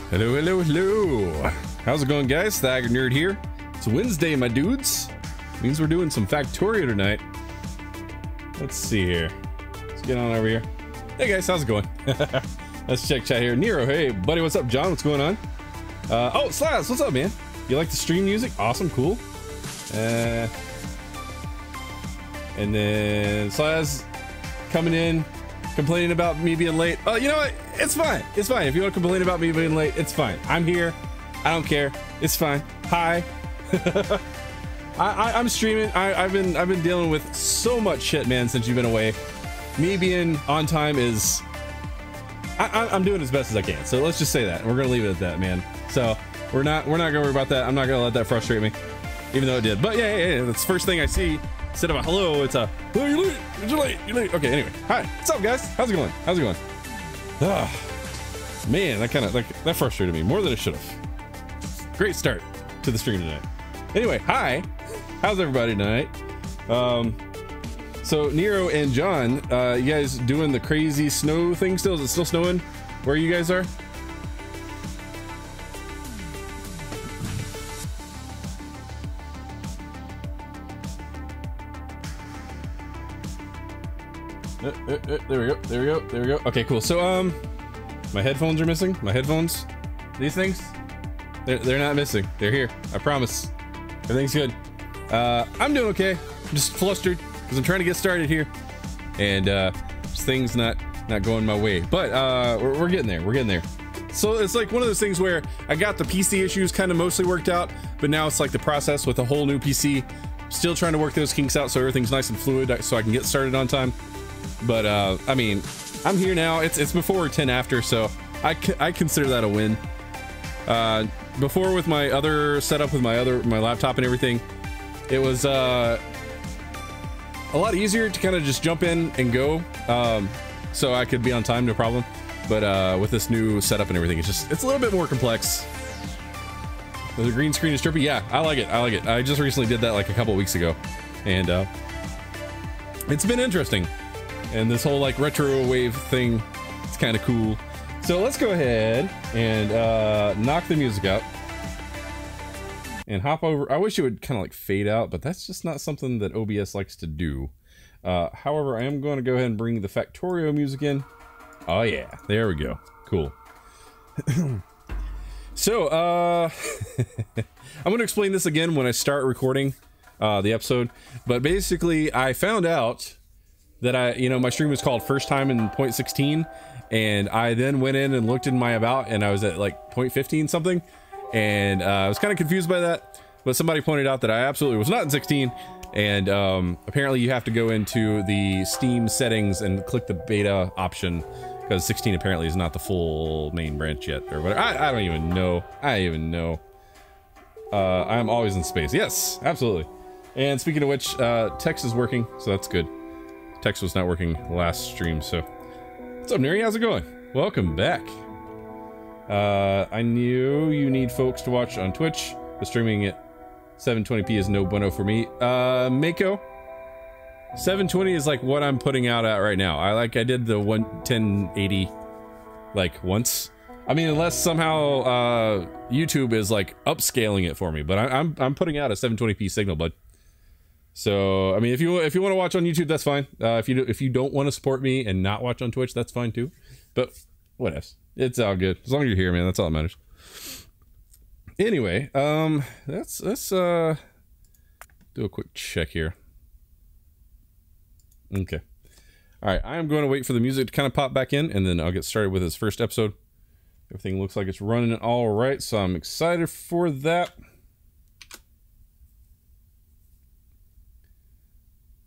Hello, hello, hello. How's it going, guys? TheHaggardNerd here. It's Wednesday, my dudes. Means we're doing some Factorio tonight. Let's see here. Let's get on over here. Hey, guys, how's it going? Let's check chat here. Nero, hey, buddy, what's up? John, what's going on? Oh, Slaz, what's up, man? You like the stream music? Awesome, cool. And then Slaz coming in, complaining about me being late. Oh, you know what? It's fine. It's fine. If you want to complain about me being late, it's fine. I'm here. I don't care. It's fine. Hi. I'm streaming. I've been dealing with so much shit, man, since you've been away. Me being on time is I'm doing as best as I can. So let's just say that. We're gonna leave it at that, man. So we're not gonna worry about that. I'm not gonna let that frustrate me, even though it did. But yeah, that's the first thing I see. Instead of a hello, it's a oh, you're late. You're late. You're late. Okay, anyway, hi. What's up, guys? How's it going? How's it going? Ah, man, that frustrated me more than it should have. Great start to the stream tonight. Anyway, hi. How's everybody tonight? So Nero and John, you guys doing the crazy snow thing still? Is it still snowing where you guys are? There we go. There we go. There we go. Okay, cool. So, my headphones are missing. My headphones, these things, they're not missing. They're here. I promise. Everything's good. I'm doing okay. I'm just flustered because I'm trying to get started here, and just things not going my way. But we're getting there. We're getting there. So it's like one of those things where I got the PC issues kind of mostly worked out, but now it's like the process with a whole new PC. Still trying to work those kinks out so everything's nice and fluid, so I can get started on time. But I mean, I'm here now. It's before 10 after, so I consider that a win. Before with my other setup with my laptop and everything, it was a lot easier to kind of just jump in and go, so I could be on time, no problem. But with this new setup and everything, it's a little bit more complex. The green screen is trippy. Yeah, I like it. I like it. I just recently did that like a couple weeks ago, and it's been interesting. And this whole like retro wave thing, it's kind of cool. So let's go ahead and knock the music out and hop over. I wish it would kind of like fade out, but that's just not something that OBS likes to do. However, I am going to go ahead and bring the Factorio music in. Oh yeah, there we go. Cool. So I'm going to explain this again when I start recording the episode. But basically, I found out that my stream was called first time in 0.16, and I then went in and looked in my about, and I was at like 0.15 something, and I was kind of confused by that, but somebody pointed out that I absolutely was not in 16, and apparently you have to go into the Steam settings and click the beta option, because 16 apparently is not the full main branch yet, or whatever. I don't even know. I'm always in space. Yes, absolutely. And speaking of which, text is working, so that's good. Text was not working last stream, so what's up, Neri? How's it going? Welcome back. I knew you need folks to watch on Twitch, but streaming at 720p is no bueno for me. Mako, 720 is like what I'm putting out at right now. I did the 1080 like once. I mean, unless somehow YouTube is like upscaling it for me, but I'm putting out a 720p signal, bud. So, I mean, if you want to watch on YouTube, that's fine. If you don't want to support me and not watch on Twitch, that's fine too. But what else? It's all good. As long as you're here, man, that's all that matters. Anyway, let's do a quick check here. Okay. All right, I am going to wait for the music to kind of pop back in, and then I'll get started with this first episode. Everything looks like it's running all right, so I'm excited for that.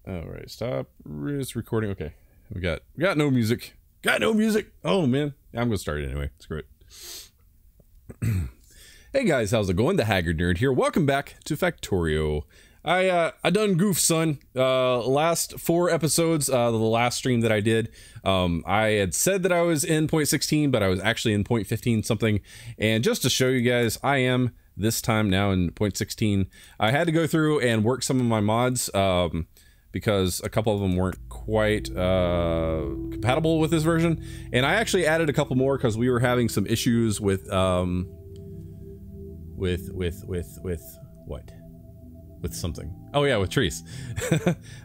All right, stop. It's recording. Okay, we got no music. Got no music. Oh man, I'm gonna start it anyway. Screw it. Hey guys, how's it going? TheHaggardNerd here. Welcome back to Factorio. I done goof, son. Last 4 episodes, the last stream that I did, I had said that I was in 0.16, but I was actually in 0.15 something. And just to show you guys, I am this time now in 0.16. I had to go through and work some of my mods, because a couple of them weren't quite compatible compatible with this version. And I actually added a couple more because we were having some issues with what? With something. Oh yeah, with trees.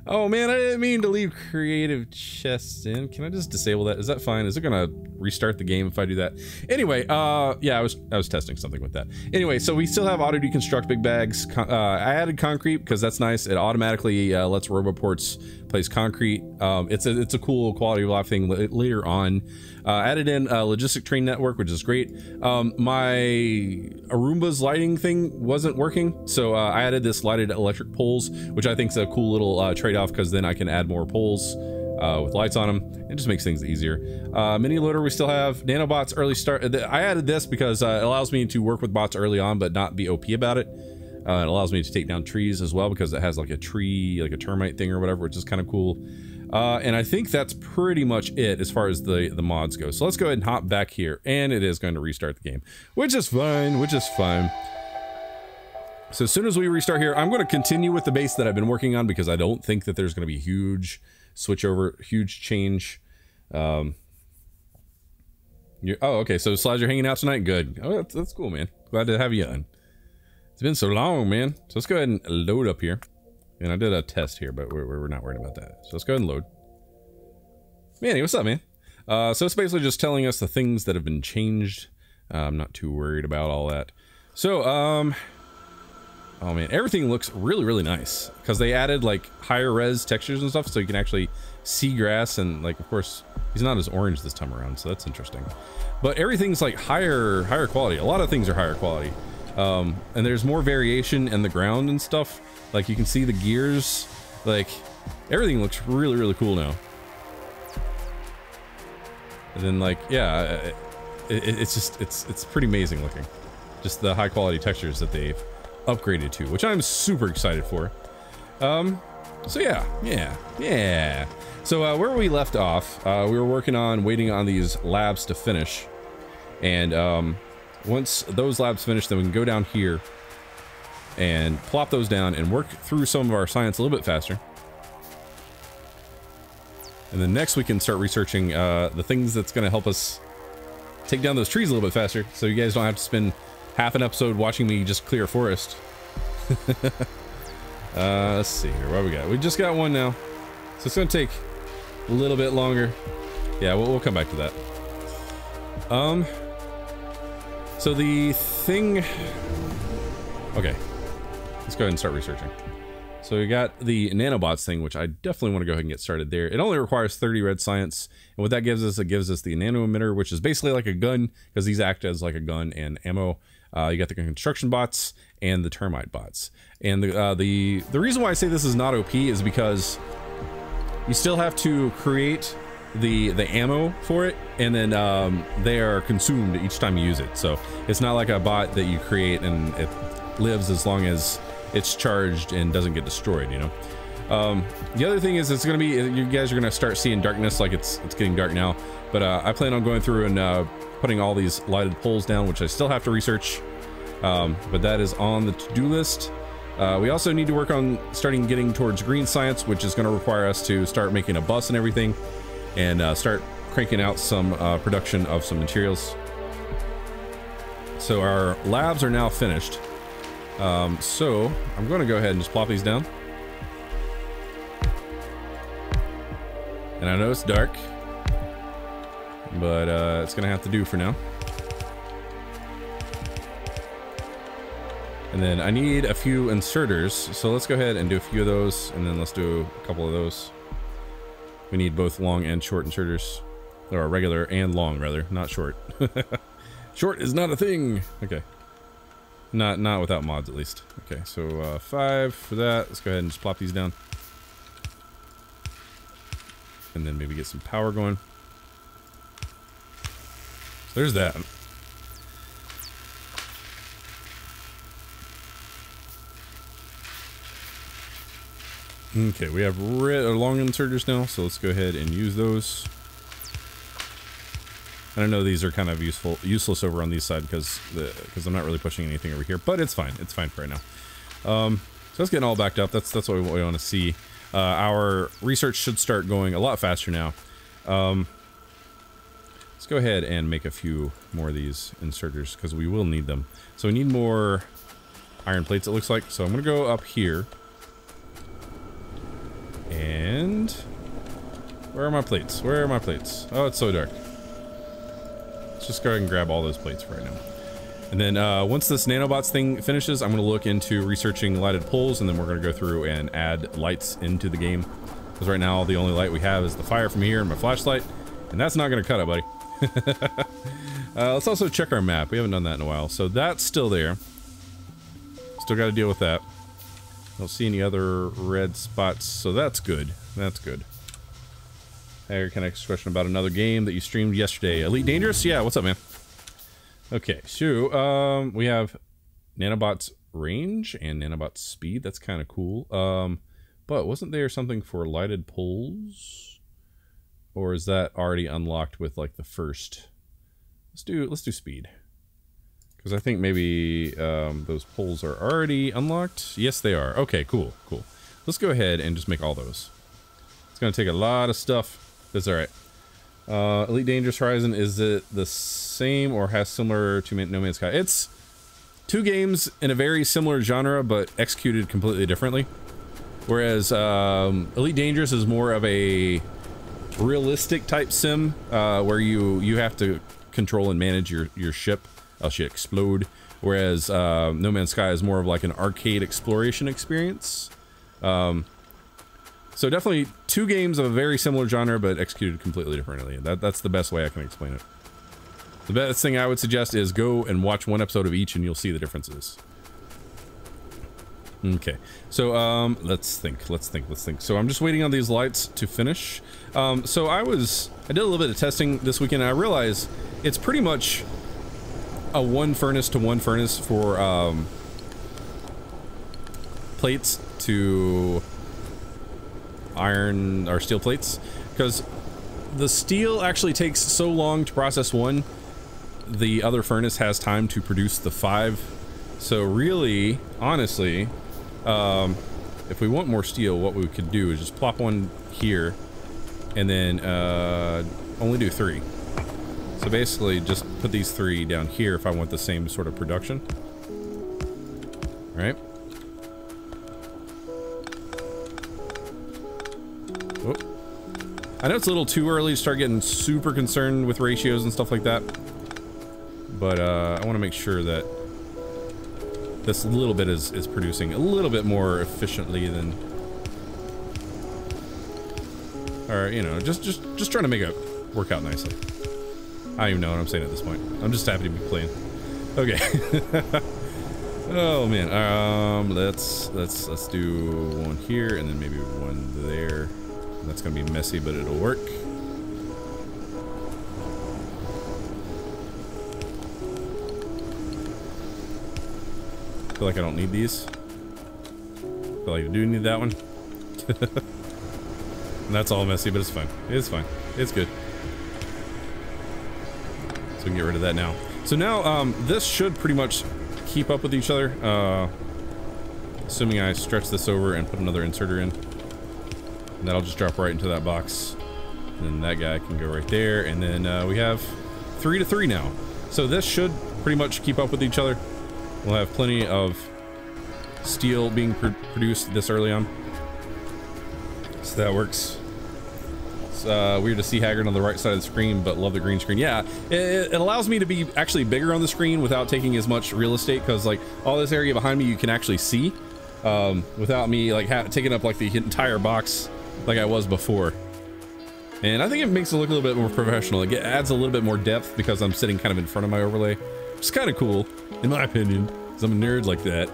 Oh man, I didn't mean to leave creative chests in. Can I just disable that? Is that fine? Is it gonna restart the game if I do that? Anyway, yeah, I was testing something with that. Anyway, so we still have auto deconstruct big bags. I added concrete because that's nice. It automatically lets RoboPorts place concrete. It's a cool quality of life thing later on. Added in a logistic train network, which is great. My Roomba's lighting thing wasn't working, so I added this lighted electric poles, which I think is a cool little trade-off, because then I can add more poles with lights on them. It just makes things easier. Mini loader we still have. Nanobots early start. I added this because it allows me to work with bots early on, but not be OP about it. It allows me to take down trees as well, because it has like a tree, like a termite thing or whatever, which is kind of cool. And I think that's pretty much it as far as the mods go. So let's go ahead and hop back here, and it is going to restart the game, which is fine, So as soon as we restart here, I'm going to continue with the base that I've been working on, because I don't think that there's going to be a huge switch over, huge change. Oh, okay, so Slides, you're hanging out tonight? Good. Oh, that's cool, man. Glad to have you on. It's been so long, man. So let's go ahead and load up here. And I did a test here, but we're not worried about that. So let's go ahead and load. Manny, what's up, man? So it's basically just telling us the things that have been changed. I'm not too worried about all that. So, oh man, everything looks really, really nice. Because they added, like, higher res textures and stuff, so you can actually see grass. And, like, of course, he's not as orange this time around, so that's interesting. But everything's, like, higher quality. A lot of things are higher quality. And there's more variation in the ground and stuff. Like, you can see the gears. Like, everything looks really, really cool now. And then, like, yeah, it's pretty amazing looking. Just the high quality textures that they've upgraded to, which I'm super excited for. So yeah. So where we left off, we were working on waiting on these labs to finish. And once those labs finish, then we can go down here and plop those down and work through some of our science a little bit faster. And then next we can start researching the things that's going to help us take down those trees a little bit faster, so you guys don't have to spend half an episode watching me just clear a forest. Let's see here, what we got? We just got one now, so it's going to take a little bit longer. Yeah, we'll come back to that. So the thing... Okay. Let's go ahead and start researching. So we got the nanobots thing, which I definitely want to go ahead and get started there. It only requires 30 red science, and what that gives us, it gives us the nano emitter, which is basically like a gun, because these act as like a gun and ammo. You got the construction bots and the termite bots. And the reason why I say this is not OP is because you still have to create the ammo for it, and then they are consumed each time you use it. So it's not like a bot that you create and it lives as long as it's charged and doesn't get destroyed, you know. The other thing is, it's gonna be, you guys are gonna start seeing darkness, like it's getting dark now, but I plan on going through and putting all these lighted poles down, which I still have to research, but that is on the to-do list. We also need to work on starting getting towards green science, which is going to require us to start making a bus and everything, and start cranking out some production of some materials. So our labs are now finished. So I'm going to go ahead and just plop these down. And I know it's dark, but it's going to have to do for now. And then I need a few inserters, so let's go ahead and do a few of those, and then let's do a couple of those. We need both long and short inserters, or regular and long rather, not short. Short is not a thing. Okay, not without mods at least. Okay, so 5 for that. Let's go ahead and just plop these down, and then maybe get some power going. So there's that. Okay, we have long inserters now, so let's go ahead and use those. And I know these are kind of useless over on these side because I'm not really pushing anything over here, but it's fine. It's fine for right now. So let's get all backed up. That's what we want to see. Our research should start going a lot faster now. Let's go ahead and make a few more of these inserters because we will need them. So we need more iron plates, it looks like. So I'm going to go up here. And where are my plates? Where are my plates? Oh, it's so dark. Let's just go ahead and grab all those plates right now. And then once this nanobots thing finishes, I'm going to look into researching lighted poles, and then we're going to go through and add lights into the game. Because right now the only light we have is the fire from here and my flashlight, and that's not going to cut it, buddy. Let's also check our map. We haven't done that in a while. So that's still there. Still got to deal with that. Don't see any other red spots, so that's good. That's good. Hey, can I ask a question about another game that you streamed yesterday? Elite Dangerous? Yeah, what's up, man? Okay, so we have nanobots range and nanobots speed. That's kind of cool. But wasn't there something for lighted poles? Or is that already unlocked with like the first? Let's do speed. Because I think maybe those poles are already unlocked. Yes, they are. Okay, cool, cool. Let's go ahead and just make all those. It's gonna take a lot of stuff. That's all right. Elite Dangerous Horizon, is it the same or has similar to No Man's Sky? It's two games in a very similar genre, but executed completely differently. Whereas Elite Dangerous is more of a realistic type sim, where you have to control and manage your ship, else you explode. Whereas No Man's Sky is more of like an arcade exploration experience. So definitely two games of a very similar genre, but executed completely differently. That's the best way I can explain it. The best thing I would suggest is go and watch one episode of each and you'll see the differences. Okay, so let's think. So I'm just waiting on these lights to finish. So I did a little bit of testing this weekend, and I realized it's pretty much a one furnace to one furnace for plates to iron or steel plates, because the steel actually takes so long to process one, the other furnace has time to produce the 5. So really, honestly, if we want more steel, what we could do is just plop one here and then only do 3. So basically just put these 3 down here if I want the same sort of production. All right. Oh. I know it's a little too early to start getting super concerned with ratios and stuff like that, but I want to make sure that this little bit is producing a little bit more efficiently than, or you know, just trying to make it work out nicely. I don't even know what I'm saying at this point. I'm just happy to be playing. Okay. Oh man. Let's do one here and then maybe one there. That's gonna be messy, but it'll work. I feel like I don't need these. I feel like I do need that one. And that's all messy, but it's fine. It's fine. It's good. So we can get rid of that now. So now, this should pretty much keep up with each other. Assuming I stretch this over and put another inserter in. And that'll just drop right into that box. And then that guy can go right there. And then we have 3 to 3 now. So this should pretty much keep up with each other. We'll have plenty of steel being produced this early on. So that works. It's weird to see Haggard on the right side of the screen, but love the green screen. Yeah, it allows me to be actually bigger on the screen without taking as much real estate, because like all this area behind me you can actually see without me like taking up like the entire box like I was before. And I think it makes it look a little bit more professional. It adds a little bit more depth because I'm sitting kind of in front of my overlay, which is kind of cool in my opinion, because I'm a nerd like that.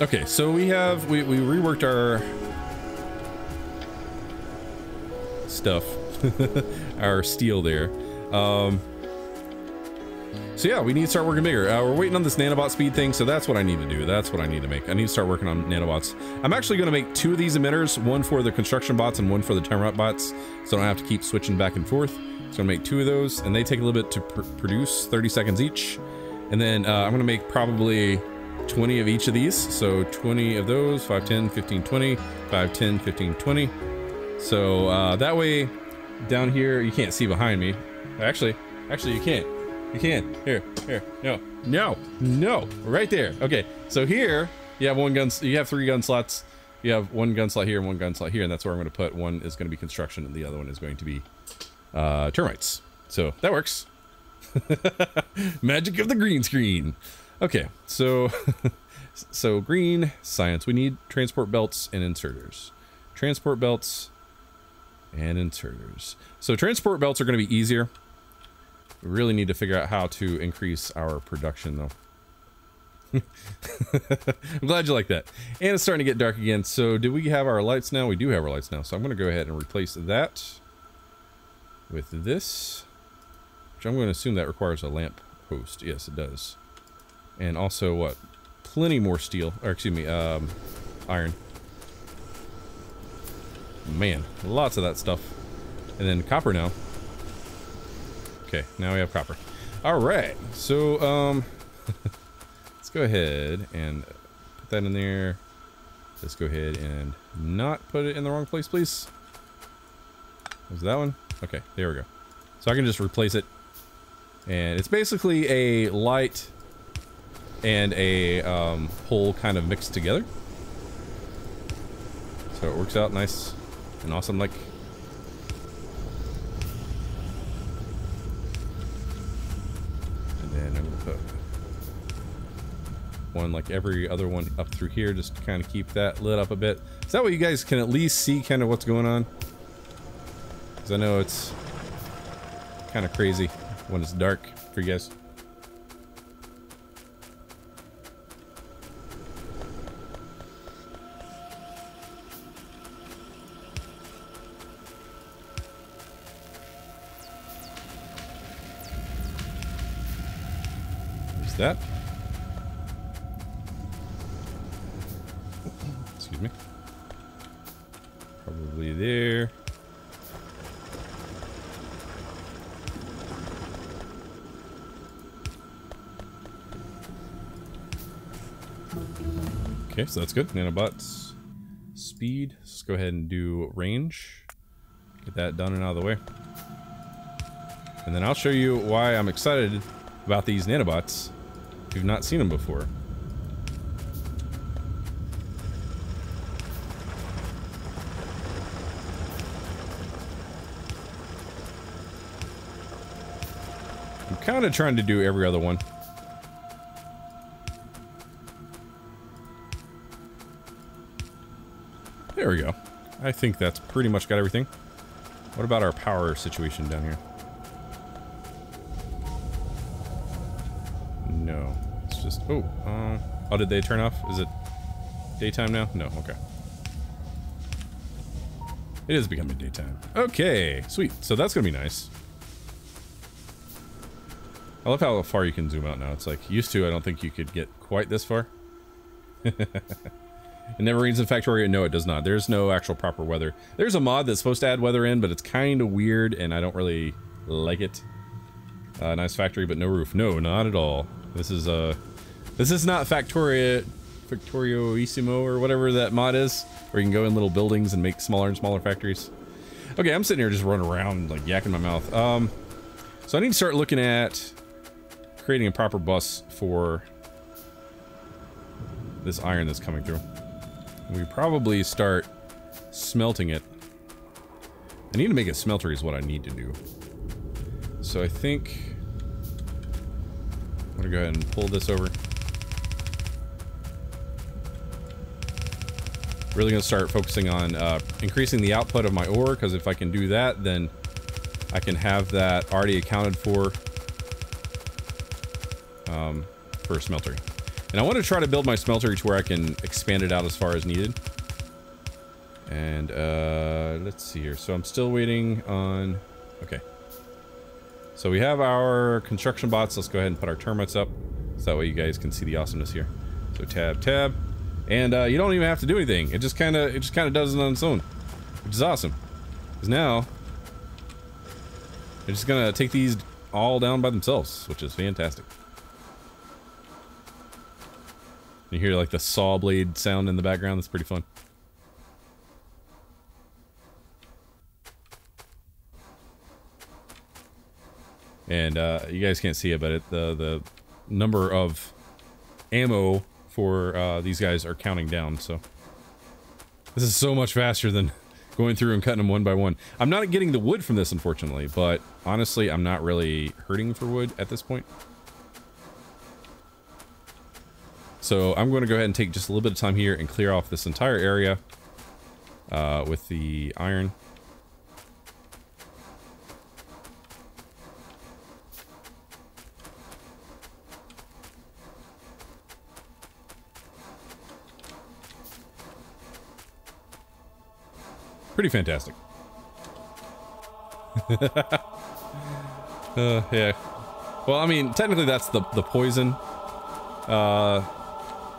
Okay, so we reworked our stuff, our steel there. So yeah, we need to start working bigger. We're waiting on this nanobot speed thing, so that's what I need to do. That's what I need to make. I need to start working on nanobots. I'm actually going to make 2 of these emitters, one for the construction bots and one for the timer up bots, so I don't have to keep switching back and forth. So I'm going to make 2 of those, and they take a little bit to produce, 30 seconds each. And then I'm going to make probably 20 of each of these. So 20 of those, 5, 10, 15, 20, 5, 10, 15, 20. So that way down here. You can't see behind me. Actually, you can't. You can. Here. No. Right there. Okay. So here you have one gun. You have 3 gun slots. You have 1 gun slot here and 1 gun slot here, and that's where I'm going to put. One is going to be construction, and the other one is going to be termites. So that works. Magic of the green screen. Okay. So so green science. We need transport belts and inserters. Transport belts and inserters. So transport belts are going to be easier. We really need to figure out how to increase our production, though. I'm glad you like that. And it's starting to get dark again. So do we have our lights now? We do have our lights now. So I'm going to go ahead and replace that with this, which I'm going to assume that requires a lamp post. Yes, it does. And also what? Plenty more steel, or excuse me, iron. Man, lots of that stuff. And then copper now. Okay, now we have copper. All right, so let's go ahead and put that in there. Let's go ahead and not put it in the wrong place, please. Was that one? Okay, there we go. So I can just replace it. And it's basically a light and a pole kind of mixed together. So it works out nice and awesome like. And then I'm gonna put one like every other one up through here, just to kind of keep that lit up a bit. So that way you guys can at least see kind of what's going on. Because I know it's kind of crazy when it's dark for you guys. There's that. Excuse me. Probably there. Okay, so that's good. Nanobots. Speed. Let's go ahead and do range. Get that done and out of the way. And then I'll show you why I'm excited about these nanobots if you've not seen them before. I'm kind of trying to do every other one. There we go. I think that's pretty much got everything. What about our power situation down here? No. It's just... Oh, oh, did they turn off? Is it daytime now? No, okay. It is becoming daytime. Okay, sweet. So that's gonna be nice. I love how far you can zoom out now. It's like, used to, I don't think you could get quite this far. It never rains in Factorio. No, it does not. There's no actual proper weather. There's a mod that's supposed to add weather in, but it's kind of weird, and I don't really like it. Nice factory, but no roof. No, not at all. This is not Factorioissimo or whatever that mod is, where you can go in little buildings and make smaller and smaller factories. Okay, I'm sitting here just running around like yakking my mouth. So I need to start looking at creating a proper bus for this iron that's coming through. We probably start smelting it. I need to make a smelter is what I need to do. So I think I'm gonna go ahead and pull this over. Really gonna start focusing on increasing the output of my ore, because if I can do that, then I can have that already accounted for a smelter. And I want to try to build my smelter to where I can expand it out as far as needed. And let's see here. So I'm still waiting on... Okay. So we have our construction bots. Let's go ahead and put our termites up, so that way you guys can see the awesomeness here. So tab, tab. And you don't even have to do anything. It just kind of does it on its own, which is awesome. Because now they're just gonna take these all down by themselves, which is fantastic. You hear like the saw blade sound in the background. That's pretty fun. And you guys can't see it, but the number of ammo for these guys are counting down, so this is so much faster than going through and cutting them one by one. I'm not getting the wood from this, unfortunately, but honestly, I'm not really hurting for wood at this point. So I'm going to go ahead and take just a little bit of time here and clear off this entire area with the iron. Pretty fantastic. Yeah. Well, I mean, technically that's the poison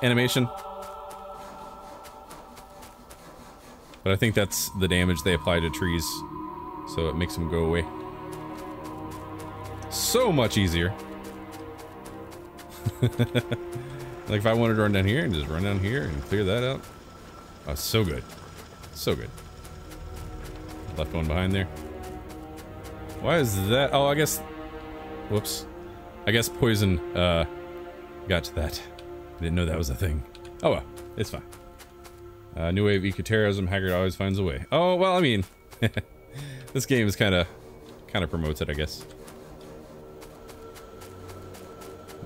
animation. But I think that's the damage they apply to trees, so it makes them go away. So much easier. Like if I wanted to run down here and just run down here and clear that out. Oh, so good. So good. Left one behind there. Why is that? Oh, I guess... Whoops. I guess poison got to that. I didn't know that was a thing. Oh well, it's fine. New wave eco-terrorism, Haggard always finds a way. Oh, well, I mean... this game is kind of promotes it, I guess.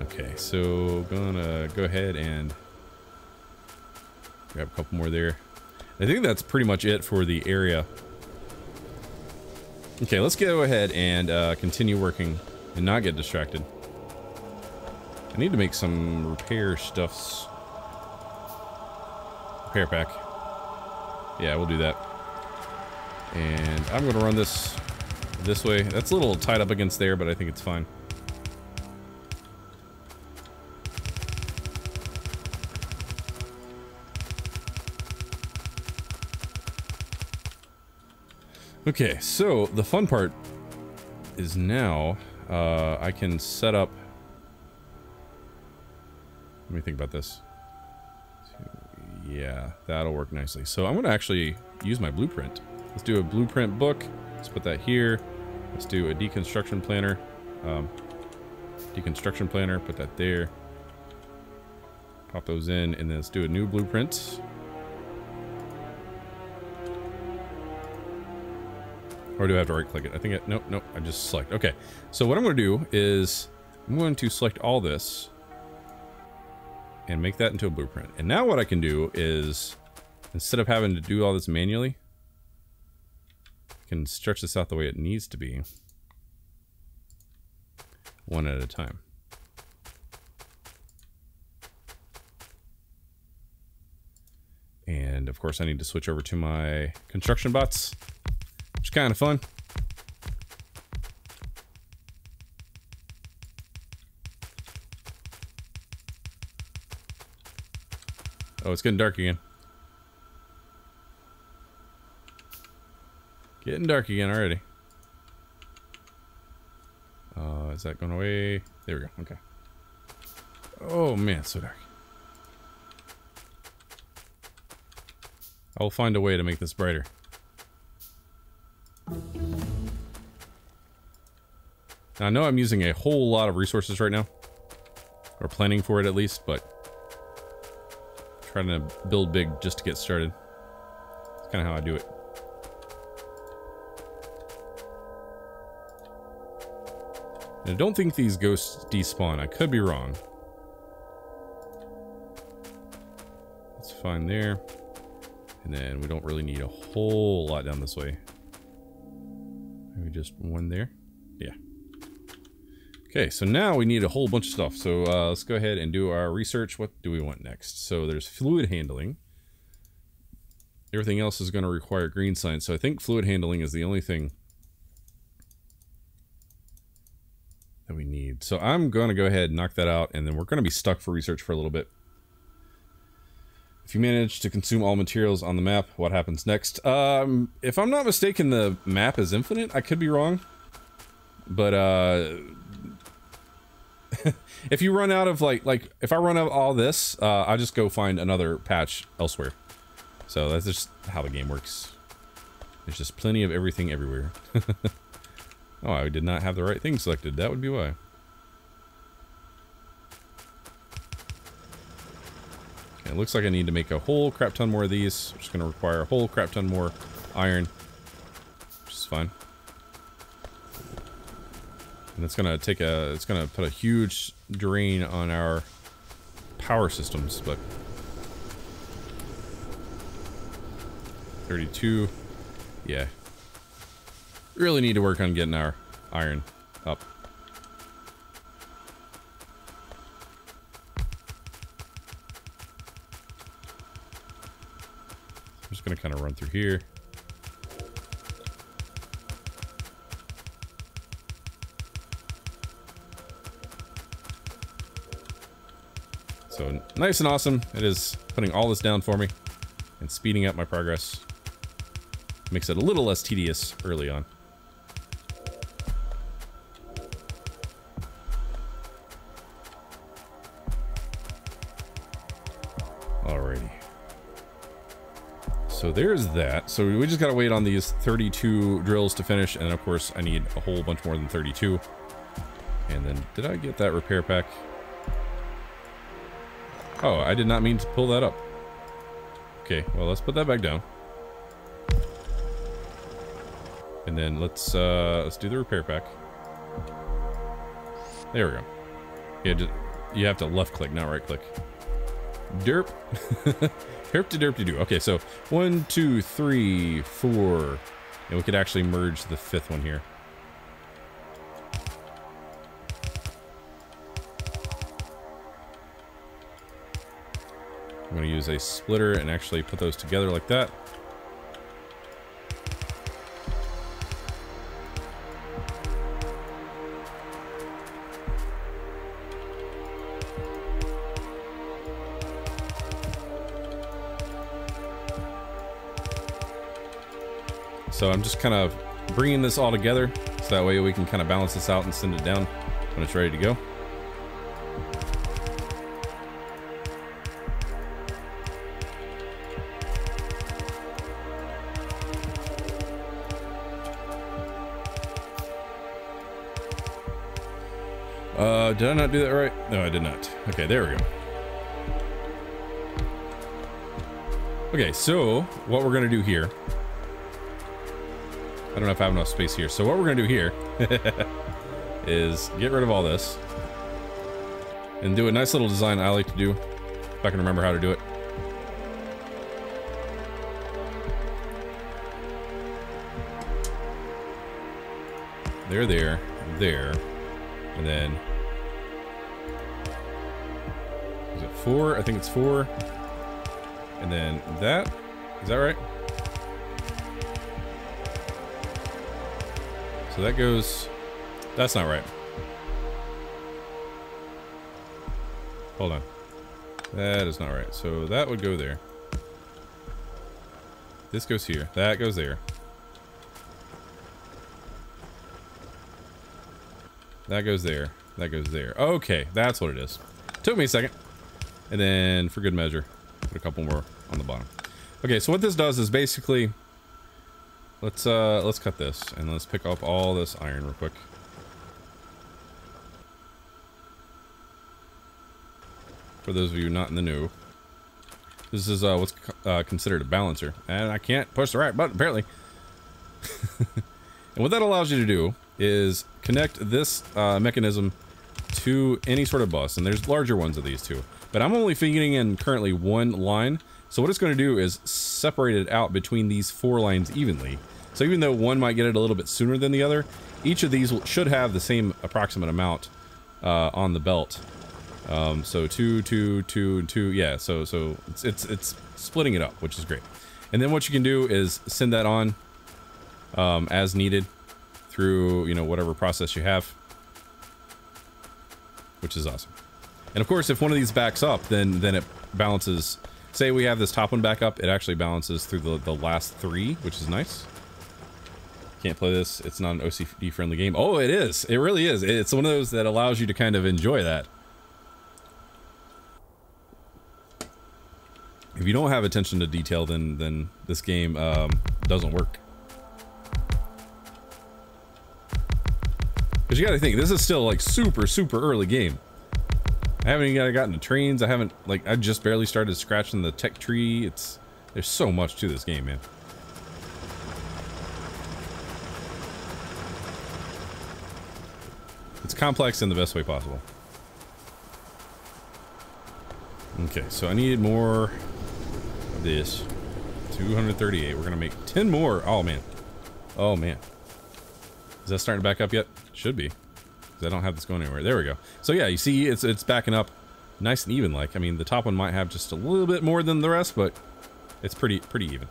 Okay, so gonna go ahead and grab a couple more there. I think that's pretty much it for the area. Okay, let's go ahead and continue working and not get distracted. I need to make some repair stuffs. Repair pack. Yeah, we'll do that. And I'm gonna run this way. That's a little tied up against there, but I think it's fine. Okay, so the fun part is now I can set up. Let me think about this. Yeah, that'll work nicely. So I'm gonna actually use my blueprint. Let's do a blueprint book. Let's put that here. Let's do a deconstruction planner. Deconstruction planner, put that there. Pop those in, and then let's do a new blueprint. Or do I have to right click it? I think nope, I just select. Okay, so what I'm going to do is I'm going to select all this and make that into a blueprint. And now what I can do is, instead of having to do all this manually, I can stretch this out the way it needs to be, one at a time. And of course I need to switch over to my construction bots, which is kind of fun. Oh, it's getting dark again. Getting dark again already. Is that going away? There we go. Okay. Oh man, it's so dark. I'll find a way to make this brighter. Now, I know I'm using a whole lot of resources right now, or planning for it at least, but trying to build big just to get started. It's kind of how I do it. And I don't think these ghosts despawn. I could be wrong. That's fine there. And then we don't really need a whole lot down this way. Maybe just one there. Yeah. Okay, so now we need a whole bunch of stuff. So let's go ahead and do our research. What do we want next? So there's fluid handling. Everything else is going to require green science. So I think fluid handling is the only thing that we need. So I'm going to go ahead and knock that out, and then we're going to be stuck for research for a little bit. If you manage to consume all materials on the map, what happens next? If I'm not mistaken, the map is infinite. I could be wrong. But, if you run out of, like, if I run out of all this, I'll just go find another patch elsewhere. So that's just how the game works. There's just plenty of everything everywhere. Oh, I did not have the right thing selected. That would be why. Okay, it looks like I need to make a whole crap ton more of these, which is going to require a whole crap ton more iron, which is fine. And it's going to take a, it's going to put a huge drain on our power systems, but 32, yeah. Really need to work on getting our iron up. I'm just gonna kind of run through here. So nice and awesome. It is putting all this down for me and speeding up my progress. Makes it a little less tedious early on. Alrighty. So there's that. So we just gotta wait on these 32 drills to finish, and of course I need a whole bunch more than 32. And then, did I get that repair pack? Oh, I did not mean to pull that up. Okay, well, let's put that back down. And then let's do the repair pack. There we go. Yeah, you have to left click, not right click. Derp. Herp to derp to do. Okay, so 1, 2, 3, 4. And we could actually merge the 5th one here. I'm going to use a splitter and actually put those together like that. So I'm just kind of bringing this all together so that way we can kind of balance this out and send it down when it's ready to go. Did I not do that right? No, I did not. Okay, there we go. Okay, so what we're gonna do here, I don't know if I have enough space here. So what we're gonna do here is get rid of all this and do a nice little design I like to do, if I can remember how to do it. There, and then, is it 4? I think it's 4. And then that, is that right? So that goes, that's not right. Hold on. That is not right. So that would go there. This goes here. That goes there. That goes there. That goes there. Okay, that's what it is. Took me a second. And then, for good measure, put a couple more on the bottom. Okay, so what this does is basically, let's cut this and let's pick up all this iron real quick. For those of you not in the know, this is what's considered a balancer, and I can't push the right button apparently. And what that allows you to do is connect this mechanism to any sort of bus, and there's larger ones of these too. But I'm only feeding in currently one line, so what it's going to do is separate it out between these 4 lines evenly. So even though one might get it a little bit sooner than the other, each of these should have the same approximate amount on the belt. So 2, 2, 2, 2, yeah. So it's splitting it up, which is great. And then what you can do is send that on as needed through, you know, whatever process you have, which is awesome. And of course, if one of these backs up, then it balances. Say we have this top one back up, it actually balances through the last 3, which is nice. Can't play this. It's not an OCD friendly game. Oh, it is. It really is. It's one of those that allows you to kind of enjoy that. If you don't have attention to detail, then this game doesn't work. Because you gotta think, this is still like super early game. I haven't even gotten to trains. I just barely started scratching the tech tree. There's so much to this game, man. It's complex in the best way possible. Okay, so I need more of this. 238. We're gonna make 10 more. Oh man. Oh man. Is that starting to back up yet? Should be. Because I don't have this going anywhere. There we go. So yeah, you see it's backing up nice and even. Like, I mean, the top one might have just a little bit more than the rest, but it's pretty even.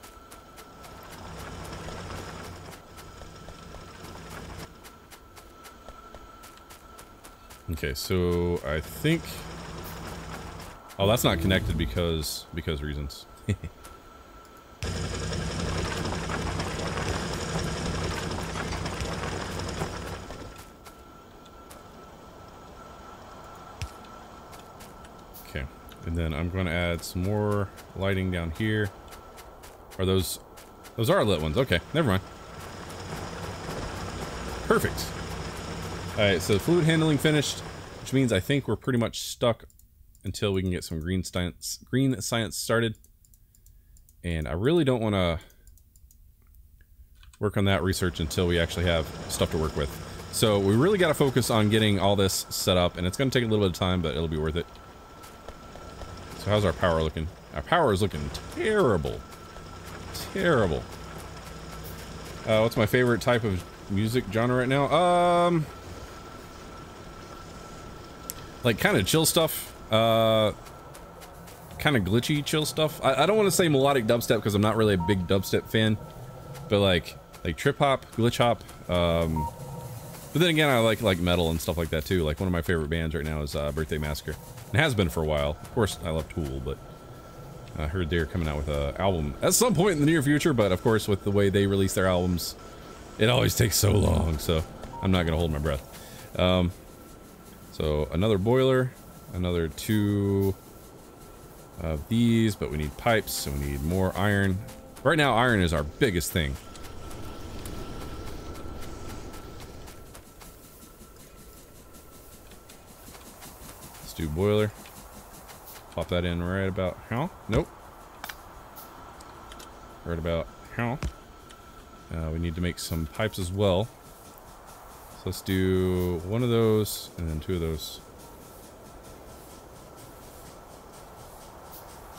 Okay, so I think... Oh, that's not connected because reasons. Okay, and then I'm going to add some more lighting down here. Are those are lit ones? Okay, never mind. Perfect. Alright, so fluid handling finished, which means I think we're pretty much stuck until we can get some green science started. And I really don't want to work on that research until we actually have stuff to work with. So we really got to focus on getting all this set up, and it's going to take a little bit of time, but it'll be worth it. So how's our power looking? Our power is looking terrible. Terrible. What's my favorite type of music genre right now? Like kind of chill stuff, kind of glitchy chill stuff. I don't want to say melodic dubstep because I'm not really a big dubstep fan, but like trip hop, glitch hop. But then again, I like metal and stuff like that too. Like one of my favorite bands right now is Birthday Massacre. It has been for a while. Of course, I love Tool, but I heard they're coming out with an album at some point in the near future. But of course, with the way they release their albums, it always takes so long. So I'm not gonna hold my breath. So another boiler, another 2 of these, but we need pipes, so we need more iron. Right now, iron is our biggest thing. Let's do boiler. Pop that in right about how? Nope. Right about how? We need to make some pipes as well. So let's do 1 of those and then 2 of those.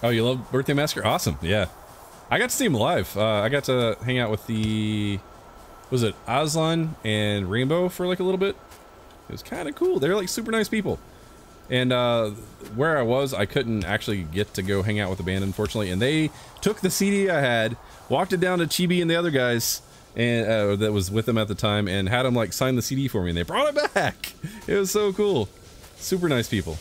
Oh, you love Birthday Massacre? Awesome, yeah. I got to see him live. I got to hang out with was it Aslan and Rainbow for like a little bit? It was kind of cool. They're like super nice people. And where I was, I couldn't actually get to go hang out with the band, unfortunately. And they took the CD I had, walked it down to Chibi and the other guys, and that was with them at the time, and had them like sign the CD for me, and they brought it back. It was so cool. Super nice people.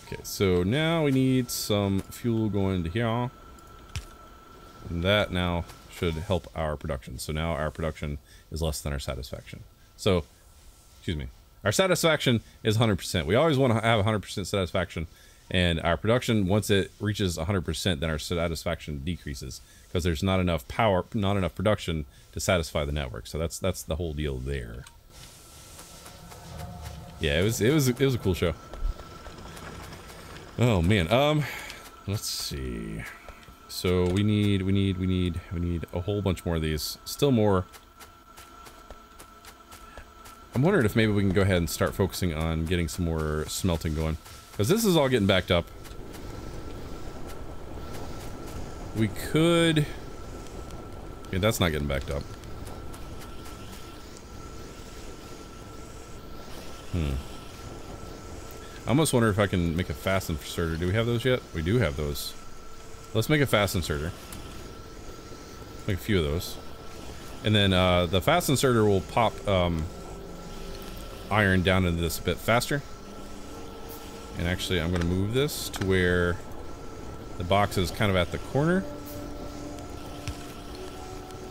Okay, so now we need some fuel going to here, and that now should help our production. So now our production is less than our satisfaction. So, excuse me, our satisfaction is 100%. We always want to have 100% satisfaction. And our production, once it reaches 100%, then our satisfaction decreases because there's not enough power, not enough production to satisfy the network. So that's the whole deal there. Yeah, it was a cool show. Oh man, let's see. So we need a whole bunch more of these. Still more. I'm wondering if maybe we can go ahead and start focusing on getting some more smelting going. Because this is all getting backed up. We could... Yeah, that's not getting backed up. I almost wonder if I can make a fast inserter. Do we have those yet? We do have those. Let's make a fast inserter. Make a few of those. And then the fast inserter will pop iron down into this a bit faster. And actually, I'm going to move this to where the box is kind of at the corner.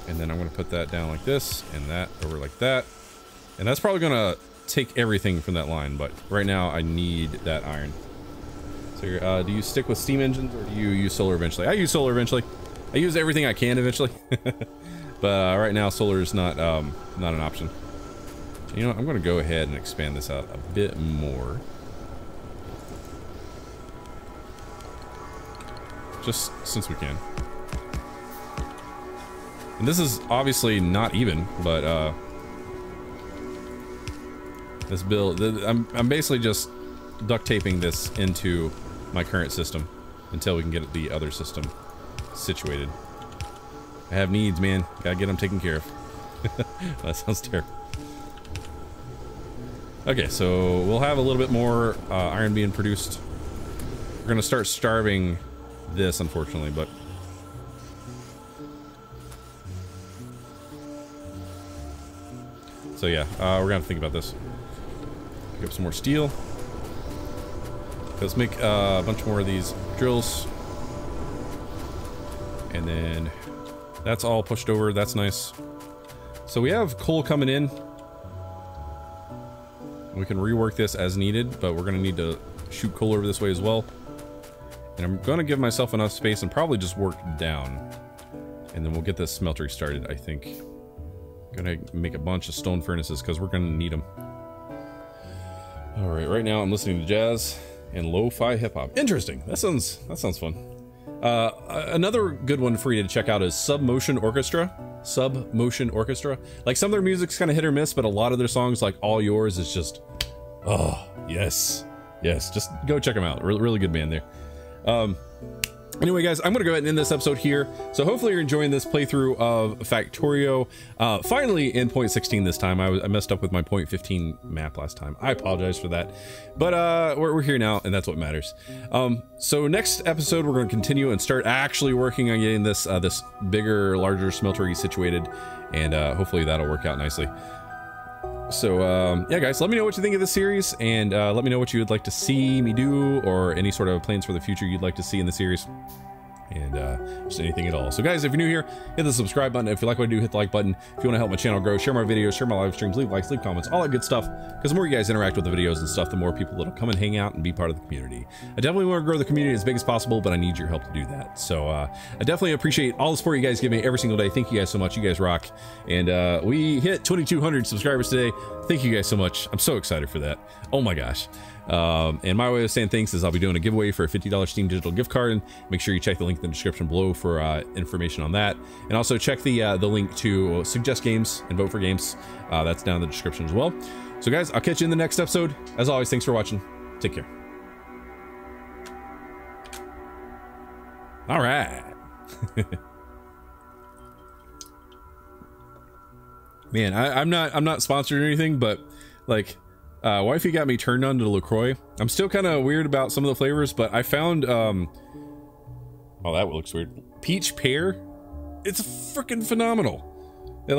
And then I'm going to put that down like this, and that over like that. And that's probably going to take everything from that line, but right now I need that iron. So do you stick with steam engines, or do you use solar eventually? I use solar eventually. I use everything I can eventually. But right now solar is not an option. You know, I'm going to go ahead and expand this out a bit more. Just since we can. And this is obviously not even, but this build, I'm basically just duct taping this into my current system until we can get the other system situated. I have needs, man. Gotta get them taken care of. That sounds terrible. Okay, so we'll have a little bit more iron being produced. We're gonna start starving this, unfortunately, but so yeah, we're gonna think about this. Pick up some more steel. Let's make a bunch more of these drills, and then that's all pushed over. That's nice. So we have coal coming in. We can rework this as needed, but we're gonna need to shoot coal over this way as well. And I'm gonna give myself enough space and probably just work down. And then we'll get this smeltery started, I think. Gonna make a bunch of stone furnaces because we're gonna need them. Alright, right now I'm listening to jazz and lo-fi hip-hop. Interesting. That sounds fun. Another good one for you to check out is Submotion Orchestra. Submotion Orchestra. Like, some of their music's kind of hit or miss, but a lot of their songs, like All Yours, is just, oh, yes. Yes, just go check them out. Really good band there. Anyway, guys, I'm gonna go ahead and end this episode here. So hopefully you're enjoying this playthrough of Factorio. Finally in 0.16 this time. I messed up with my 0.15 map last time. I apologize for that. But we're here now, and that's what matters. So next episode, we're gonna continue and start actually working on getting this this bigger, larger smeltery situated, and hopefully that'll work out nicely. So yeah, guys, let me know what you think of this series, and let me know what you would like to see me do, or any sort of plans for the future you'd like to see in the series, and just anything at all. So guys, if you're new here, hit the subscribe button. If you like what I do, hit the like button. If you want to help my channel grow, share my videos, share my live streams, leave likes, leave comments, all that good stuff, because the more you guys interact with the videos and stuff, the more people that'll come and hang out and be part of the community. I definitely want to grow the community as big as possible, but I need your help to do that. So I definitely appreciate all the support you guys give me every single day. Thank you guys so much. You guys rock. And we hit 2,200 subscribers today. Thank you guys so much. I'm so excited for that. Oh my gosh. And my way of saying thanks is I'll be doing a giveaway for a $50 Steam digital gift card, and make sure you check the link in the description below for information on that, and also check the link to suggest games and vote for games. That's down in the description as well. So guys, I'll catch you in the next episode. As always, thanks for watching. Take care. All right. Man, I'm not sponsored or anything, but like, wifey got me turned on to LaCroix. I'm still kind of weird about some of the flavors, but I found oh, that looks weird. Peach pear. It's freaking phenomenal. I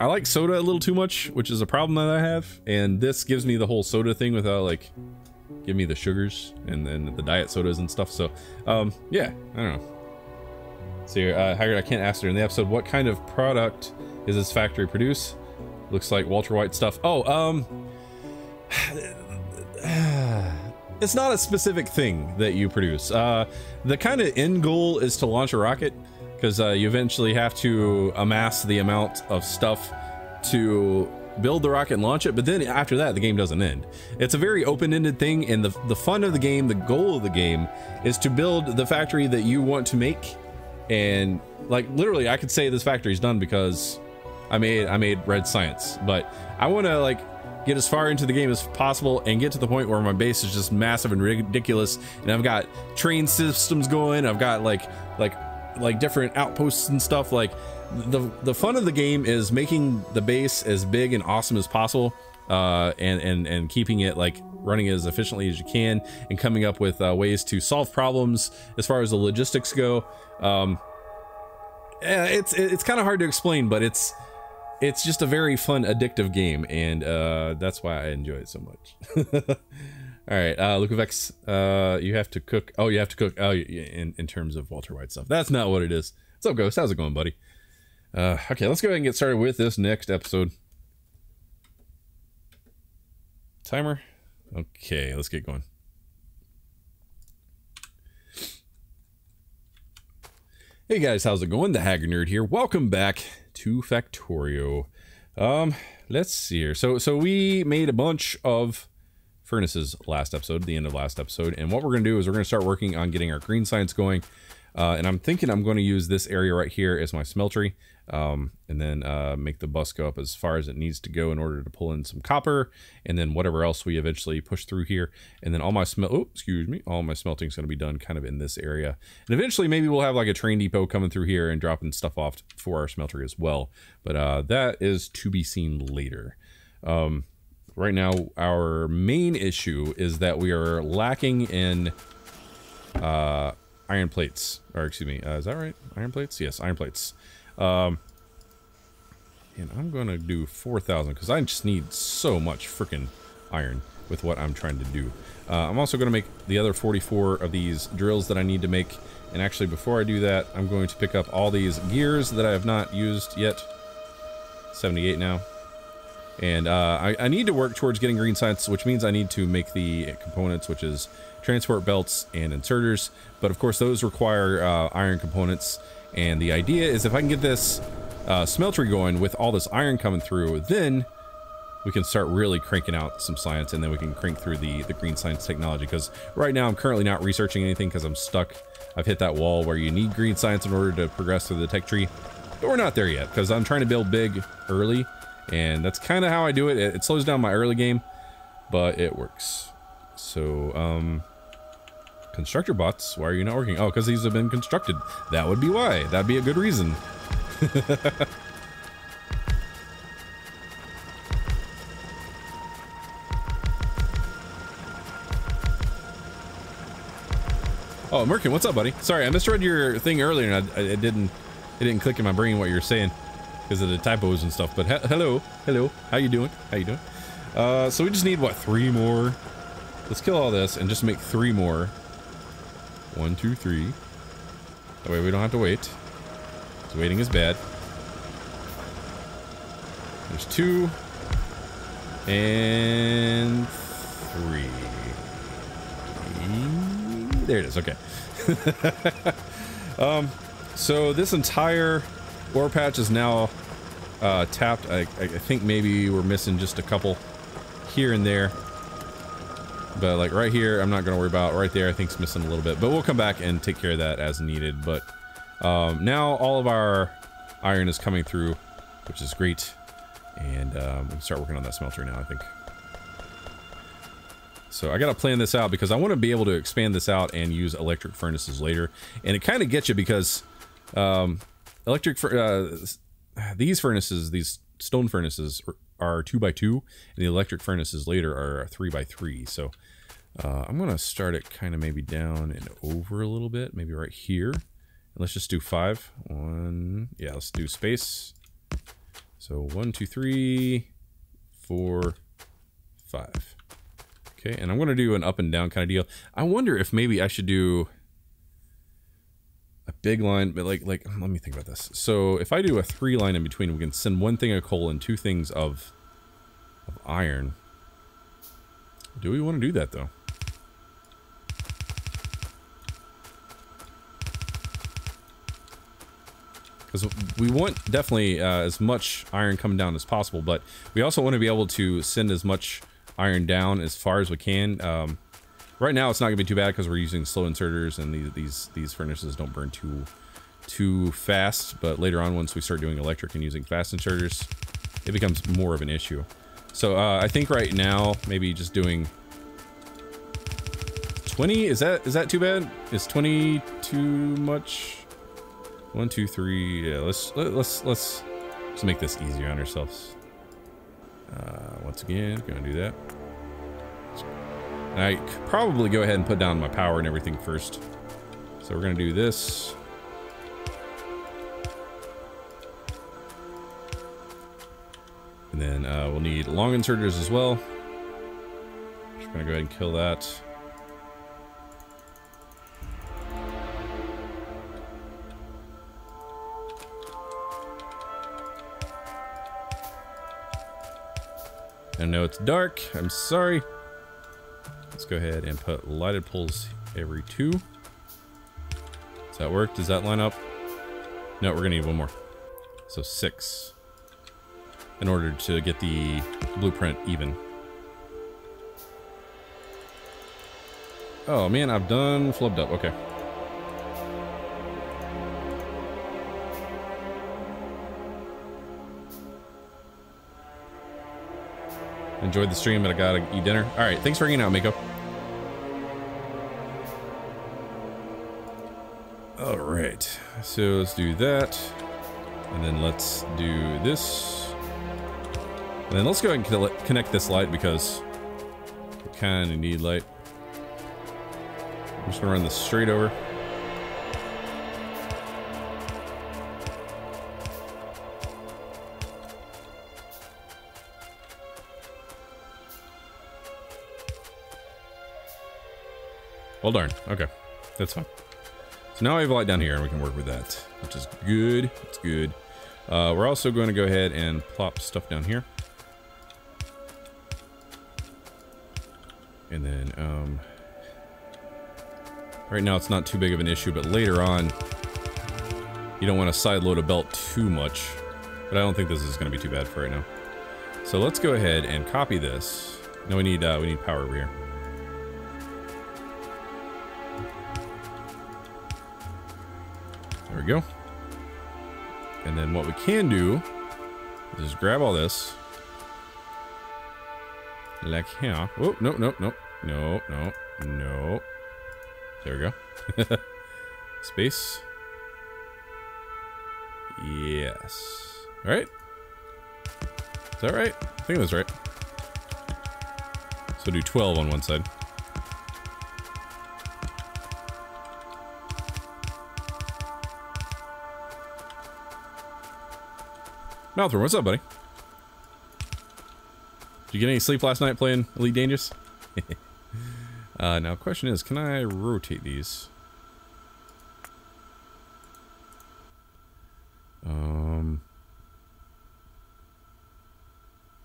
like soda a little too much, which is a problem that I have, and this gives me the whole soda thing without like give me the sugars and then the diet sodas and stuff. So yeah, I don't know. So Haggard, I can't ask her in the episode, what kind of product is this factory produce? Looks like Walter White stuff. Oh, it's not a specific thing that you produce. The kind of end goal is to launch a rocket, because you eventually have to amass the amount of stuff to build the rocket and launch it, but then after that the game doesn't end. It's a very open-ended thing, and the fun of the game, the goal of the game, is to build the factory that you want to make. And like, literally I could say this factory's done because I made red science, but I want to like get as far into the game as possible and get to the point where my base is just massive and ridiculous, and I've got train systems going, I've got like different outposts and stuff. Like, the fun of the game is making the base as big and awesome as possible, and keeping it like running as efficiently as you can, and coming up with ways to solve problems as far as the logistics go. It's kind of hard to explain, but it's just a very fun, addictive game, and that's why I enjoy it so much. All right, Lucavex, you have to cook. Oh, you have to cook. Oh, in terms of Walter White stuff. That's not what it is. What's up, Ghost? How's it going, buddy? Okay, let's go ahead and get started with this next episode. Timer. Okay, let's get going. Hey guys, how's it going? TheHaggardNerd here. Welcome back to Factorio. Let's see here. So we made a bunch of furnaces last episode, the end of last episode, and what we're gonna do is we're gonna start working on getting our green science going. And I'm thinking I'm going to use this area right here as my smeltery, and then make the bus go up as far as it needs to go in order to pull in some copper, and then whatever else we eventually push through here. And then all my all my smelting is going to be done kind of in this area. And eventually maybe we'll have like a train depot coming through here and dropping stuff off for our smeltery as well. But that is to be seen later. Right now, our main issue is that we are lacking in iron plates, or excuse me, is that right? Iron plates? Yes, iron plates. And I'm gonna do 4,000 because I just need so much freaking iron with what I'm trying to do. I'm also gonna make the other 44 of these drills that I need to make. And actually, before I do that, I'm going to pick up all these gears that I have not used yet. 78 now. And I need to work towards getting green science, which means I need to make the components, which is transport belts and inserters. But of course, those require iron components. And the idea is if I can get this smeltery going with all this iron coming through, then we can start really cranking out some science, and then we can crank through the green science technology. Because right now I'm currently not researching anything because I'm stuck. I've hit that wall where you need green science in order to progress through the tech tree. But we're not there yet because I'm trying to build big early. And that's kind of how I do it. It slows down my early game, but it works. So, constructor bots, why are you not working? Oh, because these have been constructed. That would be why. That'd be a good reason. Oh, Merkin, what's up, buddy? Sorry, I misread your thing earlier, and it didn't click in my brain what you were saying because of the typos and stuff. But hello, how you doing? So we just need what, 3 more? Let's kill all this and just make 3 more. 1, 2, 3. That way we don't have to wait. Because waiting is bad. There's 2 and 3. There it is. Okay. So this entire ore patch is now tapped. I think maybe we're missing just a couple here and there, but like right here I'm not gonna worry about. Right there I think it's missing a little bit, but we'll come back and take care of that as needed. But now all of our iron is coming through, which is great, and we can start working on that smelter now, I think. So I gotta plan this out because I want to be able to expand this out and use electric furnaces later. And it kind of gets you because these furnaces, these stone furnaces are 2x2, and the electric furnaces later are 3x3. So I'm gonna start it kind of maybe down and over a little bit, maybe right here. And let's just do 5. 1, yeah, let's do space. So 1, 2, 3, 4, 5. Okay, and I'm gonna do an up and down kind of deal. I wonder if maybe I should do a big line, but like let me think about this. So if I do a 3 line in between, we can send 1 thing of coal and 2 things of iron. Do we want to do that though? Because we want definitely as much iron coming down as possible, but we also want to be able to send as much iron down as far as we can. Right now it's not gonna be too bad because we're using slow inserters, and these furnaces don't burn too fast. But later on, once we start doing electric and using fast inserters, it becomes more of an issue. So I think right now maybe just doing 20. Is that too bad? Is 20 too much? 1, 2, 3. Yeah, let's just make this easier on ourselves. Once again, gonna do that. And I could probably go ahead and put down my power and everything first. So we're gonna do this. And then we'll need long inserters as well. Just gonna go ahead and kill that. I know it's dark, I'm sorry. Let's go ahead and put lighted poles every 2. Does that work? Does that line up? No, we're gonna need one more. So 6. In order to get the blueprint even. Oh man, I've done flubbed up. Okay. Enjoyed the stream, but I gotta eat dinner. Alright, thanks for hanging out, Mako. Alright, so let's do that. And then let's do this. And then let's go ahead and connect this light because we kind of need light. I'm just gonna run this straight over. Well, darn. Okay, that's fine. So now I have a light down here and we can work with that, which is good. It's good. We're also going to go ahead and plop stuff down here. And then, right now it's not too big of an issue, but later on, you don't want to side load a belt too much. But I don't think this is going to be too bad for right now. So let's go ahead and copy this. No, we need power over here. There we go. And then what we can do is just grab all this. Like here. Oh, no, no, no. No, no, no. There we go. Space. Yes. Alright. Is that right? I think that's right. So do 12 on one side. Mouthworm, what's up, buddy? Did you get any sleep last night playing Elite Dangerous? Now, the question is, can I rotate these?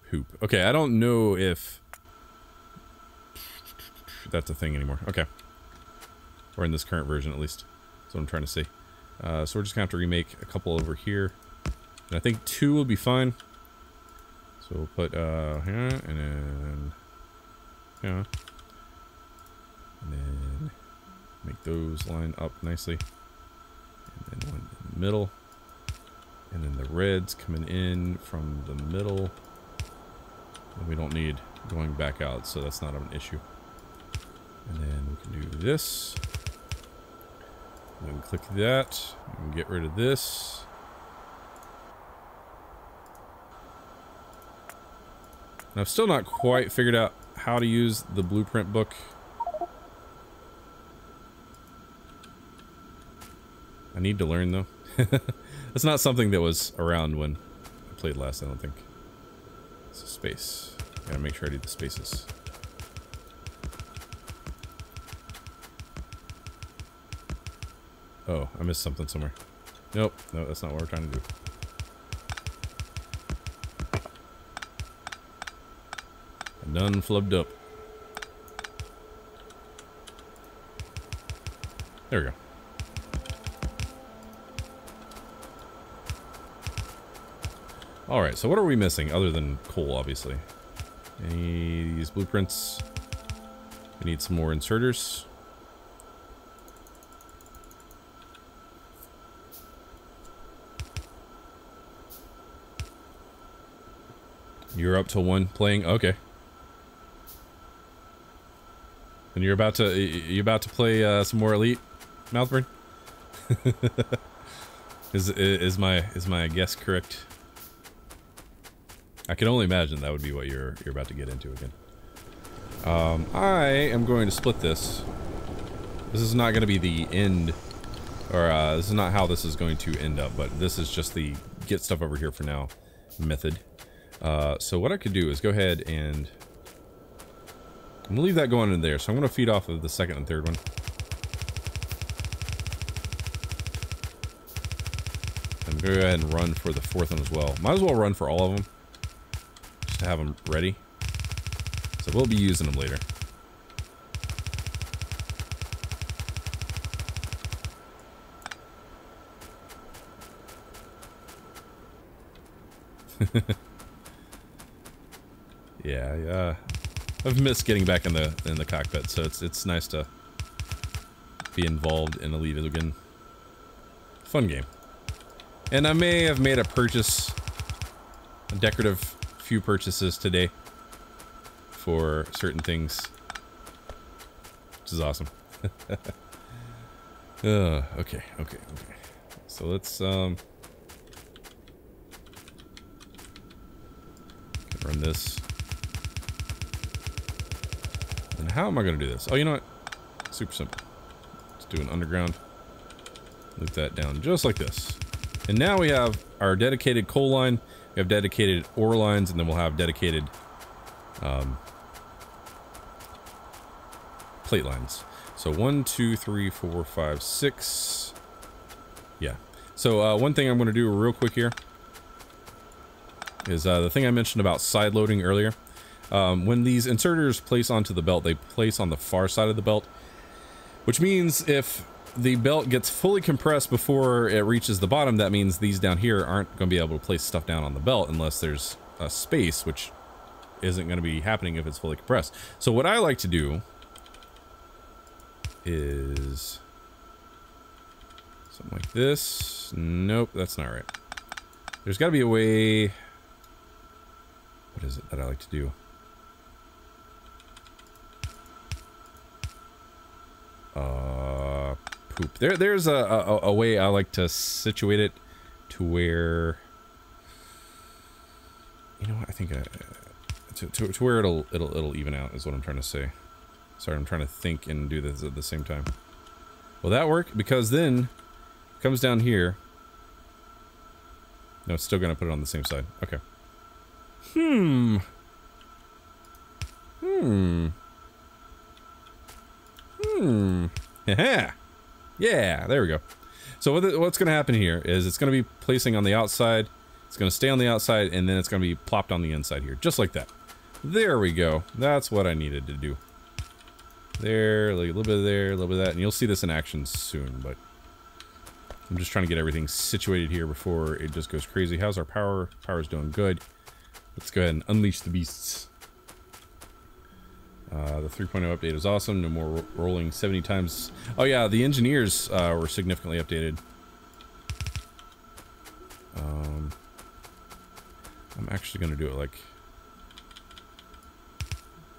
Poop. Okay, I don't know if that's a thing anymore. Okay. Or in this current version, at least. That's what I'm trying to see. So we're just gonna have to remake a couple over here. And I think 2 will be fine. So we'll put here and then yeah. And then make those line up nicely. And then one in the middle. And then the reds coming in from the middle. And we don't need going back out, so that's not an issue. And then we can do this. And then click that. And get rid of this. And I've still not quite figured out how to use the blueprint book. I need to learn though. That's not something that was around when I played last, I don't think. So space. Gotta make sure I do the spaces. Oh, I missed something somewhere. Nope, no, that's not what we're trying to do. None flubbed up. There we go. Alright, so what are we missing other than coal, obviously? Any of these blueprints? We need some more inserters. You're up till 1 playing? Okay. And you're about to play some more Elite, Mouthburn? is my guess correct? I can only imagine that would be what you're about to get into again. I am going to split this. This is not going to be the end, or this is not how this is going to end up, but this is just the get stuff over here for now method. So what I could do is go ahead and I'm gonna leave that going in there. So I'm gonna feed off of the second and third one. And go ahead and run for the fourth one as well. Might as well run for all of them, just to have them ready. So we'll be using them later. Yeah, I've missed getting back in the cockpit, so it's nice to be involved in Elite again. Fun game. And I may have made a decorative few purchases today for certain things, which is awesome. Okay. So let's run this. And how am I going to do this? Oh, you know what? Super simple. Let's do an underground. Loop that down just like this. And now we have our dedicated coal line, we have dedicated ore lines, and then we'll have dedicated plate lines. So 1, 2, 3, 4, 5, 6. Yeah. So one thing I'm going to do real quick here is the thing I mentioned about side loading earlier. When these inserters place onto the belt, they place on the far side of the belt, which means if the belt gets fully compressed before it reaches the bottom, that means these down here aren't going to be able to place stuff down on the belt unless there's a space, which isn't going to be happening if it's fully compressed. So what I like to do is something like this. Nope, that's not right. There's got to be a way. What is it that I like to do? Poop. There's a way I like to situate it to where, you know what, I think to where it'll even out is what I'm trying to say. Sorry, I'm trying to think and do this at the same time. Will that work? Because then it comes down here. No, it's still gonna put it on the same side. Okay. Yeah, there we go. So what's going to happen here is it's going to be placing on the outside, it's going to stay on the outside, and then it's going to be plopped on the inside here, just like that. There we go. That's what I needed to do. There, like a little bit of there, a little bit of that, and you'll see this in action soon, but I'm just trying to get everything situated here before it just goes crazy. How's our power? Power's doing good. Let's go ahead and unleash the beasts. The 3.0 update is awesome. No more rolling 70 times. Oh yeah, the engineers were significantly updated. I'm actually going to do it like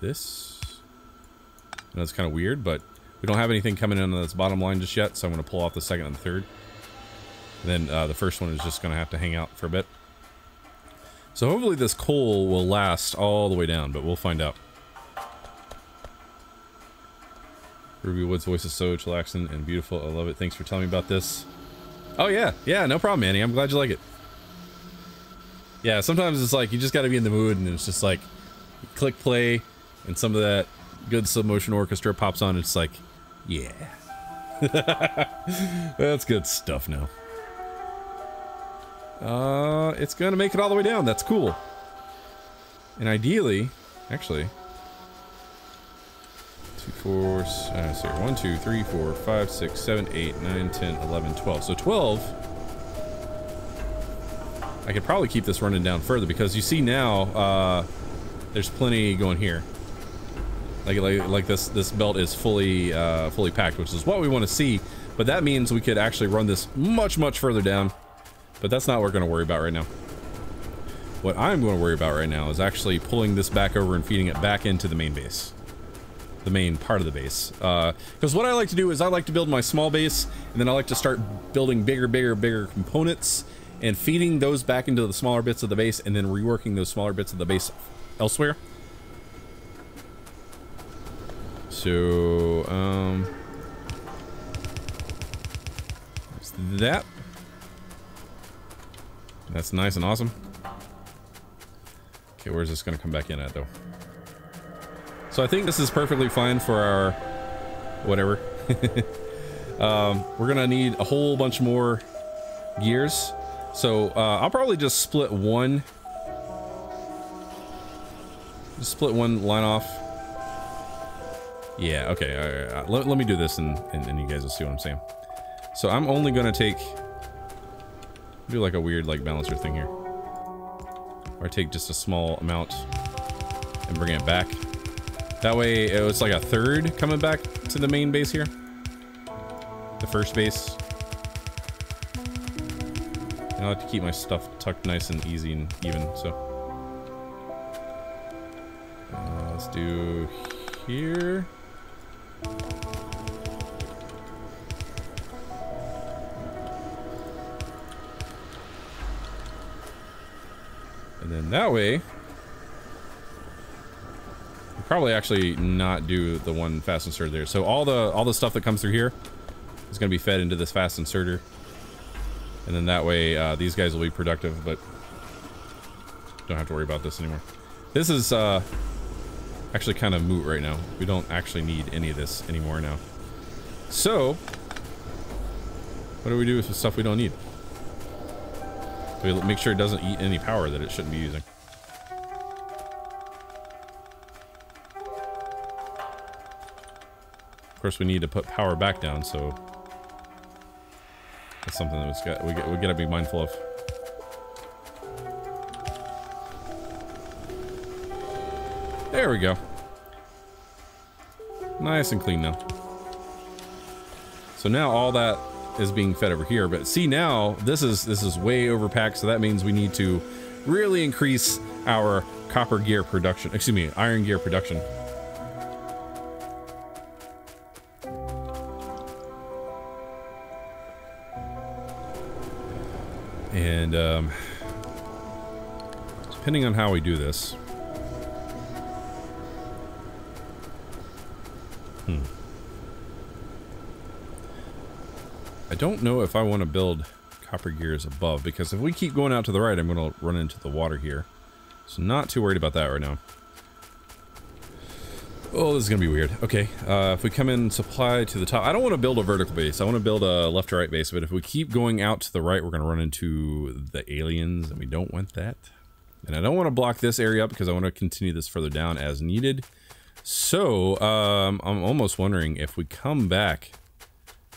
this. I know it's kind of weird, but we don't have anything coming in on this bottom line just yet, so I'm going to pull off the second and the third. And then the first one is just going to have to hang out for a bit. So hopefully this coal will last all the way down, but we'll find out. Ruby Wood's voice is so chillaxing and beautiful. I love it. Thanks for telling me about this. Oh yeah, no problem, Annie. I'm glad you like it. Yeah, sometimes it's like you just got to be in the mood, and it's just like you click play, and some of that good sub-motion orchestra pops on. And it's like, yeah, that's good stuff now. It's gonna make it all the way down. That's cool. And ideally, actually. 1, 2, 3, 4, 5, 6, 7, 8, 9, 10, 11, 12. So 12. I could probably keep this running down further because you see now, there's plenty going here. Like this belt is fully packed, which is what we want to see. But that means we could actually run this much further down. But that's not what we're going to worry about right now. What I'm going to worry about right now is actually pulling this back over and feeding it back into the main base. The main part of the base. Because what I like to do is I like to build my small base, and then I like to start building bigger components and feeding those back into the smaller bits of the base, and then reworking those smaller bits of the base elsewhere. So, that's that. That's nice and awesome. Okay, where's this going to come back in at, though? So I think this is perfectly fine for our whatever. We're gonna need a whole bunch more gears. So I'll probably just split one. Just split one line off. Yeah, okay. All right. Let me do this and you guys will see what I'm saying. So I'm only gonna do like a weird like balancer thing here. or take just a small amount and bring it back. That way it was like a third coming back to the main base here. The first base. And I like to keep my stuff tucked nice and easy and even, so. Let's do here. And then that way, we'll probably actually not do the one fast inserter there. So all the stuff that comes through here is going to be fed into this fast inserter. And then that way, these guys will be productive, but don't have to worry about this anymore. This is actually kind of moot right now. We don't actually need any of this anymore now. So, what do we do with the stuff we don't need? We make sure it doesn't eat any power that it shouldn't be using. Of course, we need to put power back down, so that's something that we gotta be mindful of. There we go. Nice and clean now. So now all that is being fed over here, but see now this is way overpacked, so that means we need to really increase our copper gear production, excuse me, iron gear production. And depending on how we do this, I don't know if I want to build copper gears above, because if we keep going out to the right, I'm going to run into the water here. So not too worried about that right now. Oh, this is going to be weird. Okay, if we come in supply to the top, I don't want to build a vertical base. I want to build a left to right base, but if we keep going out to the right, we're going to run into the aliens, and we don't want that. And I don't want to block this area up because I want to continue this further down as needed. So, I'm almost wondering if we come back,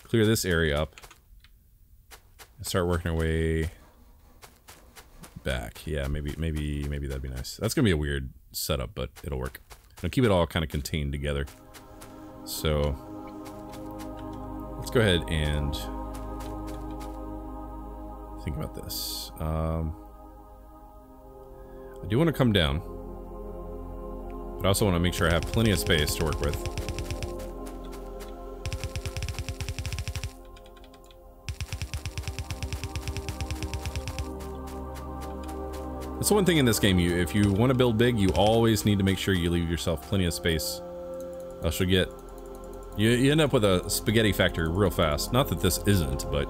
clear this area up, and start working our way back. Yeah, maybe that'd be nice. That's gonna be a weird setup, but it'll work. I'll keep it all kind of contained together. So, let's go ahead and think about this. I do want to come down, but I also want to make sure I have plenty of space to work with. That's the one thing in this game, if you want to build big, you always need to make sure you leave yourself plenty of space. Else you end up with a spaghetti factory real fast. Not that this isn't, but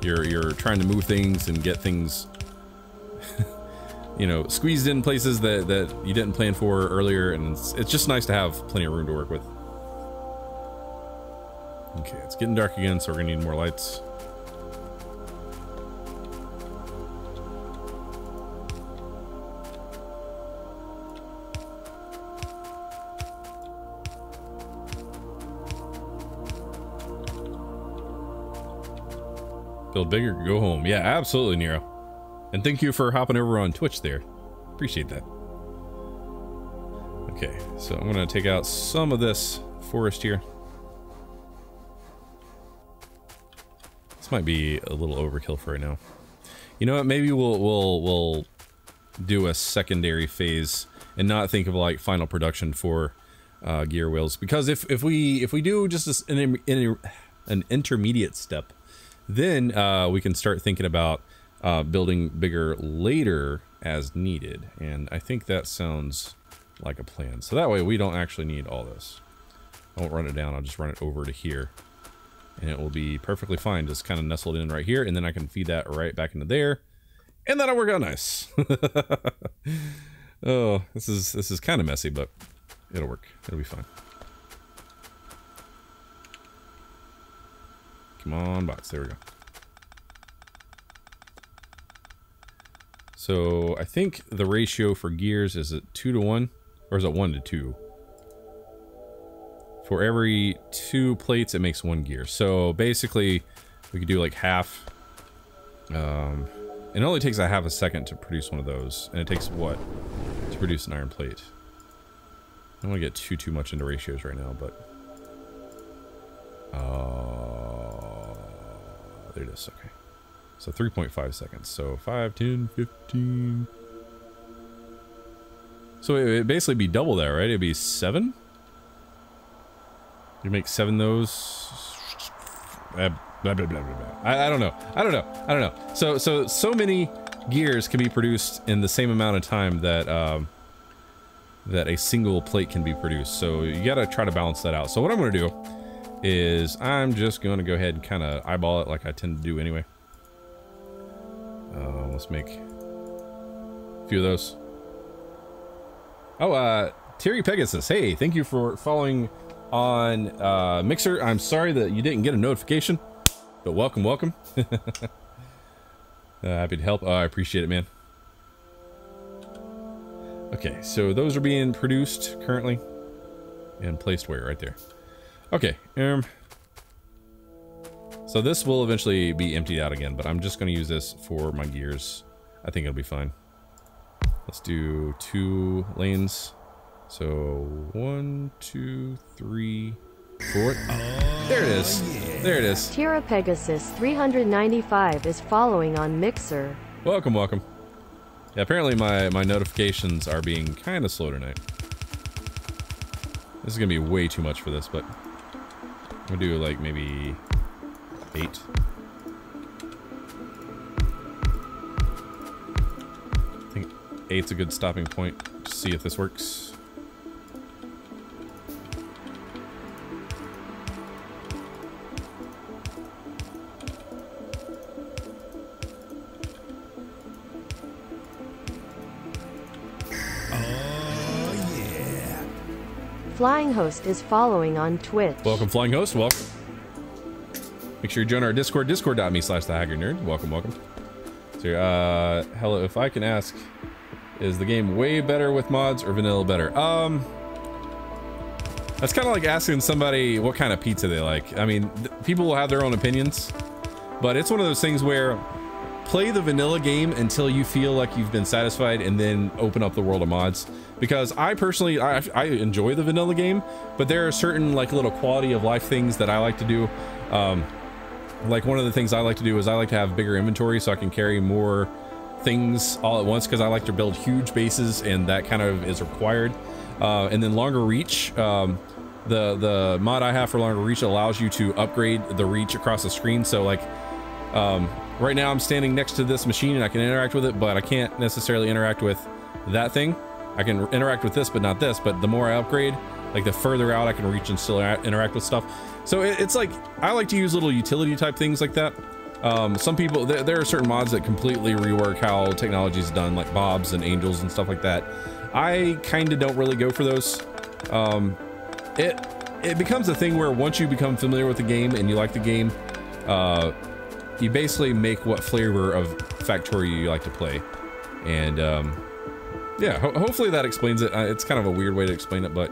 you're trying to move things and get things you know, squeezed in places that you didn't plan for earlier, and it's just nice to have plenty of room to work with. Okay, it's getting dark again, so we're gonna need more lights. Build bigger, go home. Yeah, absolutely, Nero. And thank you for hopping over on Twitch there. Appreciate that. Okay, so I'm gonna take out some of this forest here. This might be a little overkill for right now. You know what? Maybe we'll do a secondary phase and not think of like final production for gear wheels, because if we do just an intermediate step, then we can start thinking about building bigger later as needed, and I think that sounds like a plan. So that way we don't actually need all this. I won't run it down, I'll just run it over to here, and it will be perfectly fine, just kind of nestled in right here, and then I can feed that right back into there, and that'll work out nice. Oh, this is kind of messy, but it'll work. It'll be fine. Come on, box. There we go. So I think the ratio for gears is it 2 to 1, or is it 1 to 2? For every 2 plates, it makes 1 gear. So basically, we could do like half. And it only takes a half a second to produce one of those, and it takes what to produce an iron plate? I don't want to get too much into ratios right now, but there it is. Okay, so 3.5 seconds. So 5, 10, 15. So it'd basically be double that, right? It'd be 7. You make 7 those. Blah, blah, blah, blah, blah. I don't know. I don't know. So many gears can be produced in the same amount of time that that a single plate can be produced. So you gotta try to balance that out. So what I'm gonna do is I'm just gonna go ahead and kind of eyeball it like I tend to do anyway. Let's make a few of those. Oh, Terry Pegasus, hey, thank you for following on Mixer. I'm sorry that you didn't get a notification, but welcome. Happy to help. Oh, I appreciate it, man. Okay, so those are being produced currently and placed where? Right there. Okay, so this will eventually be emptied out again, but I'm just going to use this for my gears. I think it'll be fine. Let's do 2 lanes. So 1, 2, 3, 4. There it is. Yeah. There it is. Tira Pegasus 395 is following on Mixer. Welcome. Yeah, apparently my notifications are being kind of slow tonight. This is gonna be way too much for this, but I'm gonna do like maybe 8. I think 8's a good stopping point to see if this works. Flying Host is following on Twitch. Welcome, Flying Host. Welcome. Make sure you join our Discord, discord.me/TheHaggardNerd. Welcome. So, hello, if I can ask, is the game way better with mods or vanilla better? That's kind of like asking somebody what kind of pizza they like. I mean, people will have their own opinions, but it's one of those things where play the vanilla game until you feel like you've been satisfied and then open up the world of mods. Because I personally, I enjoy the vanilla game, but there are certain like little quality of life things that I like to do. Like one of the things I like to do is I like to have bigger inventory so I can carry more things all at once, because I like to build huge bases and that kind of is required. And then longer reach, the mod I have for longer reach allows you to upgrade the reach across the screen. So like, right now I'm standing next to this machine and I can interact with it, but I can't necessarily interact with that thing. I can interact with this, but not this. But the more I upgrade, like the further out I can reach and still interact with stuff. So it's like, I like to use little utility type things like that. Some people, there are certain mods that completely rework how technology is done, like bobs and angels and stuff like that. I kind of don't really go for those. It becomes a thing where once you become familiar with the game and you like the game, you basically make what flavor of Factorio you like to play. And yeah, hopefully that explains it. It's kind of a weird way to explain it, but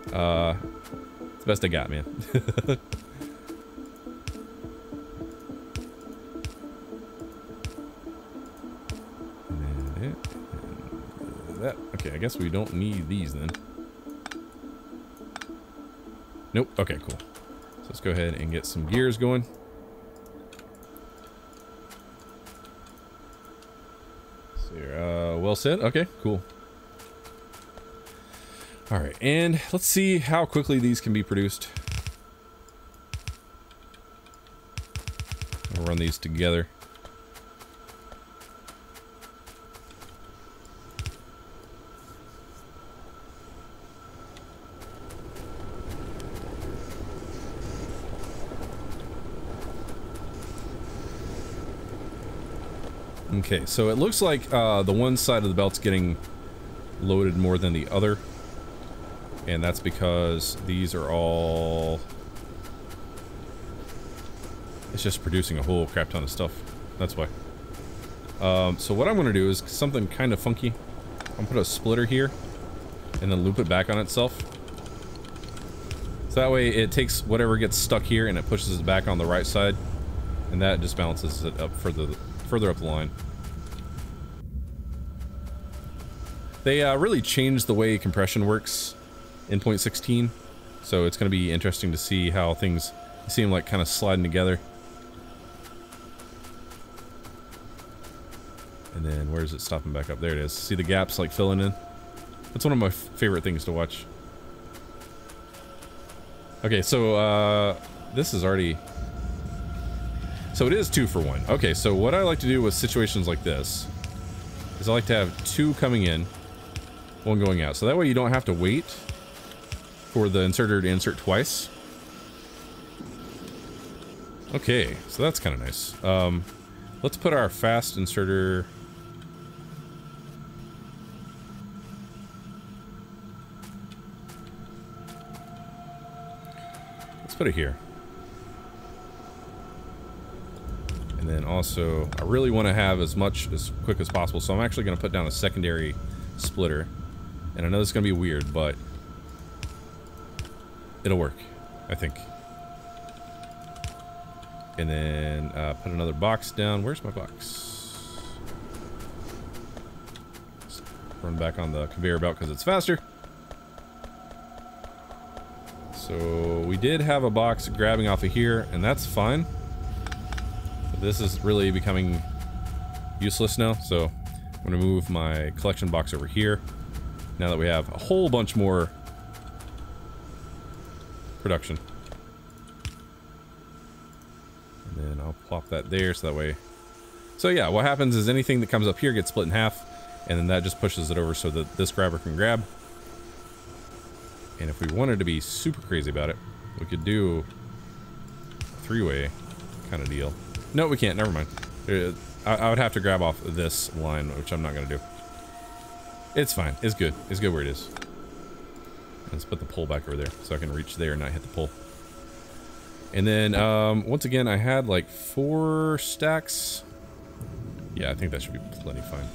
it's the best I got, man. And that. Okay, I guess we don't need these then. Nope. Okay, cool. So let's go ahead and get some gears going. Well said. Okay, cool. All right, and let's see how quickly these can be produced. I'll run these together. Okay, so it looks like the one side of the belt's getting loaded more than the other. And that's because these are all... It's just producing a whole crap ton of stuff. That's why. So what I'm going to do is something kind of funky. I'm going to put a splitter here and then loop it back on itself. So that way it takes whatever gets stuck here and it pushes it back on the right side. And that just balances it up further up the line. They really changed the way compression works in 0.16, so it's going to be interesting to see how things seem like kind of sliding together. And then where is it stopping back up? There it is. See the gaps like filling in? That's one of my favorite things to watch. Okay, so this is already... So it is 2 for 1. Okay, so what I like to do with situations like this is I like to have 2 coming in, 1 going out. So that way you don't have to wait for the inserter to insert twice. Okay, so that's kind of nice. Let's put our fast inserter... Let's put it here. And then also, I really want to have as much as quick as possible, so I'm actually going to put down a secondary splitter. And I know this is going to be weird, but it'll work, I think. And then put another box down. Where's my box? Let's run back on the conveyor belt because it's faster. So we did have a box grabbing off of here, and that's fine. But this is really becoming useless now, so I'm going to move my collection box over here. Now that we have a whole bunch more production. And then I'll plop that there so that way... So yeah, what happens is anything that comes up here gets split in half, and then that just pushes it over so that this grabber can grab. And if we wanted to be super crazy about it, we could do a 3-way kind of deal. No, we can't. Never mind. I would have to grab off this line, which I'm not going to do. It's fine. It's good. It's good where it is. Let's put the pole back over there so I can reach there and not hit the pole. And then, once again, I had like 4 stacks. Yeah, I think that should be plenty fine.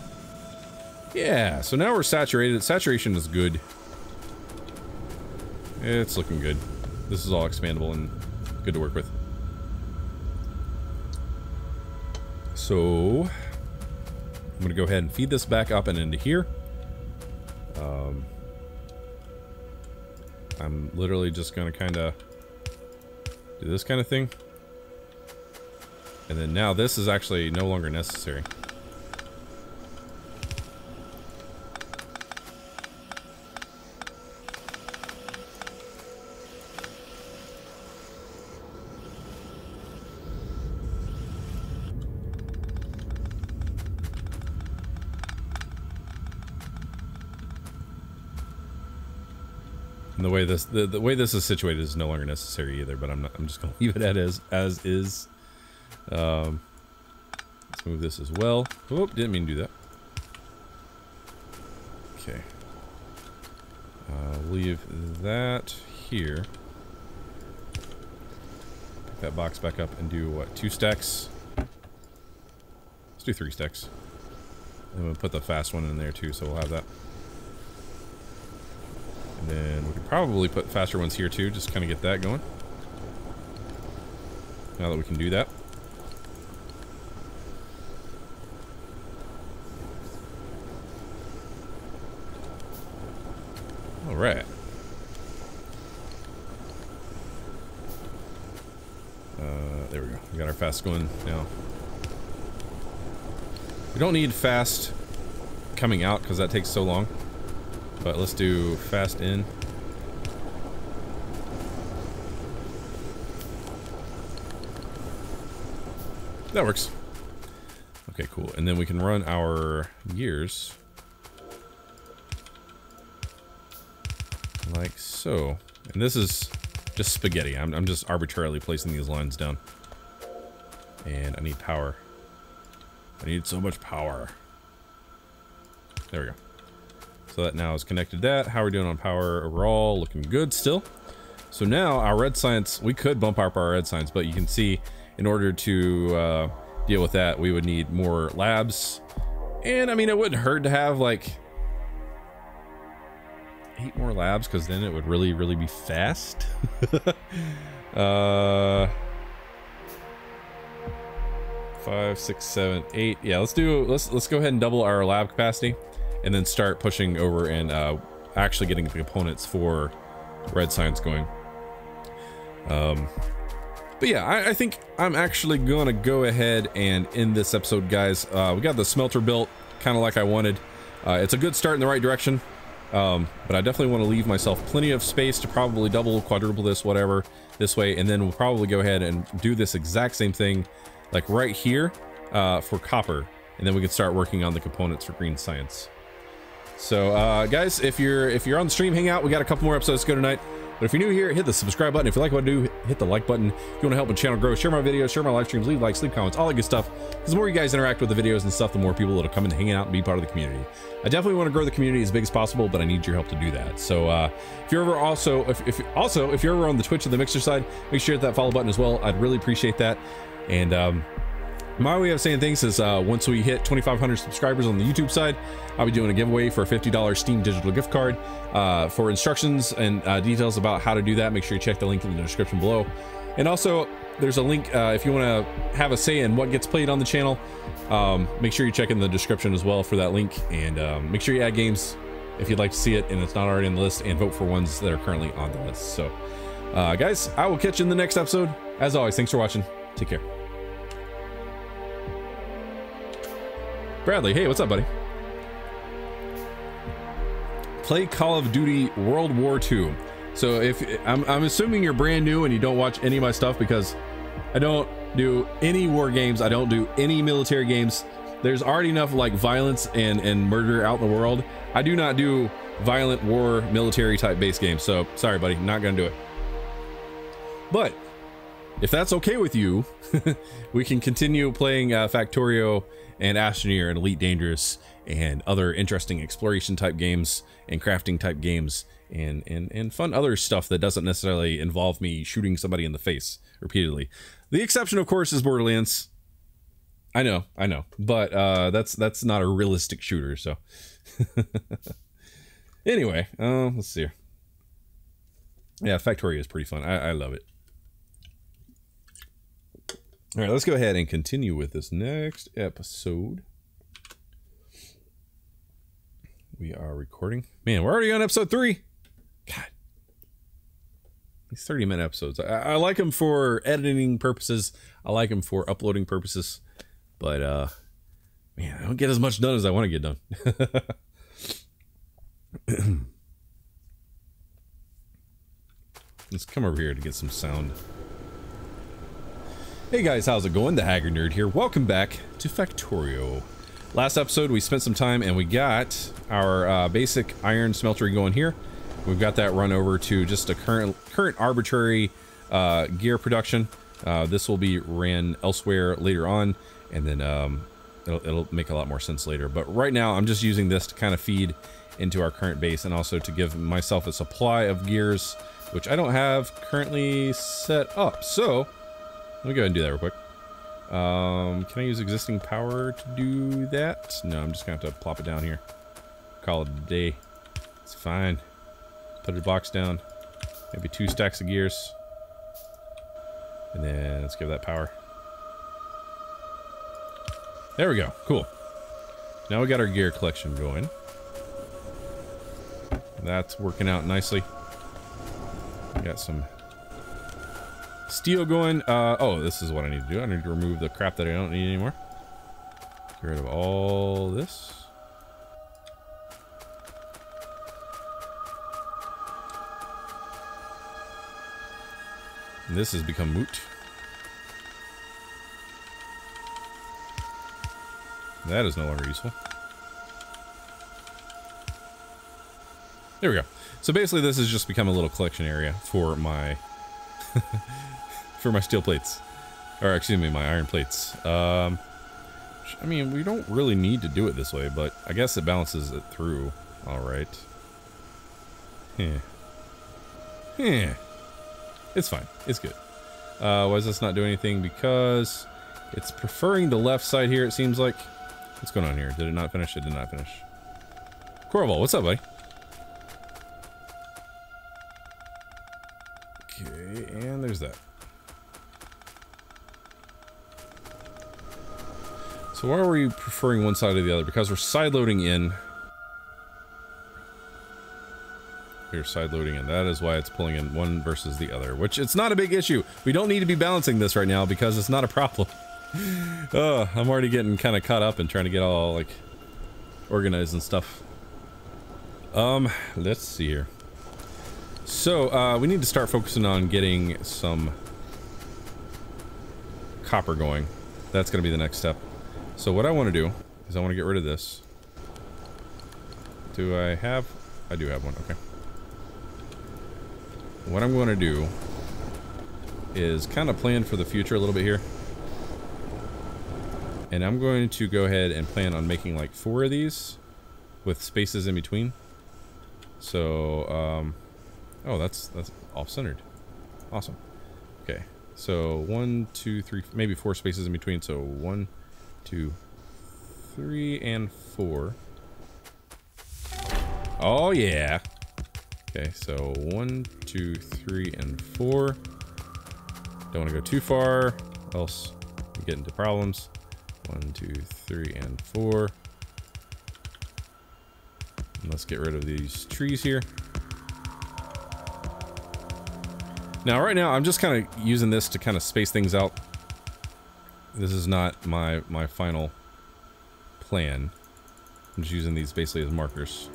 Yeah, so now we're saturated. Saturation is good. It's looking good. This is all expandable and good to work with. So, I'm going to go ahead and feed this back up and into here. I'm literally just going to kind of do this kind of thing. And then now this is actually no longer necessary. And the way this the way this is situated is no longer necessary either, but I'm just gonna leave it as is. Let's move this as well. Oh, didn't mean to do that. Okay. Leave that here. Pick that box back up and do what? 2 stacks? Let's do 3 stacks. And we'll put the fast one in there too, so we'll have that. And then we could probably put faster ones here too, just kind of get that going. Now that we can do that. All right. There we go. We got our fast going now. We don't need fast coming out because that takes so long. But let's do fast in. That works. Okay, cool. And then we can run our gears like so. And this is just spaghetti. I'm just arbitrarily placing these lines down. And I need power. I need so much power. There we go. So that now is connected to that. How are we doing on power overall? Looking good still. So now our red signs, we could bump up our red signs, but you can see in order to deal with that, we would need more labs. And I mean, it wouldn't hurt to have like 8 more labs, because then it would really, really be fast. 5, 6, 7, 8. Yeah, let's go ahead and double our lab capacity. and then start pushing over and actually getting the components for red science going. But yeah, I think I'm actually gonna go ahead and end this episode, guys. We got the smelter built kind of like I wanted. It's a good start in the right direction, but I definitely want to leave myself plenty of space to probably double, quadruple this, whatever, this way, and then we'll probably go ahead and do this exact same thing, like right here, for copper, and then we can start working on the components for green science. So, guys, if you're on the stream, hang out. We got a couple more episodes to go tonight. But if you're new here, hit the subscribe button. If you like what I do, hit the like button. If you want to help the channel grow, share my videos, share my live streams, leave likes, leave comments, all that good stuff. Because the more you guys interact with the videos and stuff, the more people that'll come and hang out and be part of the community. I definitely want to grow the community as big as possible, but I need your help to do that. So if you're ever if you're ever on the Twitch or the Mixer side, make sure to hit that follow button as well. I'd really appreciate that. And my way of saying things is once we hit 2,500 subscribers on the YouTube side, I'll be doing a giveaway for a $50 Steam digital gift card. For instructions and details about how to do that, make sure you check the link in the description below. And also, there's a link if you want to have a say in what gets played on the channel. Make sure you check in the description as well for that link. And make sure you add games if you'd like to see it and it's not already on the list, and vote for ones that are currently on the list. So, guys, I will catch you in the next episode. As always, thanks for watching. Take care. Bradley, hey, what's up, buddy? Play Call of Duty World War II. So if I'm assuming you're brand new and you don't watch any of my stuff, because I don't do any war games, I don't do any military games. There's already enough like violence and murder out in the world. I do not do violent war military type based games. So sorry, buddy, not gonna do it. But if that's okay with you, we can continue playing Factorio and Astroneer and Elite Dangerous and other interesting exploration type games and crafting type games and fun other stuff that doesn't necessarily involve me shooting somebody in the face repeatedly. The exception, of course, is Borderlands. I know, but that's not a realistic shooter, so. Anyway, let's see here. Yeah, Factorio is pretty fun. I love it. All right, let's go ahead and continue with this next episode. We are recording. Man, we're already on episode 3. God. These 30-minute episodes. I like them for editing purposes. I like them for uploading purposes. But, man, I don't get as much done as I want to get done. Let's come over here to get some sound. Hey guys, how's it going? TheHaggardNerd here. Welcome back to Factorio. Last episode, we spent some time and we got our basic iron smeltery going here. We've got that run over to just a current arbitrary gear production. This will be ran elsewhere later on, and then it'll make a lot more sense later. But right now, I'm just using this to kind of feed into our current base, and also to give myself a supply of gears, which I don't have currently set up. So let me go ahead and do that real quick. Can I use existing power to do that? No, I'm just gonna have to plop it down here. Call it a day. It's fine. Put a box down. Maybe 2 stacks of gears. And then let's give that power. There we go. Cool. Now we got our gear collection going. That's working out nicely. We got some steel going. Oh, this is what I need to do. I need to remove the crap that I don't need anymore. Get rid of all this. And this has become moot. That is no longer useful. There we go. So basically this has just become a little collection area for my for my steel plates, or excuse me, my iron plates. I mean, we don't really need to do it this way, but I guess it balances it through. All right. It's fine. It's good. Why does this not do anything? Because it's preferring the left side here, it seems like. What's going on here? Did it not finish? It did not finish. Corval, what's up, buddy? Okay, and there's that. So why are we preferring one side or the other? Because we're side loading in. clear side loading, and that is why it's pulling in one versus the other, which it's not a big issue. We don't need to be balancing this right now because it's not a problem. I'm already getting kind of caught up and trying to get all like organized and stuff. Let's see here. So we need to start focusing on getting some copper going. That's going to be the next step. So what I want to do is I want to get rid of this. Do I have? I do have one. Okay. What I'm going to do is kind of plan for the future a little bit here. And I'm going to go ahead and plan on making like 4 of these with spaces in between. So, oh, that's off-centered. Awesome. Okay. So 1, 2, 3, maybe 4 spaces in between. So 1, 2, 3, and 4. Oh yeah. Okay, so 1, 2, 3, and 4. Don't want to go too far, else we get into problems. 1, 2, 3, and 4. And let's get rid of these trees here. Now, right now, I'm just kind of using this to kind of space things out. This is not my final plan. I'm just using these basically as markers.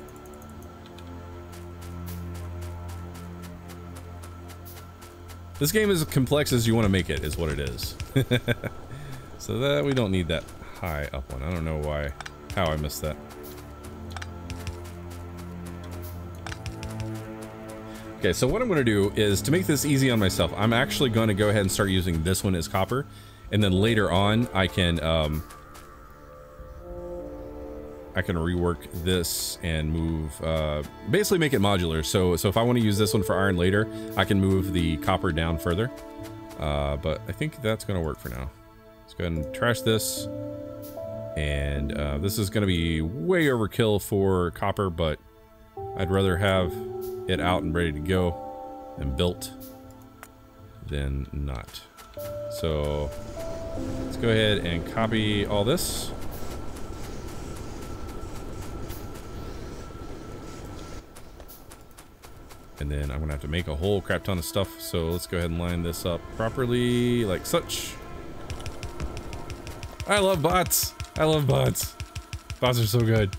This game is as complex as you want to make it, is what it is. So that we don't need that high up one. I don't know how I missed that. Okay, so what I'm going to do is, to make this easy on myself, I'm actually going to go ahead and start using this one as copper, and then later on I can rework this and move, basically make it modular. So if I want to use this one for iron later, I can move the copper down further. But I think that's going to work for now. Let's go ahead and trash this. And this is going to be way overkill for copper, but I'd rather have it out and ready to go and built than not. So let's go ahead and copy all this. And then I'm gonna have to make a whole crap ton of stuff. So let's go ahead and line this up properly, like such. I love bots. I love bots. Bots are so good.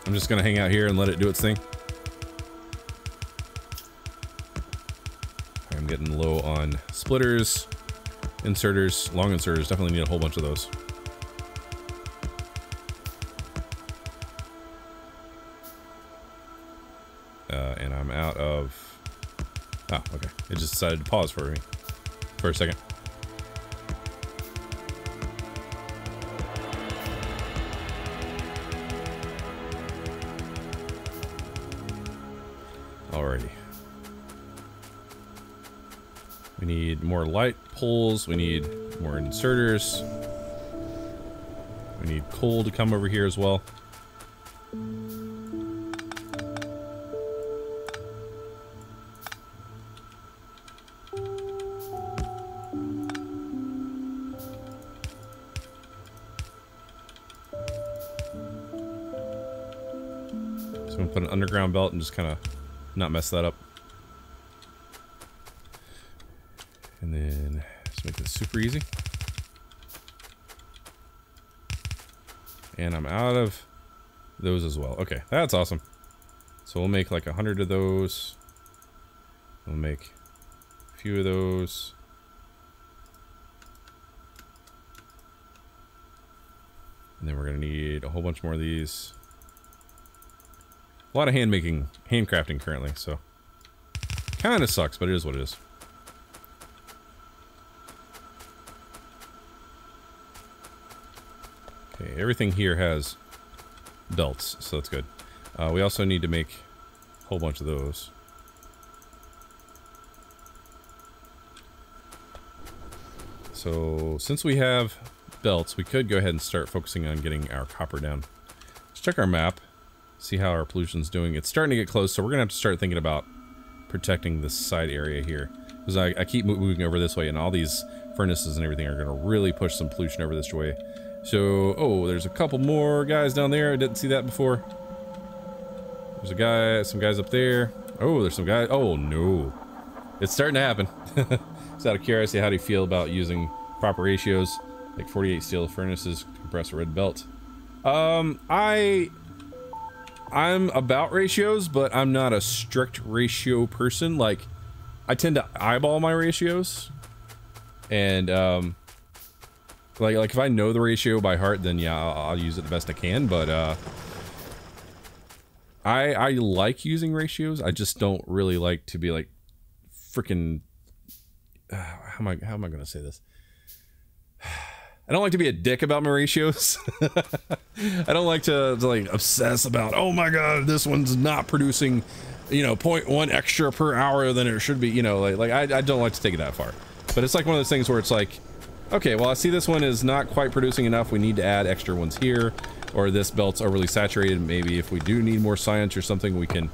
I'm just gonna hang out here and let it do its thing. I'm getting low on splitters, inserters, long inserters. Definitely need a whole bunch of those. And I'm out of... Oh, okay. It just decided to pause for me for a second. Alrighty. We need more light poles. We need more inserters. We need coal to come over here as well. So I'm gonna put an underground belt and just kind of not mess that up. And then just make this super easy. And I'm out of those as well. Okay, that's awesome. So we'll make like 100 of those. We'll make a few of those. And then we're gonna need a whole bunch more of these. A lot of handcrafting currently, so kind of sucks, but it is what it is. Okay, everything here has belts, so that's good. We also need to make a whole bunch of those. So since we have belts, we could go ahead and start focusing on getting our copper down. Let's check our map. See how our pollution's doing. It's starting to get close, so we're gonna have to start thinking about protecting this side area here, because I keep moving over this way, and all these furnaces and everything are gonna really push some pollution over this way. So, oh, there's a couple more guys down there. I didn't see that before. There's a guy, some guys up there. Oh, there's some guys. Oh, no. It's starting to happen. Just out of curiosity, how do you feel about using proper ratios? Like 48 steel furnaces, compress a red belt. I'm about ratios, but I'm not a strict ratio person. Like, I tend to eyeball my ratios. And, like if I know the ratio by heart, then yeah, I'll use it the best I can, but, I like using ratios. I just don't really like to be like freaking, how am I gonna say this? I don't like to be a dick about my ratios. I don't like to like obsess about, oh my god, this one's not producing, you know, 0.1 extra per hour than it should be, you know, like I don't like to take it that far. But it's like one of those things where it's like, okay, well, I see this one is not quite producing enough. We need to add extra ones here, or this belt's overly saturated. Maybe if we do need more science or something, we can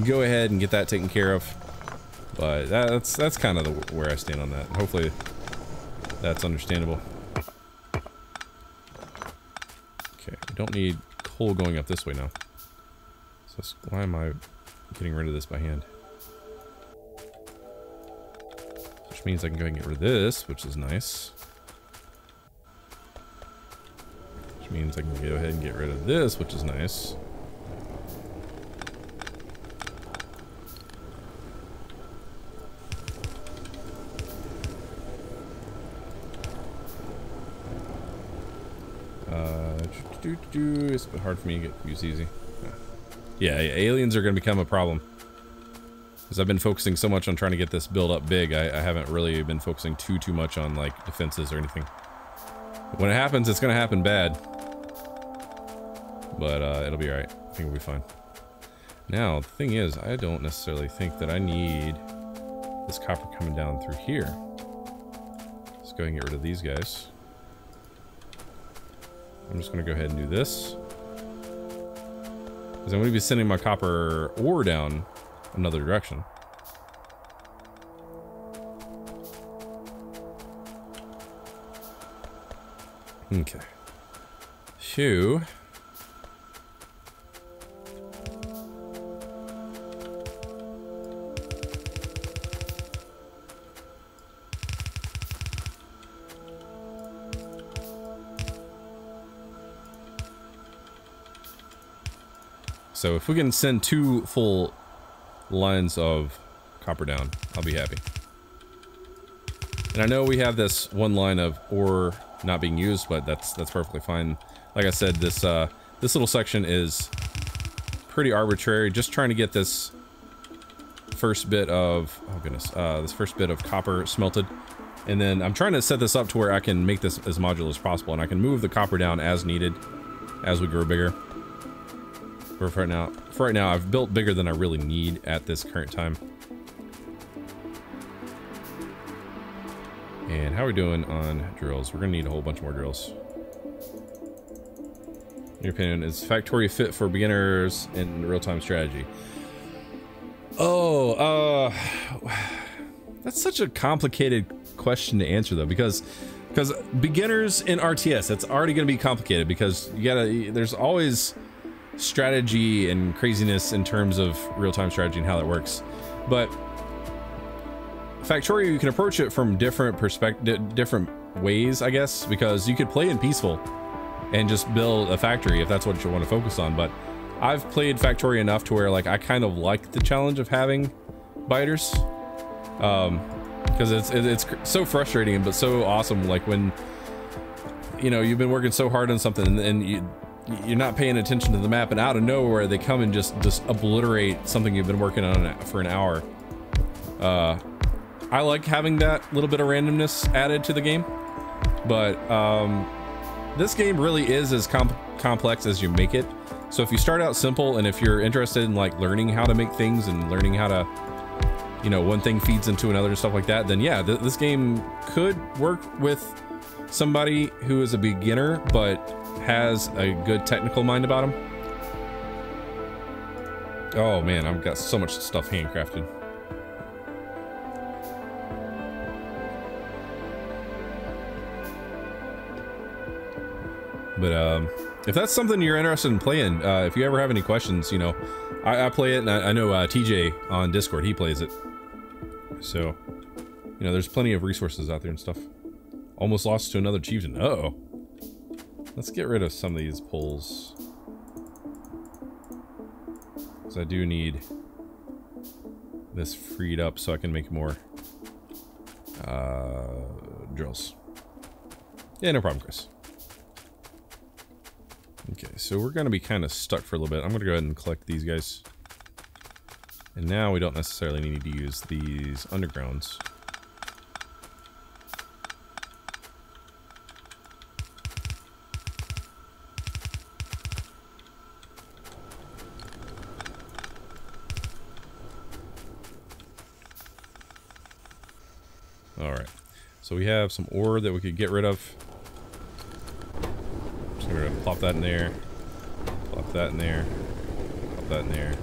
go ahead and get that taken care of. But that's kind of where I stand on that. Hopefully that's understandable. Okay, we don't need coal going up this way now. So why am I getting rid of this by hand? Which means I can go ahead and get rid of this, which is nice. Which means I can go ahead and get rid of this, which is nice. It's a bit hard for me to get used easy. Yeah, aliens are going to become a problem. Because I've been focusing so much on trying to get this build up big, I haven't really been focusing too much on like defenses or anything. When it happens, it's going to happen bad. But it'll be alright. I think we'll be fine. Now, the thing is, I don't necessarily think that I need this copper coming down through here. Let's go ahead and get rid of these guys. I'm just going to go ahead and do this. Because I'm going to be sending my copper ore down another direction. Okay. Phew. So if we can send 2 full lines of copper down, I'll be happy. And I know we have this one line of ore not being used, but that's perfectly fine. Like I said, this little section is pretty arbitrary. Just trying to get this first bit of, oh goodness, this first bit of copper smelted. And then I'm trying to set this up to where I can make this as modular as possible, and I can move the copper down as needed as we grow bigger. For right now, I've built bigger than I really need at this current time. And how are we doing on drills? We're gonna need a whole bunch more drills. In your opinion, is Factorio fit for beginners in real-time strategy? Oh, that's such a complicated question to answer though, because beginners in RTS, that's already gonna be complicated because there's always strategy and craziness in terms of real-time strategy and how that works. But Factorio, you can approach it from different ways, I guess, because you could play in peaceful and just build a factory if that's what you want to focus on. But I've played Factorio enough to where like I kind of like the challenge of having biters, because it's so frustrating but so awesome. Like when you've been working so hard on something and you're not paying attention to the map, and out of nowhere they come and just obliterate something you've been working on for an hour. I like having that little bit of randomness added to the game, but this game really is as complex as you make it. So if you start out simple, and if you're interested in like learning how to make things and learning how to, one thing feeds into another and stuff like that, then yeah, this game could work with somebody who is a beginner but has a good technical mind about him. Oh man, I've got so much stuff handcrafted. But if that's something you're interested in playing, if you ever have any questions, you know, I play it, and I know TJ on Discord, he plays it. So, you know, there's plenty of resources out there and stuff. Almost lost to another chieftain. Uh-oh. Let's get rid of some of these poles. Because I do need this freed up so I can make more drills. Yeah, no problem, Chris. Okay, so we're going to be kind of stuck for a little bit. I'm going to go ahead and collect these guys. And now we don't necessarily need to use these undergrounds. Alright, so we have some ore that we could get rid of. Just gonna plop that in there, plop that in there, plop that in there.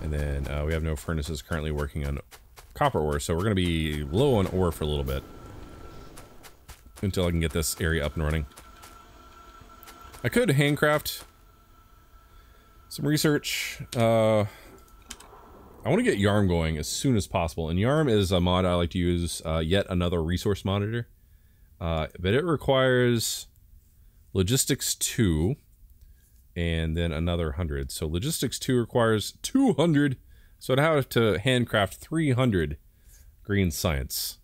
And then we have no furnaces currently working on copper ore, so we're gonna be low on ore for a little bit. Until I can get this area up and running. I could handcraft some research. I want to get Yarm going as soon as possible, and Yarm is a mod I like to use, yet another resource monitor. But it requires logistics 2 and then another 100. So logistics 2 requires 200, so I'd have to handcraft 300 green science.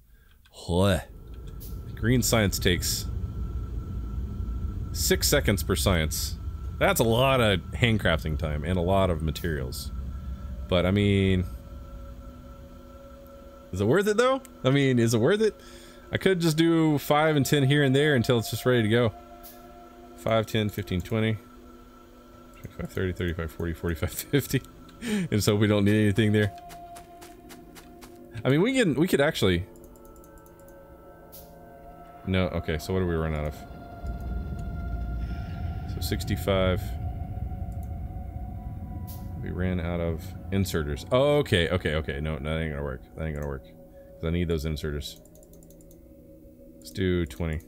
Green science takes 6 seconds per science. That's a lot of handcrafting time and a lot of materials. But, I mean... is it worth it, though? I mean, is it worth it? I could just do 5 and 10 here and there until it's just ready to go. 5, 10, 15, 20... 25, 30, 35, 40, 45, 50. And so we don't need anything there. I mean, we could actually... no, okay, so what do we run out of? So 65... we ran out of inserters. Oh, okay. No, that ain't gonna work. That ain't gonna work. Because I need those inserters. Let's do 20.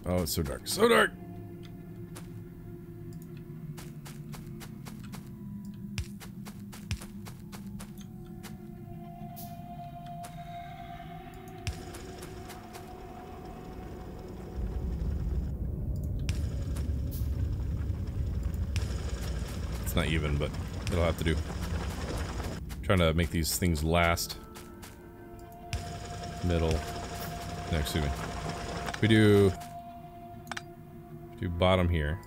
Oh, it's so dark. So dark! Not even, but it'll have to do. I'm trying to make these things last. Middle. No, excuse me. We do bottom here.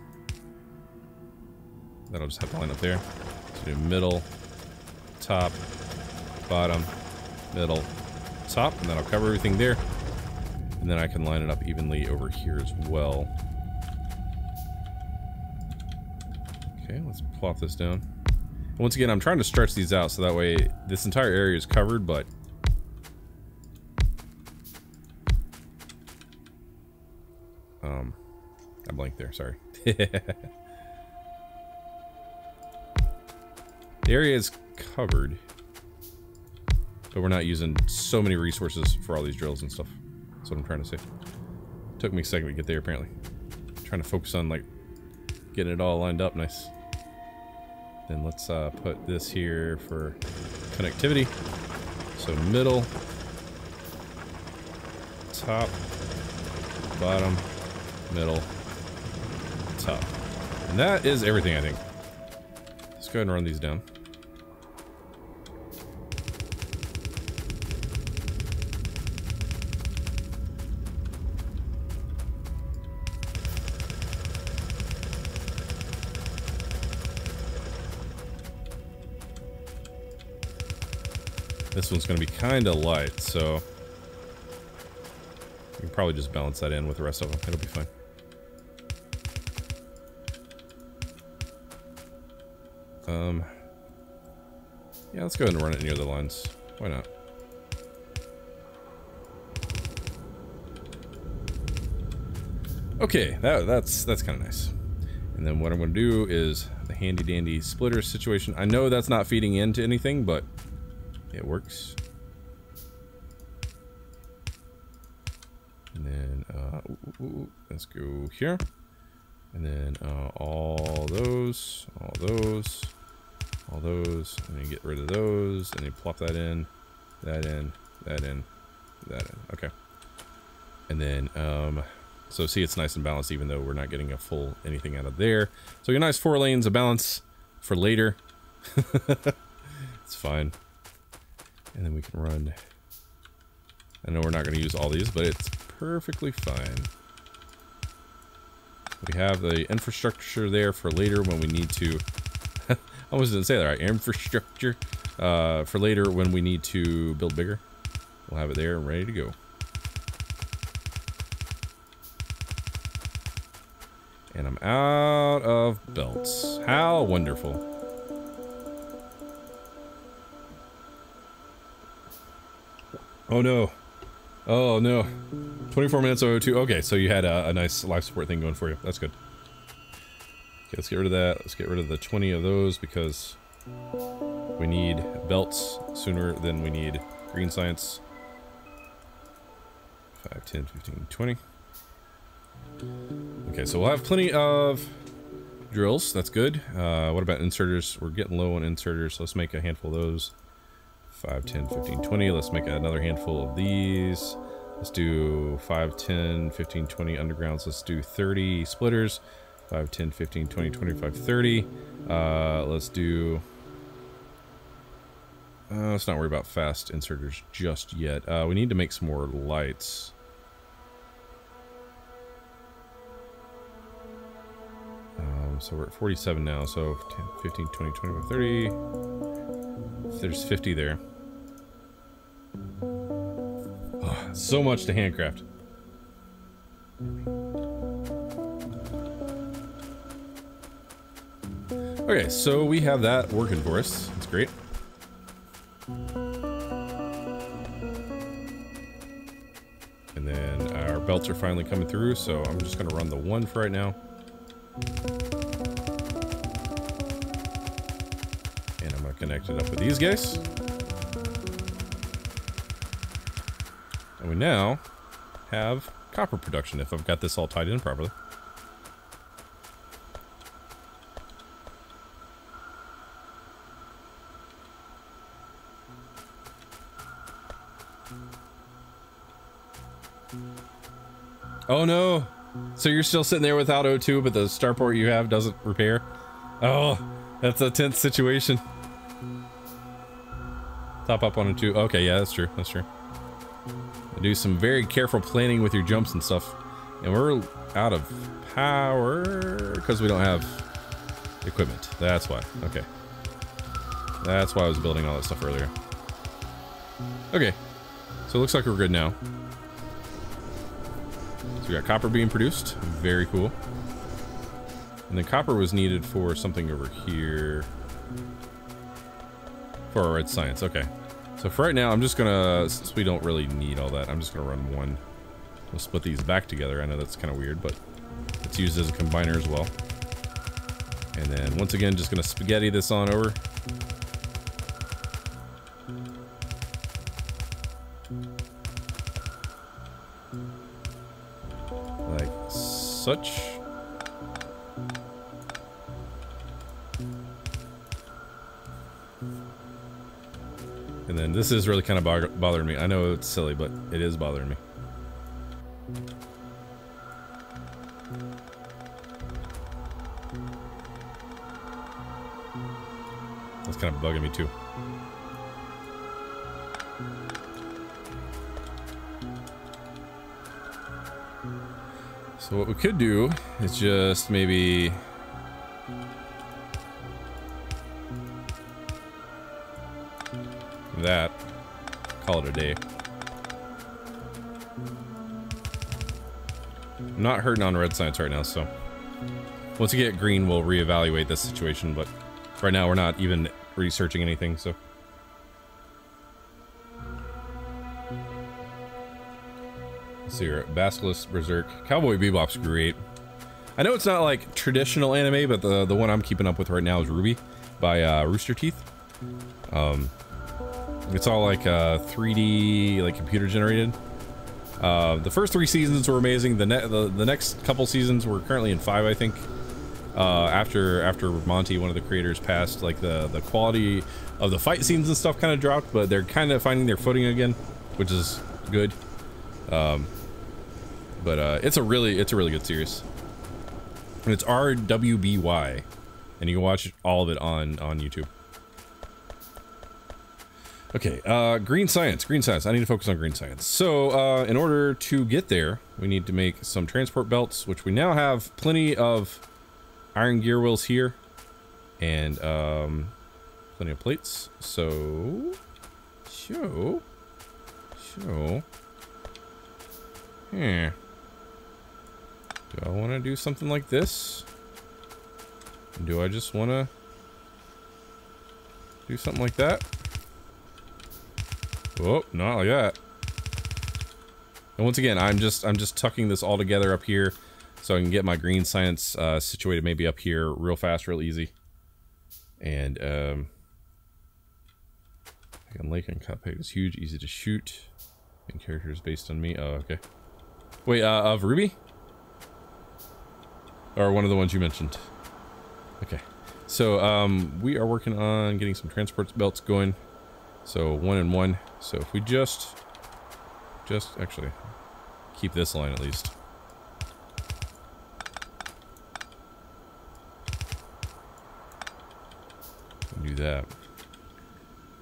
That'll just have to line up there. So do middle, top, bottom, middle, top, and that'll cover everything there. And then I can line it up evenly over here as well. Okay, let's plop this down. And once again, I'm trying to stretch these out so that way this entire area is covered, but... I blanked there, sorry. The area is covered, but we're not using so many resources for all these drills and stuff. That's what I'm trying to say. Took me a second to get there, apparently. I'm trying to focus on, like, getting it all lined up nice. Then let's put this here for connectivity. So middle, top, bottom, middle, top. And that is everything, I think. Let's go ahead and run these down. This one's going to be kind of light, so we can probably just balance that in with the rest of them. It'll be fine. Yeah, let's go ahead and run it near the lines. Why not? Okay, that's kind of nice. And then what I'm going to do is the handy dandy splitter situation. I know that's not feeding into anything, but it works. And then, let's go here. And then, all those, and then get rid of those, and then plop that in, that in, that in, that in. Okay. And then, so see, it's nice and balanced, even though we're not getting a full anything out of there. So a nice 4 lanes of balance for later. It's fine. And then we can run. I know we're not going to use all these, but it's perfectly fine. We have the infrastructure there for later when we need to. I almost didn't say that right. Infrastructure for later when we need to build bigger. We'll have it there and ready to go. And I'm out of belts. How wonderful. Oh no. Oh no. 24 minutes 002. Okay, so you had a nice life support thing going for you. That's good. Okay, let's get rid of that. Let's get rid of the 20 of those because we need belts sooner than we need green science. 5, 10, 15, 20. Okay, so we'll have plenty of drills. That's good. What about inserters? We're getting low on inserters, so let's make a handful of those. 5, 10, 15, 20. Let's make another handful of these. Let's do 5, 10, 15, 20 undergrounds. Let's do 30 splitters. 5, 10, 15, 20, 25, 30. Let's do... let's not worry about fast inserters just yet. We need to make some more lights. So we're at 47 now, so 10, 15, 20, 25, 30. There's 50 there. Oh, so much to handcraft. Okay, so we have that working for us. That's great. And then our belts are finally coming through, so I'm just gonna run the one for right now. And I'm gonna connect it up with these guys. And we now have copper production if I've got this all tied in properly. Oh no! So you're still sitting there without O2, but the starport you have doesn't repair? Oh, that's a tense situation. Top up on O2. Okay, yeah, that's true. That's true. Do some very careful planning with your jumps and stuff. And we're out of power because we don't have equipment. That's why. Okay. That's why I was building all that stuff earlier. Okay. So it looks like we're good now. So we got copper being produced. Very cool. And then copper was needed for something over here. For our red science. Okay. So for right now, I'm just gonna, since we don't really need all that, I'm just gonna run one. We'll split these back together. I know that's kind of weird, but it's used as a combiner as well. And then once again, just gonna spaghetti this on over. Like such. And then this is really kind of bothering me. I know it's silly, but it is bothering me. That's kind of bugging me too. So what we could do is just maybe... that. Call it a day. I'm not hurting on red science right now, so once we get green, we'll reevaluate this situation, but right now we're not even researching anything, so. Let's see here. Basilisk, Berserk. Cowboy Bebop's great. I know it's not like traditional anime, but the one I'm keeping up with right now is Ruby by Rooster Teeth. It's all like 3D, like computer generated. The first 3 seasons were amazing. The next couple seasons, we're currently in 5, I think. After Monty, one of the creators, passed, like the quality of the fight scenes and stuff kind of dropped, but they're kind of finding their footing again, which is good. It's a really good series, and it's RWBY, and you can watch all of it on YouTube. Okay, green science. I need to focus on green science. So, in order to get there, we need to make some transport belts, which we now have plenty of iron gear wheels here, and plenty of plates. So, show. Do I want to do something like this? Do I just want to do something like that? Oh, not like that. And once again, I'm just tucking this all together up here so I can get my green science situated maybe up here real fast, real easy. And I can lake and cut peg is huge, easy to shoot. And characters based on me. Oh, okay. Wait, of Ruby? Or one of the ones you mentioned. Okay. So we are working on getting some transport belts going. So 1 and 1. So if we just actually keep this line at least. Do that.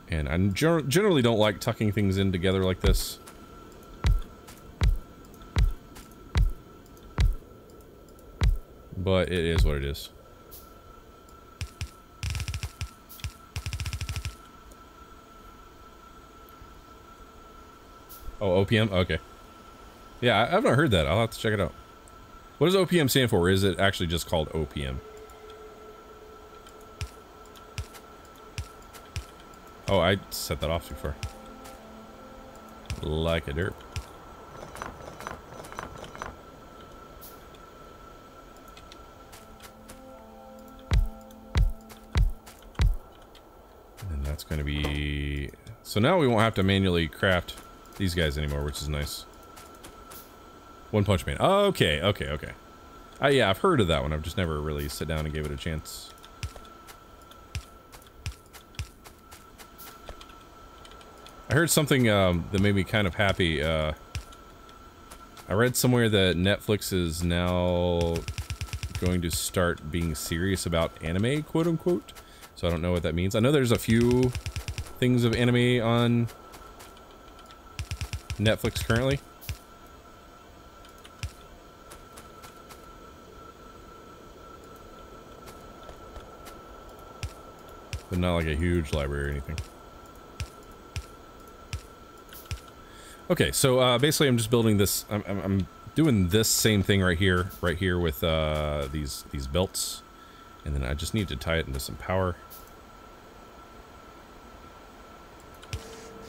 And I generally don't like tucking things in together like this. But it is what it is. Oh, OPM? Okay. Yeah, I've not heard that. I'll have to check it out. What does OPM stand for? Or is it actually just called OPM? Oh, I set that off too far. Like a derp. And that's going to be... So now we won't have to manually craft these guys anymore, which is nice. One Punch Man. Okay. Yeah, I've heard of that one. I've just never really sat down and gave it a chance. I heard something that made me kind of happy. I read somewhere that Netflix is now going to start being serious about anime, quote unquote. So I don't know what that means. I know there's a few things of anime on Netflix currently. But not like a huge library or anything. Okay, so basically I'm just building this, I'm doing this same thing right here with these belts. And then I just need to tie it into some power.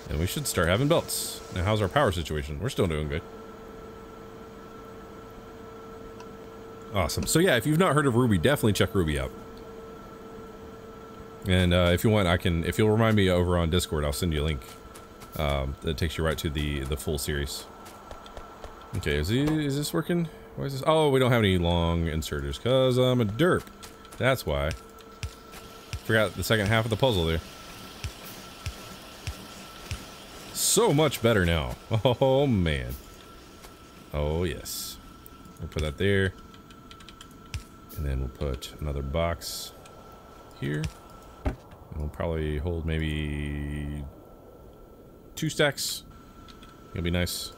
And we should start having belts. Now how's our power situation? We're still doing good. Awesome. So yeah, if you've not heard of Ruby, definitely check Ruby out. And if you want, if you'll remind me over on Discord, I'll send you a link. That takes you right to the full series. Okay, is this working? Why is this? Oh, we don't have any long inserters because I'm a derp. That's why. Forgot the second half of the puzzle there. So much better now. Oh man. Oh yes. We'll put that there. And then we'll put another box here. And we'll probably hold maybe 2 stacks. It'll be nice.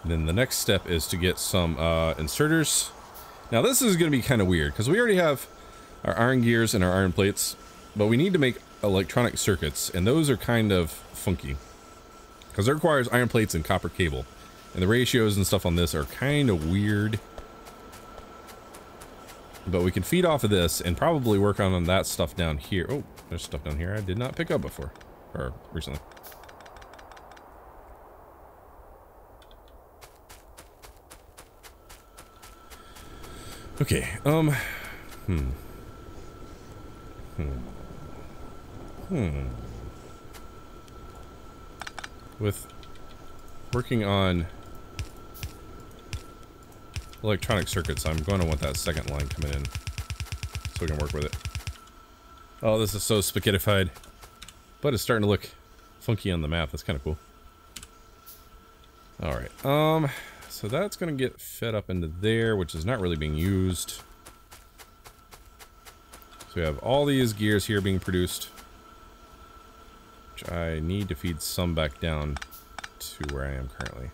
And then the next step is to get some inserters. Now this is going to be kind of weird because we already have our iron gears and our iron plates, but we need to make electronic circuits, and those are kind of funky because it requires iron plates and copper cable, and the ratios and stuff on this are kind of weird. But we can feed off of this and probably work on that stuff down here. Oh, there's stuff down here I did not pick up before, or recently. Okay, With working on electronic circuits, I'm going to want that second line coming in so we can work with it. Oh, this is so spaghettified, but it's starting to look funky on the map. That's kind of cool. All right, so that's gonna get fed up into there, which is not really being used. So we have all these gears here being produced, which I need to feed some back down to where I am currently.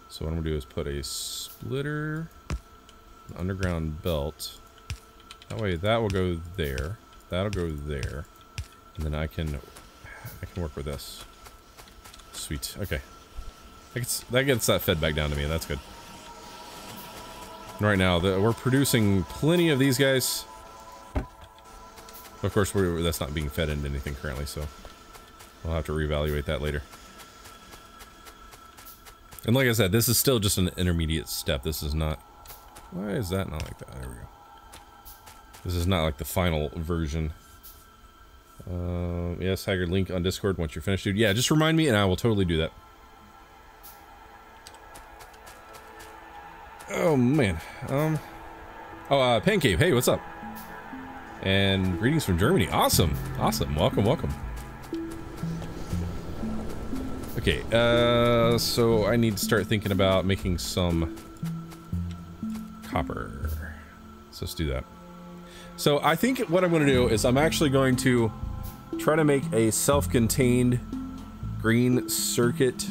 So what I'm gonna do is put a splitter, an underground belt. That way that will go there, that'll go there, and then I can work with this. Sweet, okay. That gets that fed back down to me, that's good. And right now, we're producing plenty of these guys. Of course, that's not being fed into anything currently, so we'll have to reevaluate that later. And like I said, this is still just an intermediate step. This is not... Why is that not like that? There we go. This is not like the final version. Yes, Haggard, link on Discord once you're finished, dude. Yeah, just remind me and I will totally do that. Oh, man. Pancave, hey, what's up? And greetings from Germany. Awesome. Awesome. Welcome, welcome. Okay, so I need to start thinking about making some copper. So let's do that. So I think what I'm going to do is I'm actually going to try to make a self-contained green circuit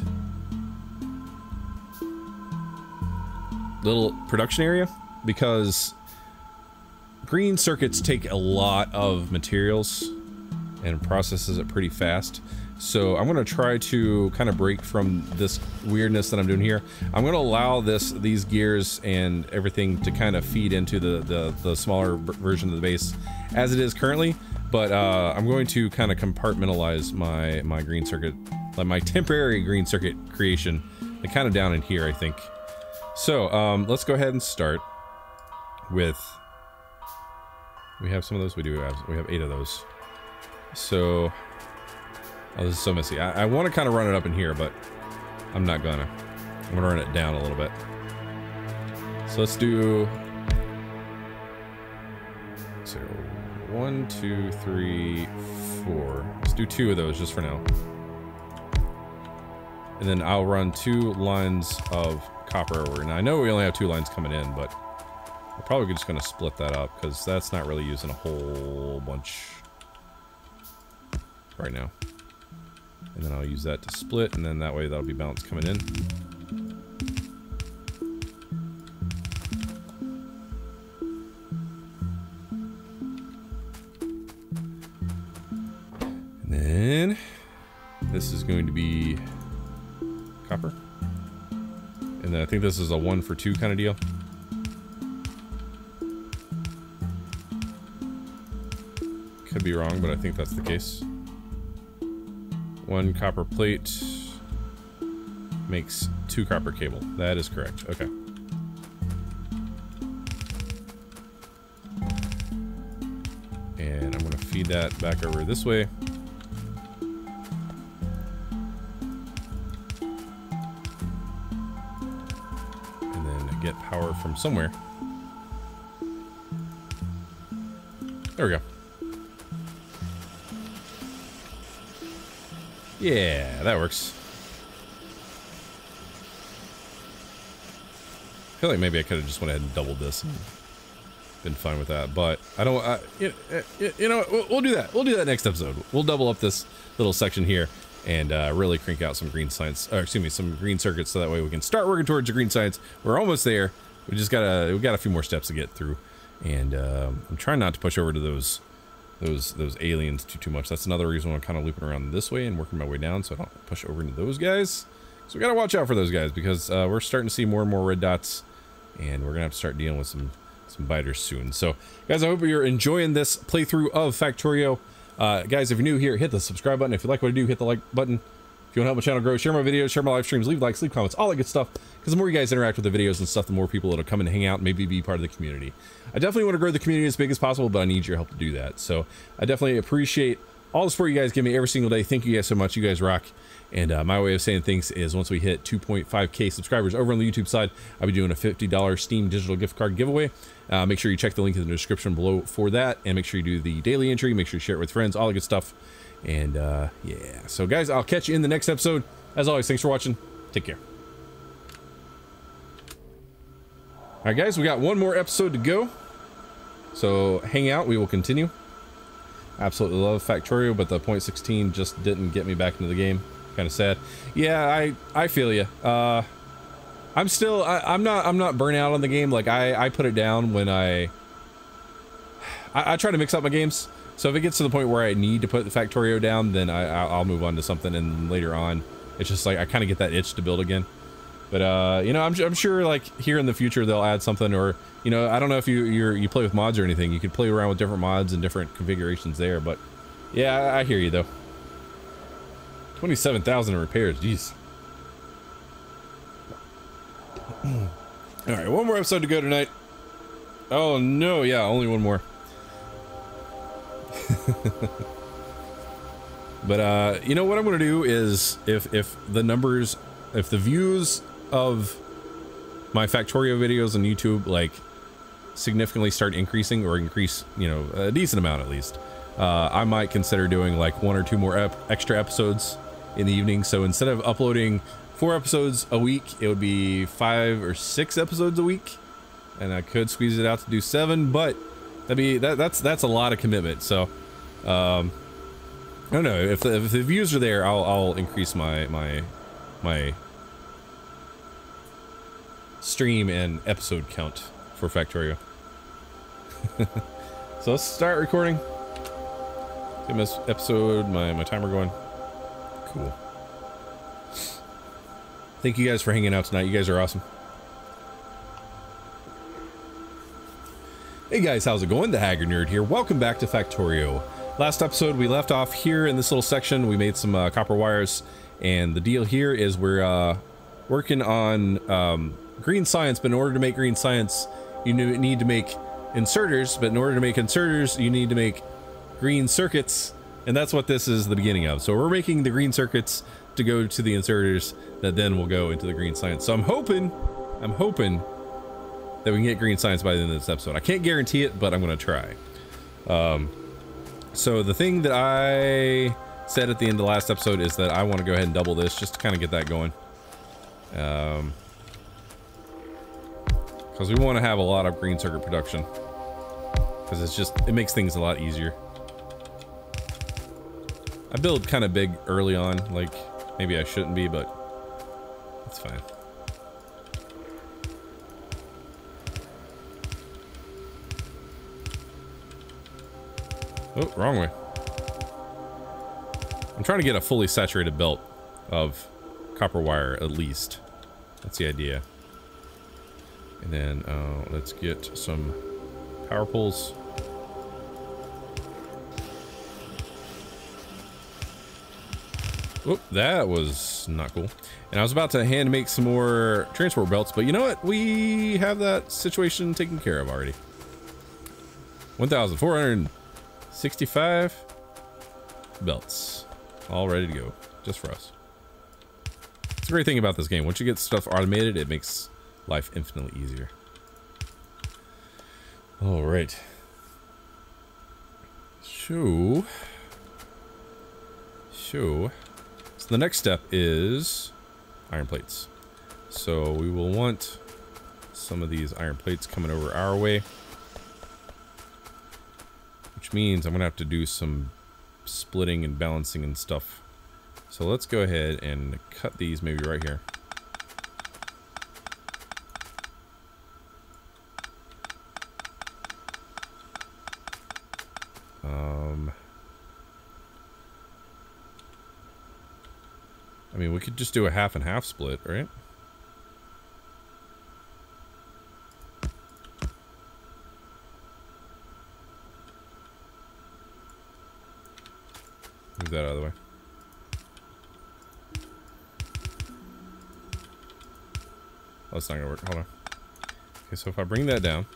little production area, because green circuits take a lot of materials and processes it pretty fast. So I'm going to try to kind of break from this weirdness that I'm doing here. I'm going to allow these gears and everything to kind of feed into the smaller version of the base as it is currently, but I'm going to kind of compartmentalize my green circuit, like my temporary green circuit creation, and kind of down in here, I think. So let's go ahead and start with. We have some of those. We have 8 of those. So. Oh, this is so messy. I want to kind of run it up in here, but I'm not gonna. I'm gonna run it down a little bit. So let's do... So, 1, 2, 3, 4. Let's do 2 of those just for now. And then I'll run 2 lines of copper over. Now I know we only have 2 lines coming in, but we're probably just gonna split that up, because that's not really using a whole bunch right now. And then I'll use that to split, and then that way that'll be balance coming in. And then this is going to be copper. And then I think this is a 1 for 2 kind of deal. Could be wrong, but I think that's the case. 1 copper plate makes 2 copper cable. That is correct. Okay. And I'm going to feed that back over this way. And then get power from somewhere. There we go. Yeah, that works. I feel like maybe I could have just went ahead and doubled this and been fine with that, but I don't. You know what? We'll do that. We'll do that next episode. We'll double up this little section here and really crank out some green science, or excuse me, some green circuits, so that way we can start working towards the green science. We're almost there. We got a few more steps to get through, and I'm trying not to push over to those aliens too much. That's another reason why I'm kind of looping around this way and working my way down, so I don't push over into those guys. So we gotta watch out for those guys, because we're starting to see more and more red dots, and we're gonna have to start dealing with some biters soon. So guys, I hope you're enjoying this playthrough of Factorio. Guys, if you're new here, hit the subscribe button. If you like what I do, hit the like button. If you want to help my channel grow, share my videos, share my live streams, leave likes, leave comments, all that good stuff. Because the more you guys interact with the videos and stuff, the more people that'll come and hang out and maybe be part of the community. I definitely want to grow the community as big as possible, but I need your help to do that. So I definitely appreciate all the support you guys give me every single day. Thank you guys so much. You guys rock. And my way of saying things is once we hit 2.5k subscribers over on the YouTube side, I'll be doing a $50 Steam digital gift card giveaway. Make sure you check the link in the description below for that. And make sure you do the daily entry. Make sure you share it with friends, all the good stuff. And yeah, so guys, I'll catch you in the next episode. As always, thanks for watching. Take care. All right, guys, we got one more episode to go. So hang out. We will continue. Absolutely love Factorio, but the .16 just didn't get me back into the game. Kind of sad. Yeah, I feel you. I'm not burnt out on the game. Like I put it down when I try to mix up my games. So if it gets to the point where I need to put the Factorio down, then I'll move on to something, and later on, it's just like I kind of get that itch to build again. But you know, I'm sure like here in the future they'll add something, or you know, I don't know if you play with mods or anything. You could play around with different mods and different configurations there. But yeah, I hear you though. 27,000 in repairs, jeez. All right, one more episode to go tonight. Oh no, yeah, only one more. But you know what I'm gonna do is if the numbers, if the views of my Factorio videos on YouTube like significantly start increasing, or increase, you know, a decent amount at least, I might consider doing like 1 or 2 more extra episodes in the evening. So instead of uploading 4 episodes a week, it would be 5 or 6 episodes a week, and I could squeeze it out to do 7, but that's a lot of commitment. So I don't know, if the views are there, I'll increase my stream and episode count for Factorio. So let's start recording. Get my episode, my timer going. Cool. Thank you guys for hanging out tonight. You guys are awesome. Hey guys, how's it going? TheHaggardNerd here. Welcome back to Factorio. Last episode we left off here in this little section. We made some copper wires, and the deal here is we're working on green science, but in order to make green science you need to make inserters, but in order to make inserters you need to make green circuits, and that's what this is the beginning of. So we're making the green circuits to go to the inserters that then will go into the green science. So I'm hoping that we can get green science by the end of this episode. I can't guarantee it, but I'm gonna try. So the thing that I said at the end of the last episode is that I want to go ahead and double this just to kind of get that going. Because we want to have a lot of green circuit production, because it makes things a lot easier. I build kind of big early on, like maybe I shouldn't be, but it's fine. Oh, wrong way. I'm trying to get a fully saturated belt of copper wire at least. That's the idea. And then let's get some power poles. Oh, that was not cool. And I was about to hand make some more transport belts, but you know what? We have that situation taken care of already. 1,465 belts, all ready to go, just for us. It's a great thing about this game. Once you get stuff automated, it makes life infinitely easier. All right. So the next step is iron plates. So we will want some of these iron plates coming over our way, which means I'm gonna have to do some splitting and balancing and stuff. So let's go ahead and cut these maybe right here. I mean, we could just do a half and half split, right? Move that out of the way. Oh, it's not gonna work. Hold on. Okay, so if I bring that down.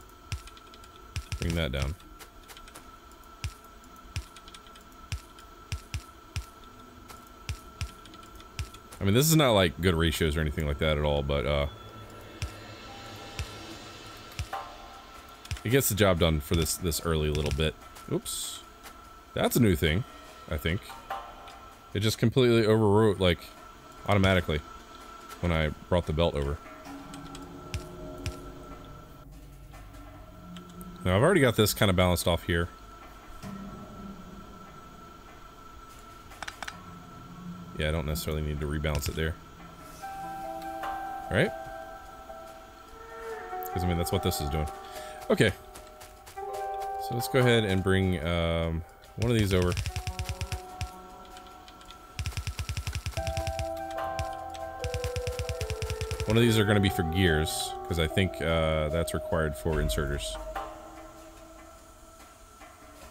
Bring that down. I mean, this is not like good ratios or anything like that at all, but it gets the job done for this early little bit. Oops. That's a new thing, I think. It just completely overwrote, like, automatically when I brought the belt over. Now, I've already got this kind of balanced off here. Yeah, I don't necessarily need to rebalance it there. Alright? Because, I mean, that's what this is doing. Okay. So let's go ahead and bring one of these over. One of these are going to be for gears, because I think that's required for inserters.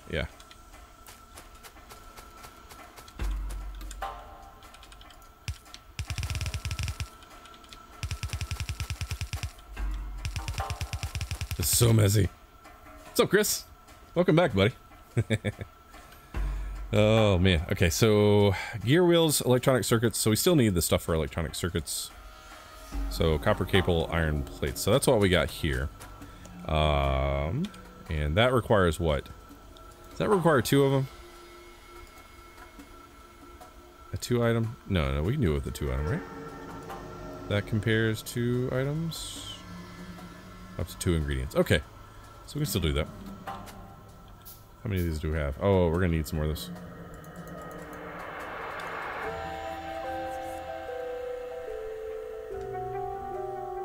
Yeah. It's so messy. What's up, Chris? Welcome back, buddy. Oh, man. Okay, so gear wheels, electronic circuits. So we still need the stuff for electronic circuits. So copper cable, iron plates. So that's what we got here. And that requires what? Does that require 2 of them? A 2 item? No, we can do it with a 2 item, right? That compares 2 items. Up to 2 ingredients. Okay. So we can still do that. How many of these do we have? Oh, we're gonna need some more of this.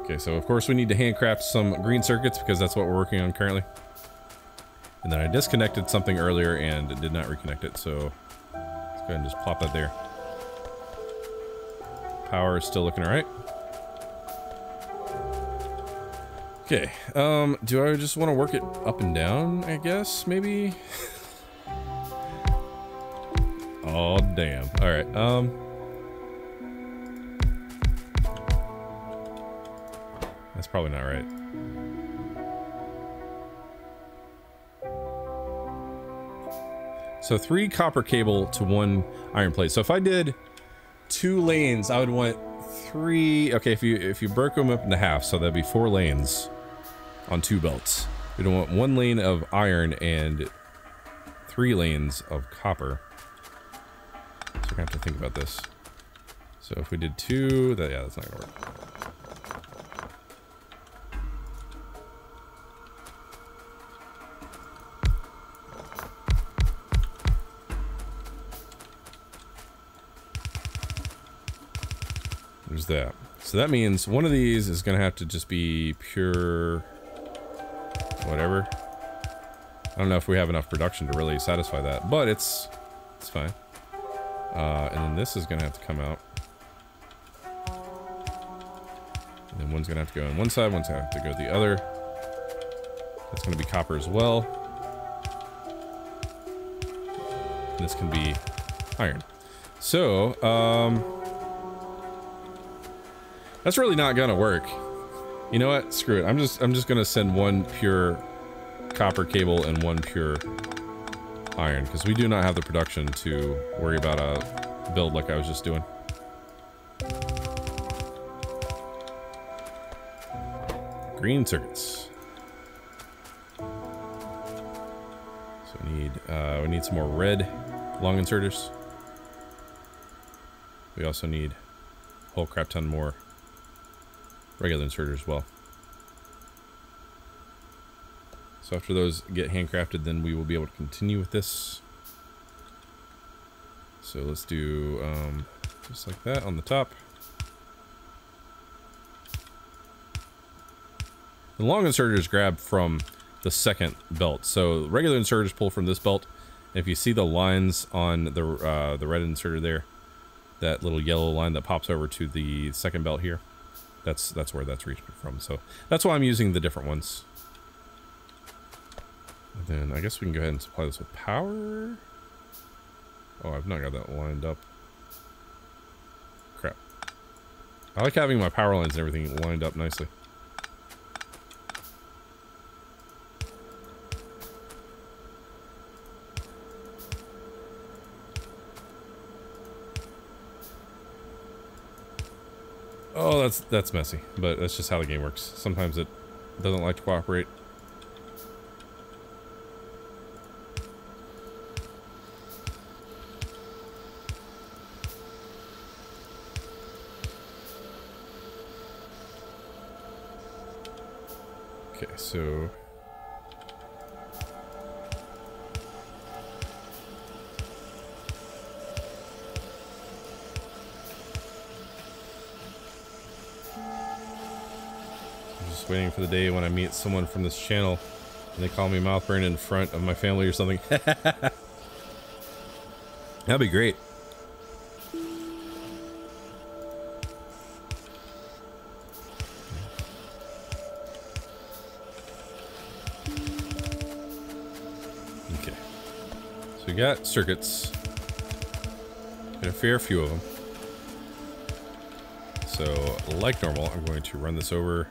Okay, so of course we need to handcraft some green circuits because that's what we're working on currently. And then I disconnected something earlier and did not reconnect it, so let's go ahead and just plop that there. Power is still looking alright. Okay, do I just want to work it up and down, I guess, maybe? Oh, damn. Alright, that's probably not right. So 3 copper cable to 1 iron plate. So if I did 2 lanes, I would want 3. Okay, if you broke them up into half, so that'd be 4 lanes on 2 belts. We'd want 1 lane of iron and 3 lanes of copper. So we're gonna have to think about this. So if we did 2, yeah, that's not gonna work. There's that. So that means one of these is gonna have to just be pure whatever. I don't know if we have enough production to really satisfy that, but it's fine. And then this is gonna have to come out. And then one's gonna have to go on one side, one's gonna have to go the other. That's gonna be copper as well. And this can be iron. So, that's really not gonna work. You know what? Screw it. I'm just gonna send 1 pure copper cable and 1 pure iron, because we do not have the production to worry about a build like I was just doing. Green circuits. So we need some more red long inserters. We also need a whole crap ton more regular inserters as well. So after those get handcrafted, then we will be able to continue with this. So let's do just like that on the top. The long inserters grab from the second belt. So regular inserters pull from this belt. And if you see the lines on the red inserter there, that little yellow line that pops over to the second belt here, that's where that's reached from. So that's why I'm using the different ones. And then I guess we can go ahead and supply this with power. Oh, I've not got that lined up. Crap. I like having my power lines and everything lined up nicely. Oh, that's messy, but that's just how the game works. Sometimes it doesn't like to cooperate. Okay, so waiting for the day when I meet someone from this channel and they call me mouth burn in front of my family or something. That'd be great. Okay. So we got circuits. Got a fair few of them. So, like normal, I'm going to run this over.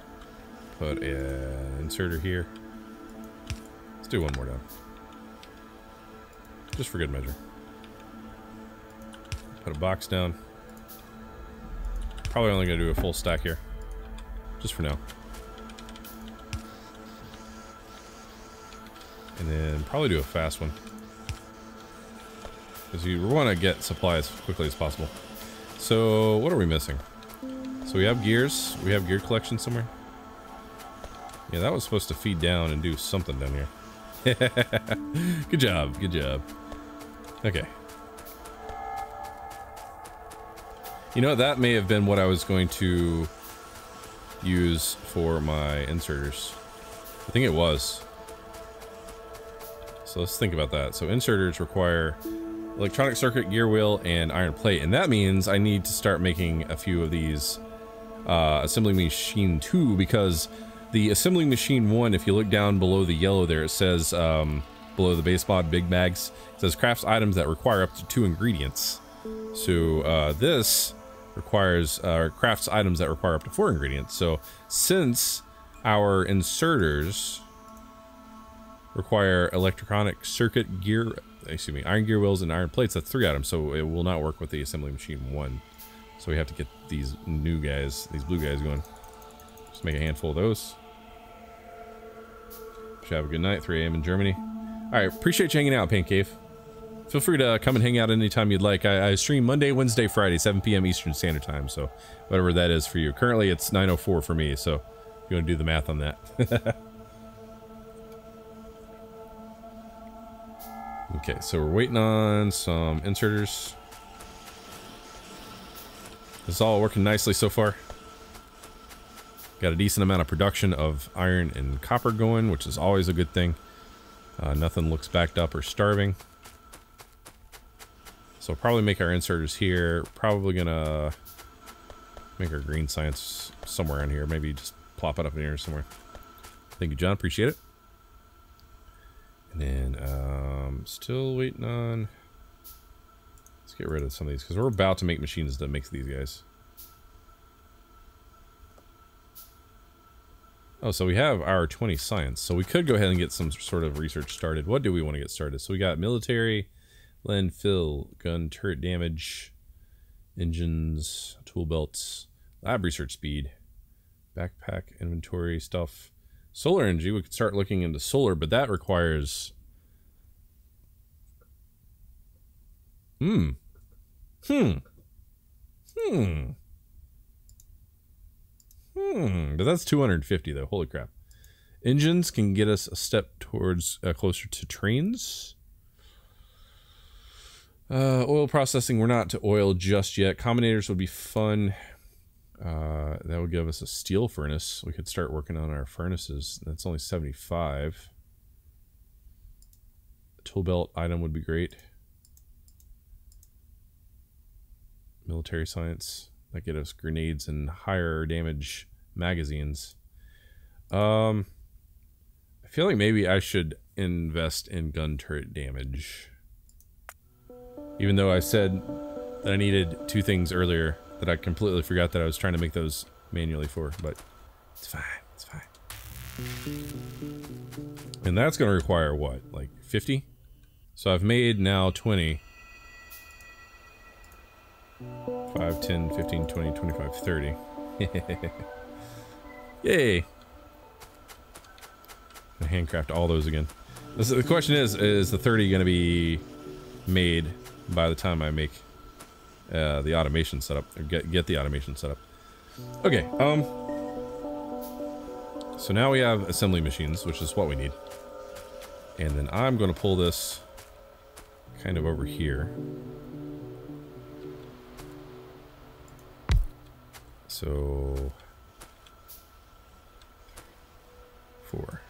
Put an inserter here. Let's do one more down. Just for good measure. Put a box down. Probably only going to do a full stack here. Just for now. And then probably do a fast one. Because you want to get supply as quickly as possible. So, what are we missing? So we have gears. We have gear collection somewhere. Yeah, that was supposed to feed down and do something down here. Good job, good job. Okay. You know, that may have been what I was going to use for my inserters. I think it was. So let's think about that. So inserters require electronic circuit, gear wheel, and iron plate. And that means I need to start making a few of these assembling machine 2, because the assembling machine 1, if you look down below the yellow there, it says, below the base mod big bags, it says crafts items that require up to 2 ingredients. So this requires, crafts items that require up to 4 ingredients. So since our inserters require electronic circuit, gear, excuse me, iron gear wheels and iron plates, that's 3 items, so it will not work with the assembling machine 1. So we have to get these new guys, these blue guys going. Just make a handful of those. Should have a good night. 3 a.m. in Germany. Alright, appreciate you hanging out, Paint Cave. Feel free to come and hang out anytime you'd like. I stream Monday, Wednesday, Friday, 7 p.m. Eastern Standard Time, so whatever that is for you. Currently, it's 9:04 for me, so if you want to do the math on that. Okay, so we're waiting on some inserters. This is all working nicely so far. Got a decent amount of production of iron and copper going, which is always a good thing. Nothing looks backed up or starving. So probably make our inserters here. Probably gonna make our green science somewhere in here. Maybe just plop it up in here somewhere. Thank you, John. Appreciate it. And then still waiting on. Let's get rid of some of these because we're about to make machines that makes these guys. Oh, so we have our 20 science. So we could go ahead and get some sort of research started. What do we want to get started? So we got military, landfill, gun, turret damage, engines, tool belts, lab research speed, backpack, inventory stuff, solar energy. We could start looking into solar, but that requires... But that's 250 though. Holy crap. Engines can get us a step towards closer to trains. Oil processing, we're not to oil just yet. Combinators would be fun. That would give us a steel furnace. We could start working on our furnaces. That's only 75. A tool belt item would be great. Military science. That get us grenades and higher damage magazines. I feel like maybe I should invest in gun turret damage. Even though I said that I needed 2 things earlier. that I completely forgot that I was trying to make those manually for, but it's fine, it's fine. And that's going to require what, like 50? So I've made now 20. 5, 10, 15, 20, 25, 30. Yay! I handcraft all those again. The question is the 30 going to be made by the time I make the automation setup, or get the automation set up? Okay, so now we have assembly machines, which is what we need. And then I'm going to pull this kind of over here. So 4.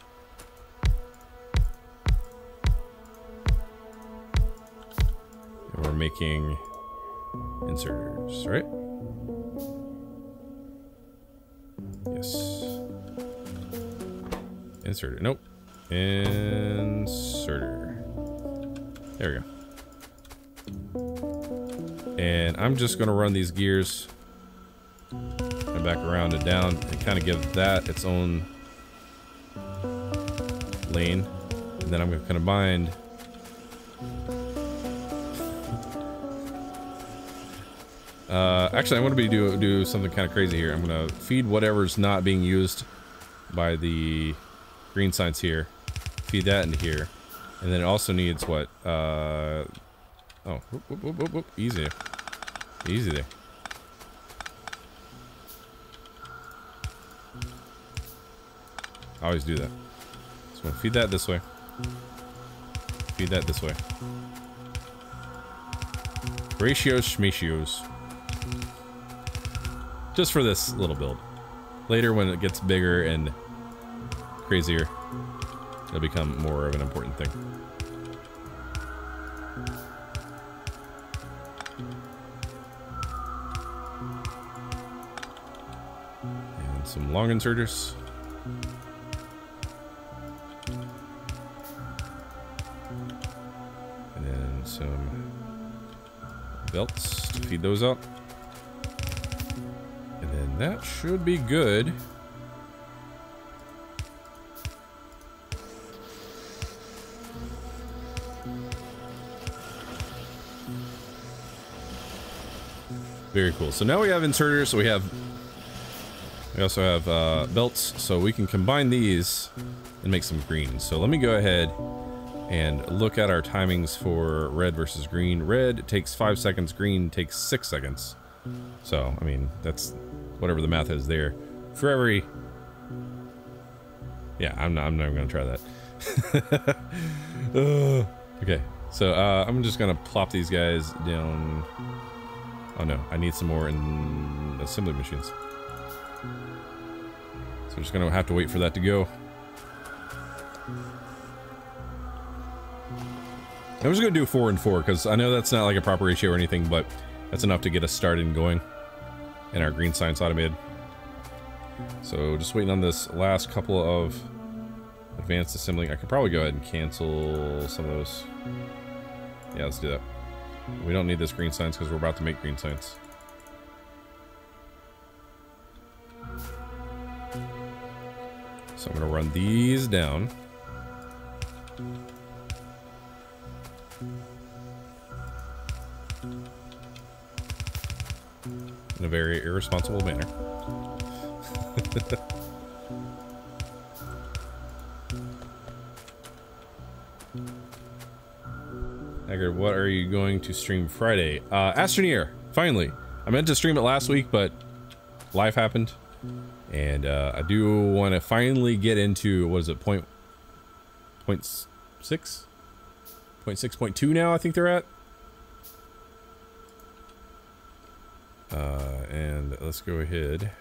And we're making inserters, right? Yes. Inserter. Nope. Inserter. There we go. And I'm just going to run these gears and back around and down and kind of give that its own lane. And then I'm going to combine actually, I'm going to do something kind of crazy here. I'm going to feed whatever's not being used by the green signs here. Feed that into here. And then it also needs what? Oh, whoop, whoop. Easy. Easy there. I always do that. So I'm going to feed that this way. Feed that this way. Ratios schmatios. Just for this little build. Later, when it gets bigger and crazier, it'll become more of an important thing. And some long inserters. And then some belts to feed those up. And then that should be good. Very cool. So now we have inserters. So we also have belts. So we can combine these and make some green. So let me go ahead and look at our timings for red versus green. Red takes 5 seconds. Green takes 6 seconds. So, I mean, that's whatever the math is there. For every... Yeah, I'm not even going to try that. Okay, so I'm just going to plop these guys down. Oh no, I need some more in assembly machines. So I'm just going to have to wait for that to go. I'm just going to do 4 and 4, because I know that's not like a proper ratio or anything, but that's enough to get us started and going. And our green science automated. So just waiting on this last couple of advanced assembling. I could probably go ahead and cancel some of those. Yeah, let's do that. We don't need this green science because we're about to make green science. So I'm going to run these down. In a very irresponsible manner. Haggard, what are you going to stream Friday? Astroneer, finally. I meant to stream it last week, but life happened. And I do want to finally get into, what is it, point 6? 0.6.2 now, I think they're at. And let's go ahead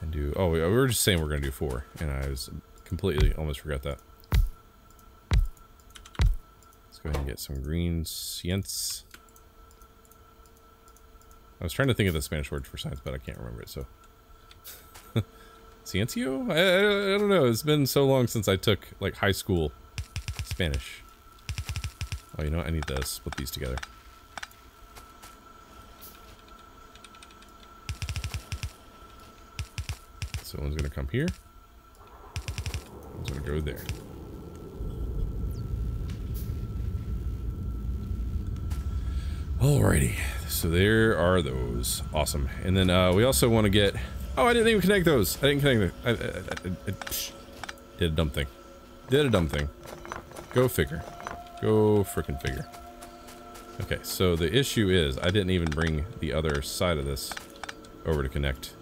and do... Oh, we were just saying we're going to do 4, and I was completely almost forgot that. Let's go ahead and get some green science. I was trying to think of the Spanish word for science, but I can't remember it, so... Ciencio? I don't know. It's been so long since I took, like, high school Spanish. Oh, you know what? I need to split these together. So one's gonna come here. One's gonna go there. Alrighty, so there are those. Awesome. And then we also want to get... Oh, I didn't even connect those. I didn't connect them. I did a dumb thing. Did a dumb thing. Go figure. Go frickin' figure. Okay, so the issue is I didn't even bring the other side of this over to connect.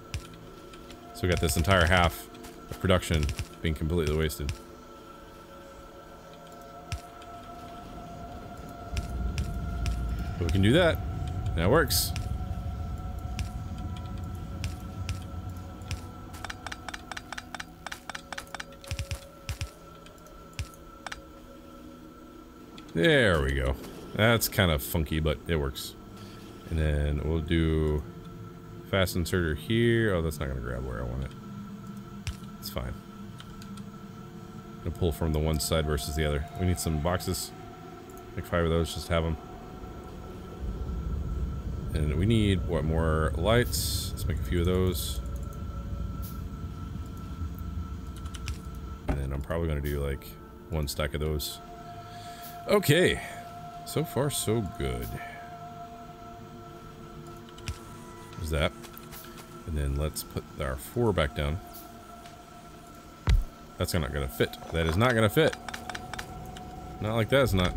So we got this entire half of production being completely wasted. But we can do that. That works. There we go. That's kind of funky, but it works. And then we'll do fast inserter here. Oh, that's not going to grab where I want it. It's fine. I'm gonna pull from the one side versus the other. We need some boxes. Make 5 of those, just have them. And we need, what, more lights? Let's make a few of those. And then I'm probably going to do like 1 stack of those. Okay. So far, so good. There's that. And then let's put our 4 back down. That's not going to fit. That is not going to fit. Not like that, it's not.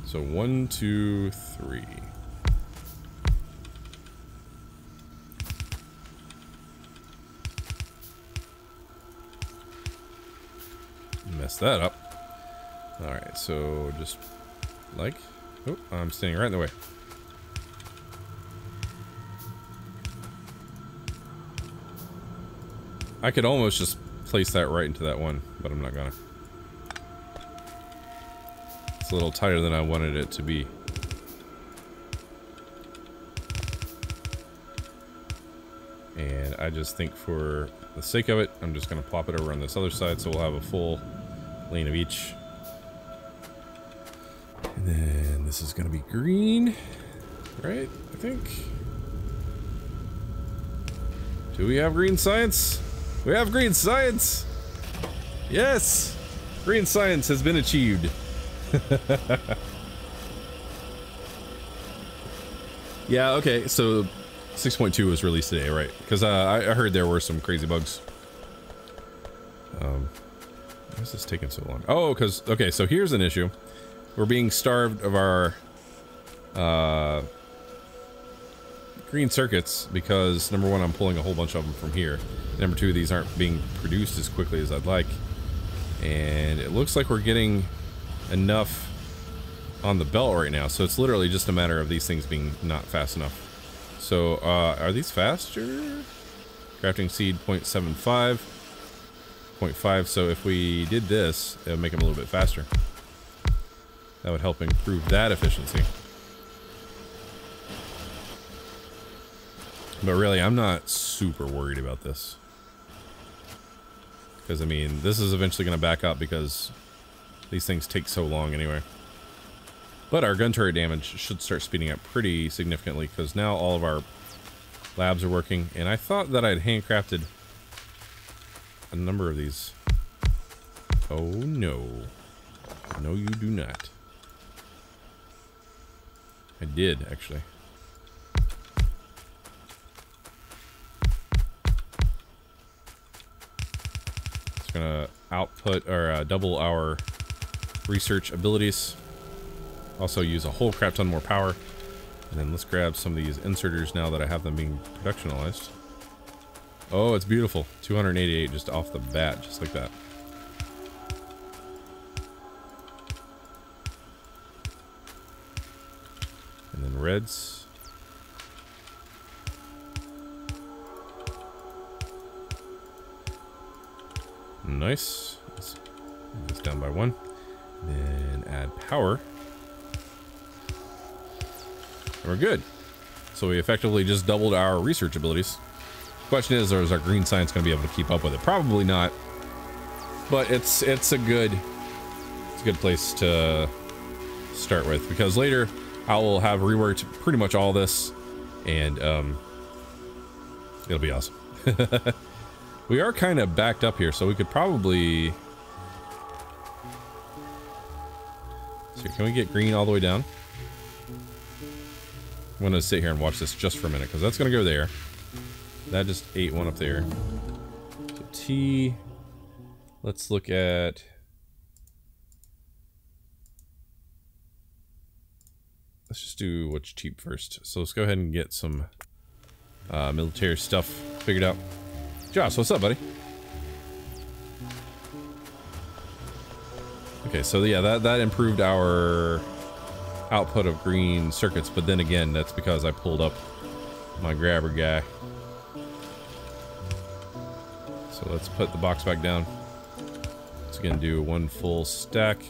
So 1, 2, 3. Mess that up. Alright, so just like... Oh, I'm standing right in the way. I could almost just place that right into that one, but I'm not gonna. It's a little tighter than I wanted it to be. And I just think for the sake of it, I'm just gonna plop it over on this other side so we'll have a full lane of each. And then this is gonna be green, right? I think. Do we have green science? We have green science! Yes! Green science has been achieved. Yeah, okay, so 6.2 was released today, right? Because I heard there were some crazy bugs. Why is this taking so long? Oh, because, okay, so here's an issue. We're being starved of our green circuits because, number one, I'm pulling a whole bunch of them from here. Number two, these aren't being produced as quickly as I'd like. And it looks like we're getting enough on the belt right now. So it's literally just a matter of these things being not fast enough. So, are these faster? Crafting seed 0.75. 0.5, so if we did this, it would make them a little bit faster. That would help improve that efficiency. But really, I'm not super worried about this. Because, I mean, this is eventually going to back up because these things take so long anyway. But our gun turret damage should start speeding up pretty significantly because now all of our labs are working. And I thought that I'd handcrafted a number of these. Oh, no. No, you do not. I did, actually. It's gonna output, or double our research abilities. Also use a whole crap ton more power. And then let's grab some of these inserters now that I have them being productionalized. Oh, it's beautiful. 288 just off the bat, just like that. And then reds. Nice. Let's move this down by 1. Then add power. And we're good. So we effectively just doubled our research abilities. Question is our green science going to be able to keep up with it? Probably not. But it's a good place to start with, because later I will have reworked pretty much all this, and it'll be awesome. We are kind of backed up here, so we could probably... So can we get green all the way down? I'm gonna sit here and watch this just for a minute, because that's gonna go there. That just ate one up there. So T... Let's look at... Let's just do what's cheap first. So let's go ahead and get some military stuff figured out. Josh, what's up, buddy? Okay, so yeah, that improved our output of green circuits, but then again, that's because I pulled up my grabber guy. So let's put the box back down. It's gonna do one full stack,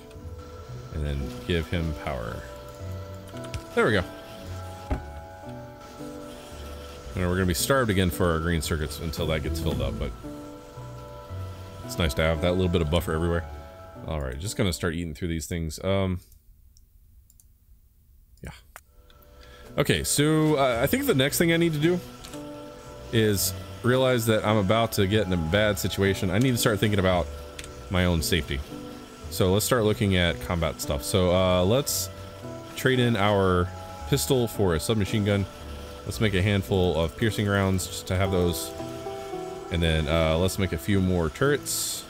and then give him power. There we go. And we're gonna be starved again for our green circuits until that gets filled up, but it's nice to have that little bit of buffer everywhere. All right, just gonna start eating through these things. Yeah. Okay, so I think the next thing I need to do is realize that I'm about to get in a bad situation. I need to start thinking about my own safety. So let's start looking at combat stuff. So let's trade in our pistol for a submachine gun. Let's make a handful of piercing rounds just to have those. And then let's make a few more turrets.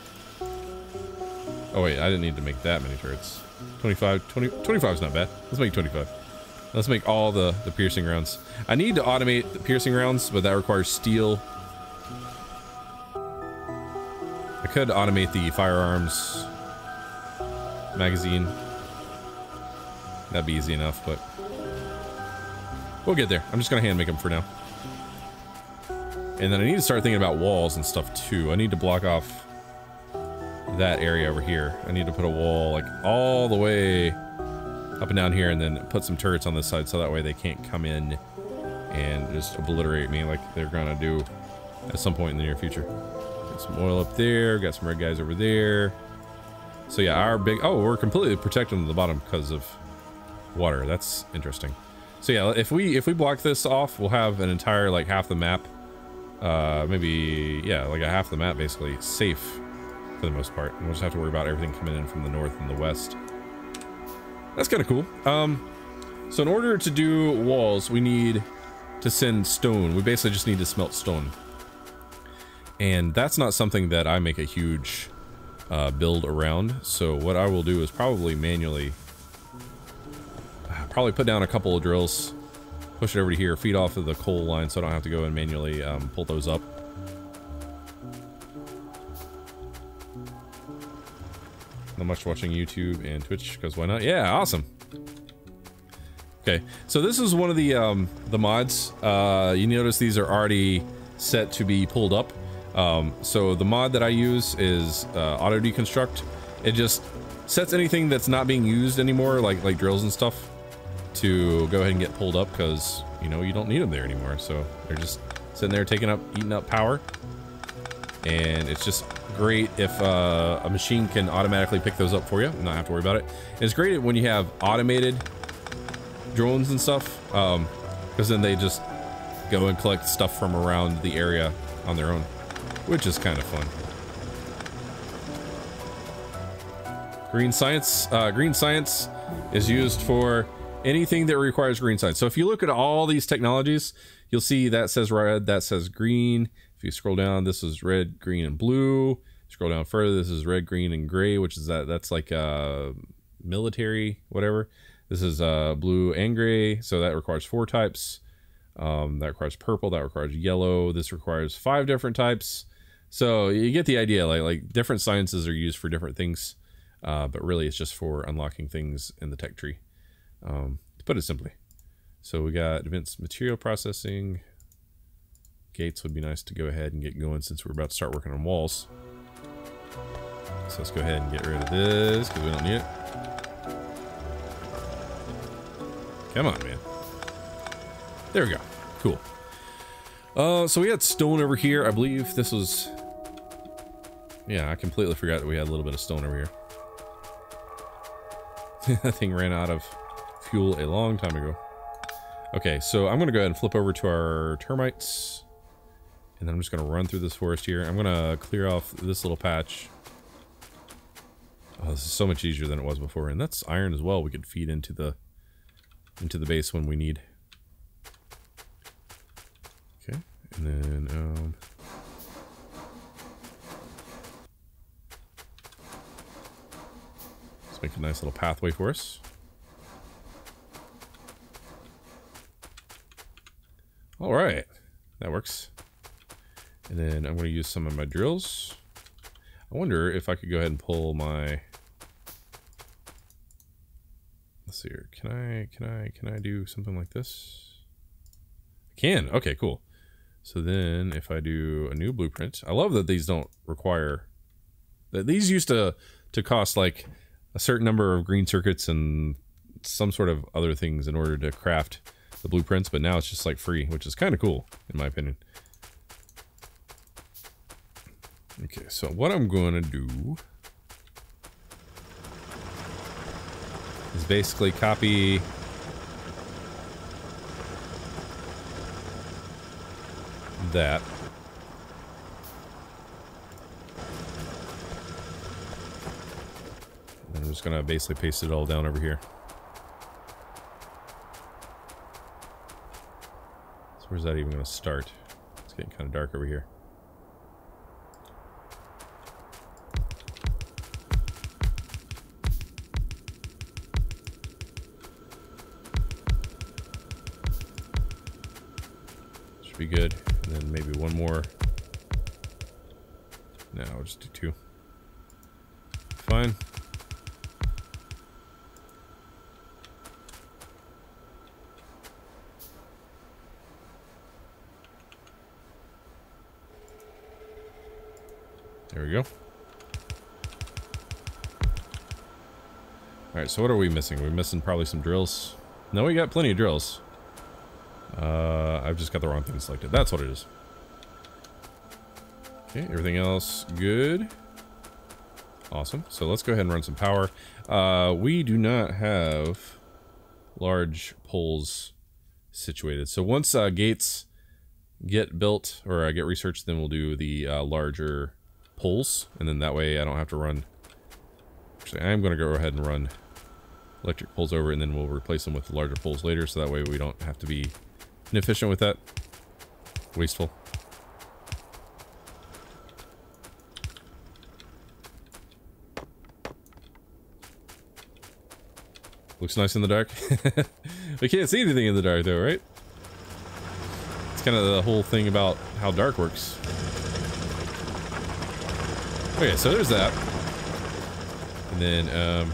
Oh wait, I didn't need to make that many turrets. 25 is not bad. Let's make 25. Let's make all the piercing rounds. I need to automate the piercing rounds, but that requires steel. I could automate the firearms magazine. That'd be easy enough, but we'll get there. I'm just gonna hand make them for now. And then I need to start thinking about walls and stuff too. I need to block off that area over here. I need to put a wall like all the way up and down here, and then put some turrets on this side so that way they can't come in and just obliterate me like they're gonna do at some point in the near future. Got some oil up there, got some red guys over there. So yeah, our big... Oh, we're completely protected on the bottom because of water. That's interesting. So yeah, if we block this off, we'll have an entire, like, half the map, maybe, yeah, like a half the map basically safe for the most part. And we'll just have to worry about everything coming in from the north and the west. That's kind of cool. So in order to do walls, we need to send stone. We basically just need to smelt stone. And that's not something that I make a huge build around. So what I will do is probably manually put down a couple of drills, push it over to here, feed off of the coal line so I don't have to go and manually pull those up. Not much watching YouTube and Twitch, because why not? Yeah, awesome. Okay, so this is one of the mods. You notice these are already set to be pulled up. So the mod that I use is auto deconstruct. It just sets anything that's not being used anymore, like drills and stuff, to go ahead and get pulled up, because you know you don't need them there anymore. So they're just sitting there eating up power, and it's just great if a machine can automatically pick those up for you and not have to worry about it. And it's great when you have automated drones and stuff, because then they just go and collect stuff from around the area on their own, which is kind of fun. Green science is used for anything that requires green science. So if you look at all these technologies, you'll see that says red, that says green. If you scroll down, this is red, green, and blue. Scroll down further, this is red, green, and gray, which is that's like military, whatever. This is blue and gray, so that requires 4 types. That requires purple, that requires yellow. This requires 5 different types. So you get the idea, like different sciences are used for different things, but really it's just for unlocking things in the tech tree, to put it simply. So we got advanced material processing. Gates would be nice to go ahead and get going since we're about to start working on walls. So let's go ahead and get rid of this because we don't need it. Come on, man. There we go. Cool. So we had stone over here. I believe this was... Yeah, I completely forgot that we had a little bit of stone over here. That thing ran out of fuel a long time ago. Okay, so I'm gonna go ahead and flip over to our termites. And then I'm just gonna run through this forest here. I'm gonna clear off this little patch. Oh, this is so much easier than it was before. And that's iron as well we could feed into the base when we need. Okay, and then let's make a nice little pathway for us. All right, that works. And then I'm going to use some of my drills. I wonder if I could go ahead and pull my. Let's see here. Can I do something like this? I can. Okay, cool. So then if I do a new blueprint, I love that these don't require. That these used to cost like a certain number of green circuits and some sort of other things in order to craft the blueprints, but now it's just like free, which is kind of cool in my opinion. Okay, so what I'm going to do is basically copy that. And I'm just going to basically paste it all down over here. So where's that even going to start? It's getting kind of dark over here. Be good, and then maybe one more. No, I'll just do two. Fine. There we go. Alright, so what are we missing? We're missing probably some drills. No, we got plenty of drills. I've just got the wrong thing selected. That's what it is. Okay, everything else good. Awesome. So let's go ahead and run some power. We do not have large poles situated. So once gates get built or get researched, then we'll do the larger poles, and then that way I don't have to run. Actually, I am going to go ahead and run electric poles over, and then we'll replace them with the larger poles later, so that way we don't have to be inefficient with that. Wasteful. Looks nice in the dark. We can't see anything in the dark though, right? It's kind of the whole thing about how dark works. Okay, so there's that. And then,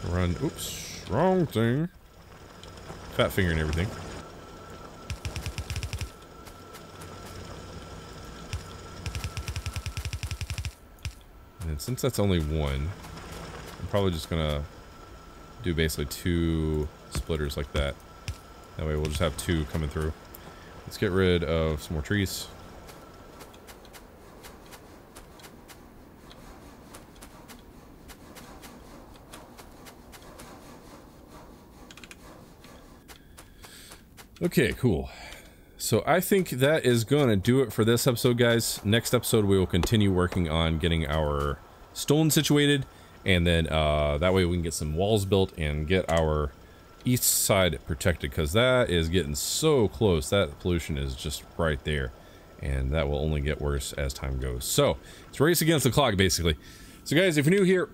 run, oops, wrong thing. Fat finger and everything. And since that's only one, I'm probably just gonna do basically two splitters like that. That way we'll just have two coming through. Let's get rid of some more trees. Okay, cool. So I think that is going to do it for this episode, guys. Next episode, we will continue working on getting our stone situated, and then that way we can get some walls built and get our east side protected, because that is getting so close. That pollution is just right there, and that will only get worse as time goes. So it's a race against the clock, basically. So guys, if you're new here,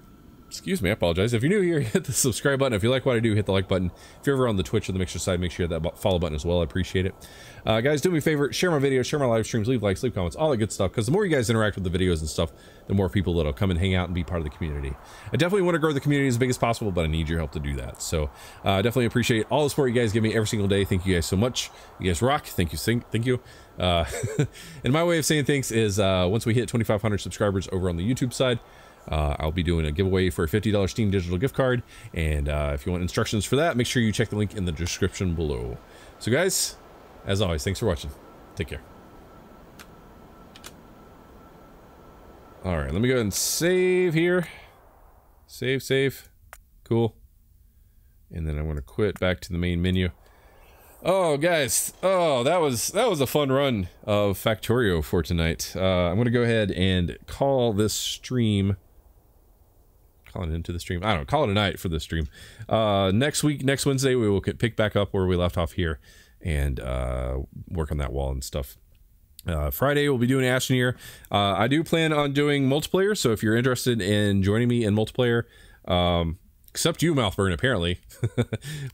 excuse me, I apologize. If you're new here, hit the subscribe button. If you like what I do, hit the like button. If you're ever on the Twitch or the Mixer side, make sure you hit that follow button as well. I appreciate it. Guys, do me a favor, share my videos, share my live streams, leave likes, leave comments, all that good stuff, because the more you guys interact with the videos and stuff, the more people that'll come and hang out and be part of the community. I definitely want to grow the community as big as possible, but I need your help to do that. So definitely appreciate all the support you guys give me every single day. Thank you guys so much. You guys rock. Thank you. Thank you. And my way of saying thanks is once we hit 2,500 subscribers over on the YouTube side, I'll be doing a giveaway for a $50 Steam digital gift card, and if you want instructions for that, make sure you check the link in the description below. So guys, as always, thanks for watching. Take care. Alright, let me go ahead and save here. Save. Cool. And then I'm going to quit back to the main menu. Oh, guys. Oh, that was a fun run of Factorio for tonight. I'm going to go ahead and call this stream. Call it into the stream. I don't know. Call it a night for this stream. Next Wednesday, we will pick back up where we left off here and work on that wall and stuff. Friday, we'll be doing Astroneer. I do plan on doing multiplayer, so if you're interested in joining me in multiplayer, except you, Mouthburn, apparently.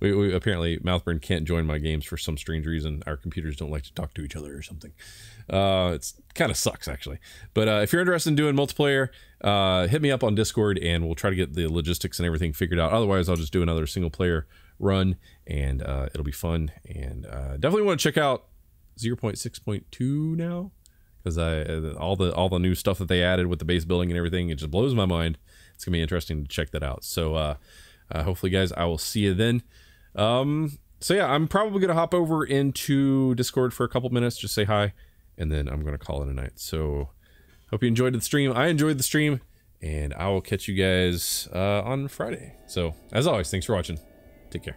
Apparently, Mouthburn can't join my games for some strange reason. Our computers don't like to talk to each other or something. It's kind of sucks, actually. But if you're interested in doing multiplayer, hit me up on Discord, and we'll try to get the logistics and everything figured out. Otherwise, I'll just do another single-player run, and it'll be fun. And definitely want to check out 0.6.2 now, because all the new stuff that they added with the base building and everything, it just blows my mind. It's gonna be interesting to check that out. So hopefully, guys, I will see you then. So yeah, I'm probably gonna hop over into Discord for a couple minutes, just say hi, and then I'm gonna call it a night. So hope you enjoyed the stream. I enjoyed the stream, and I will catch you guys on Friday. So as always, thanks for watching. Take care.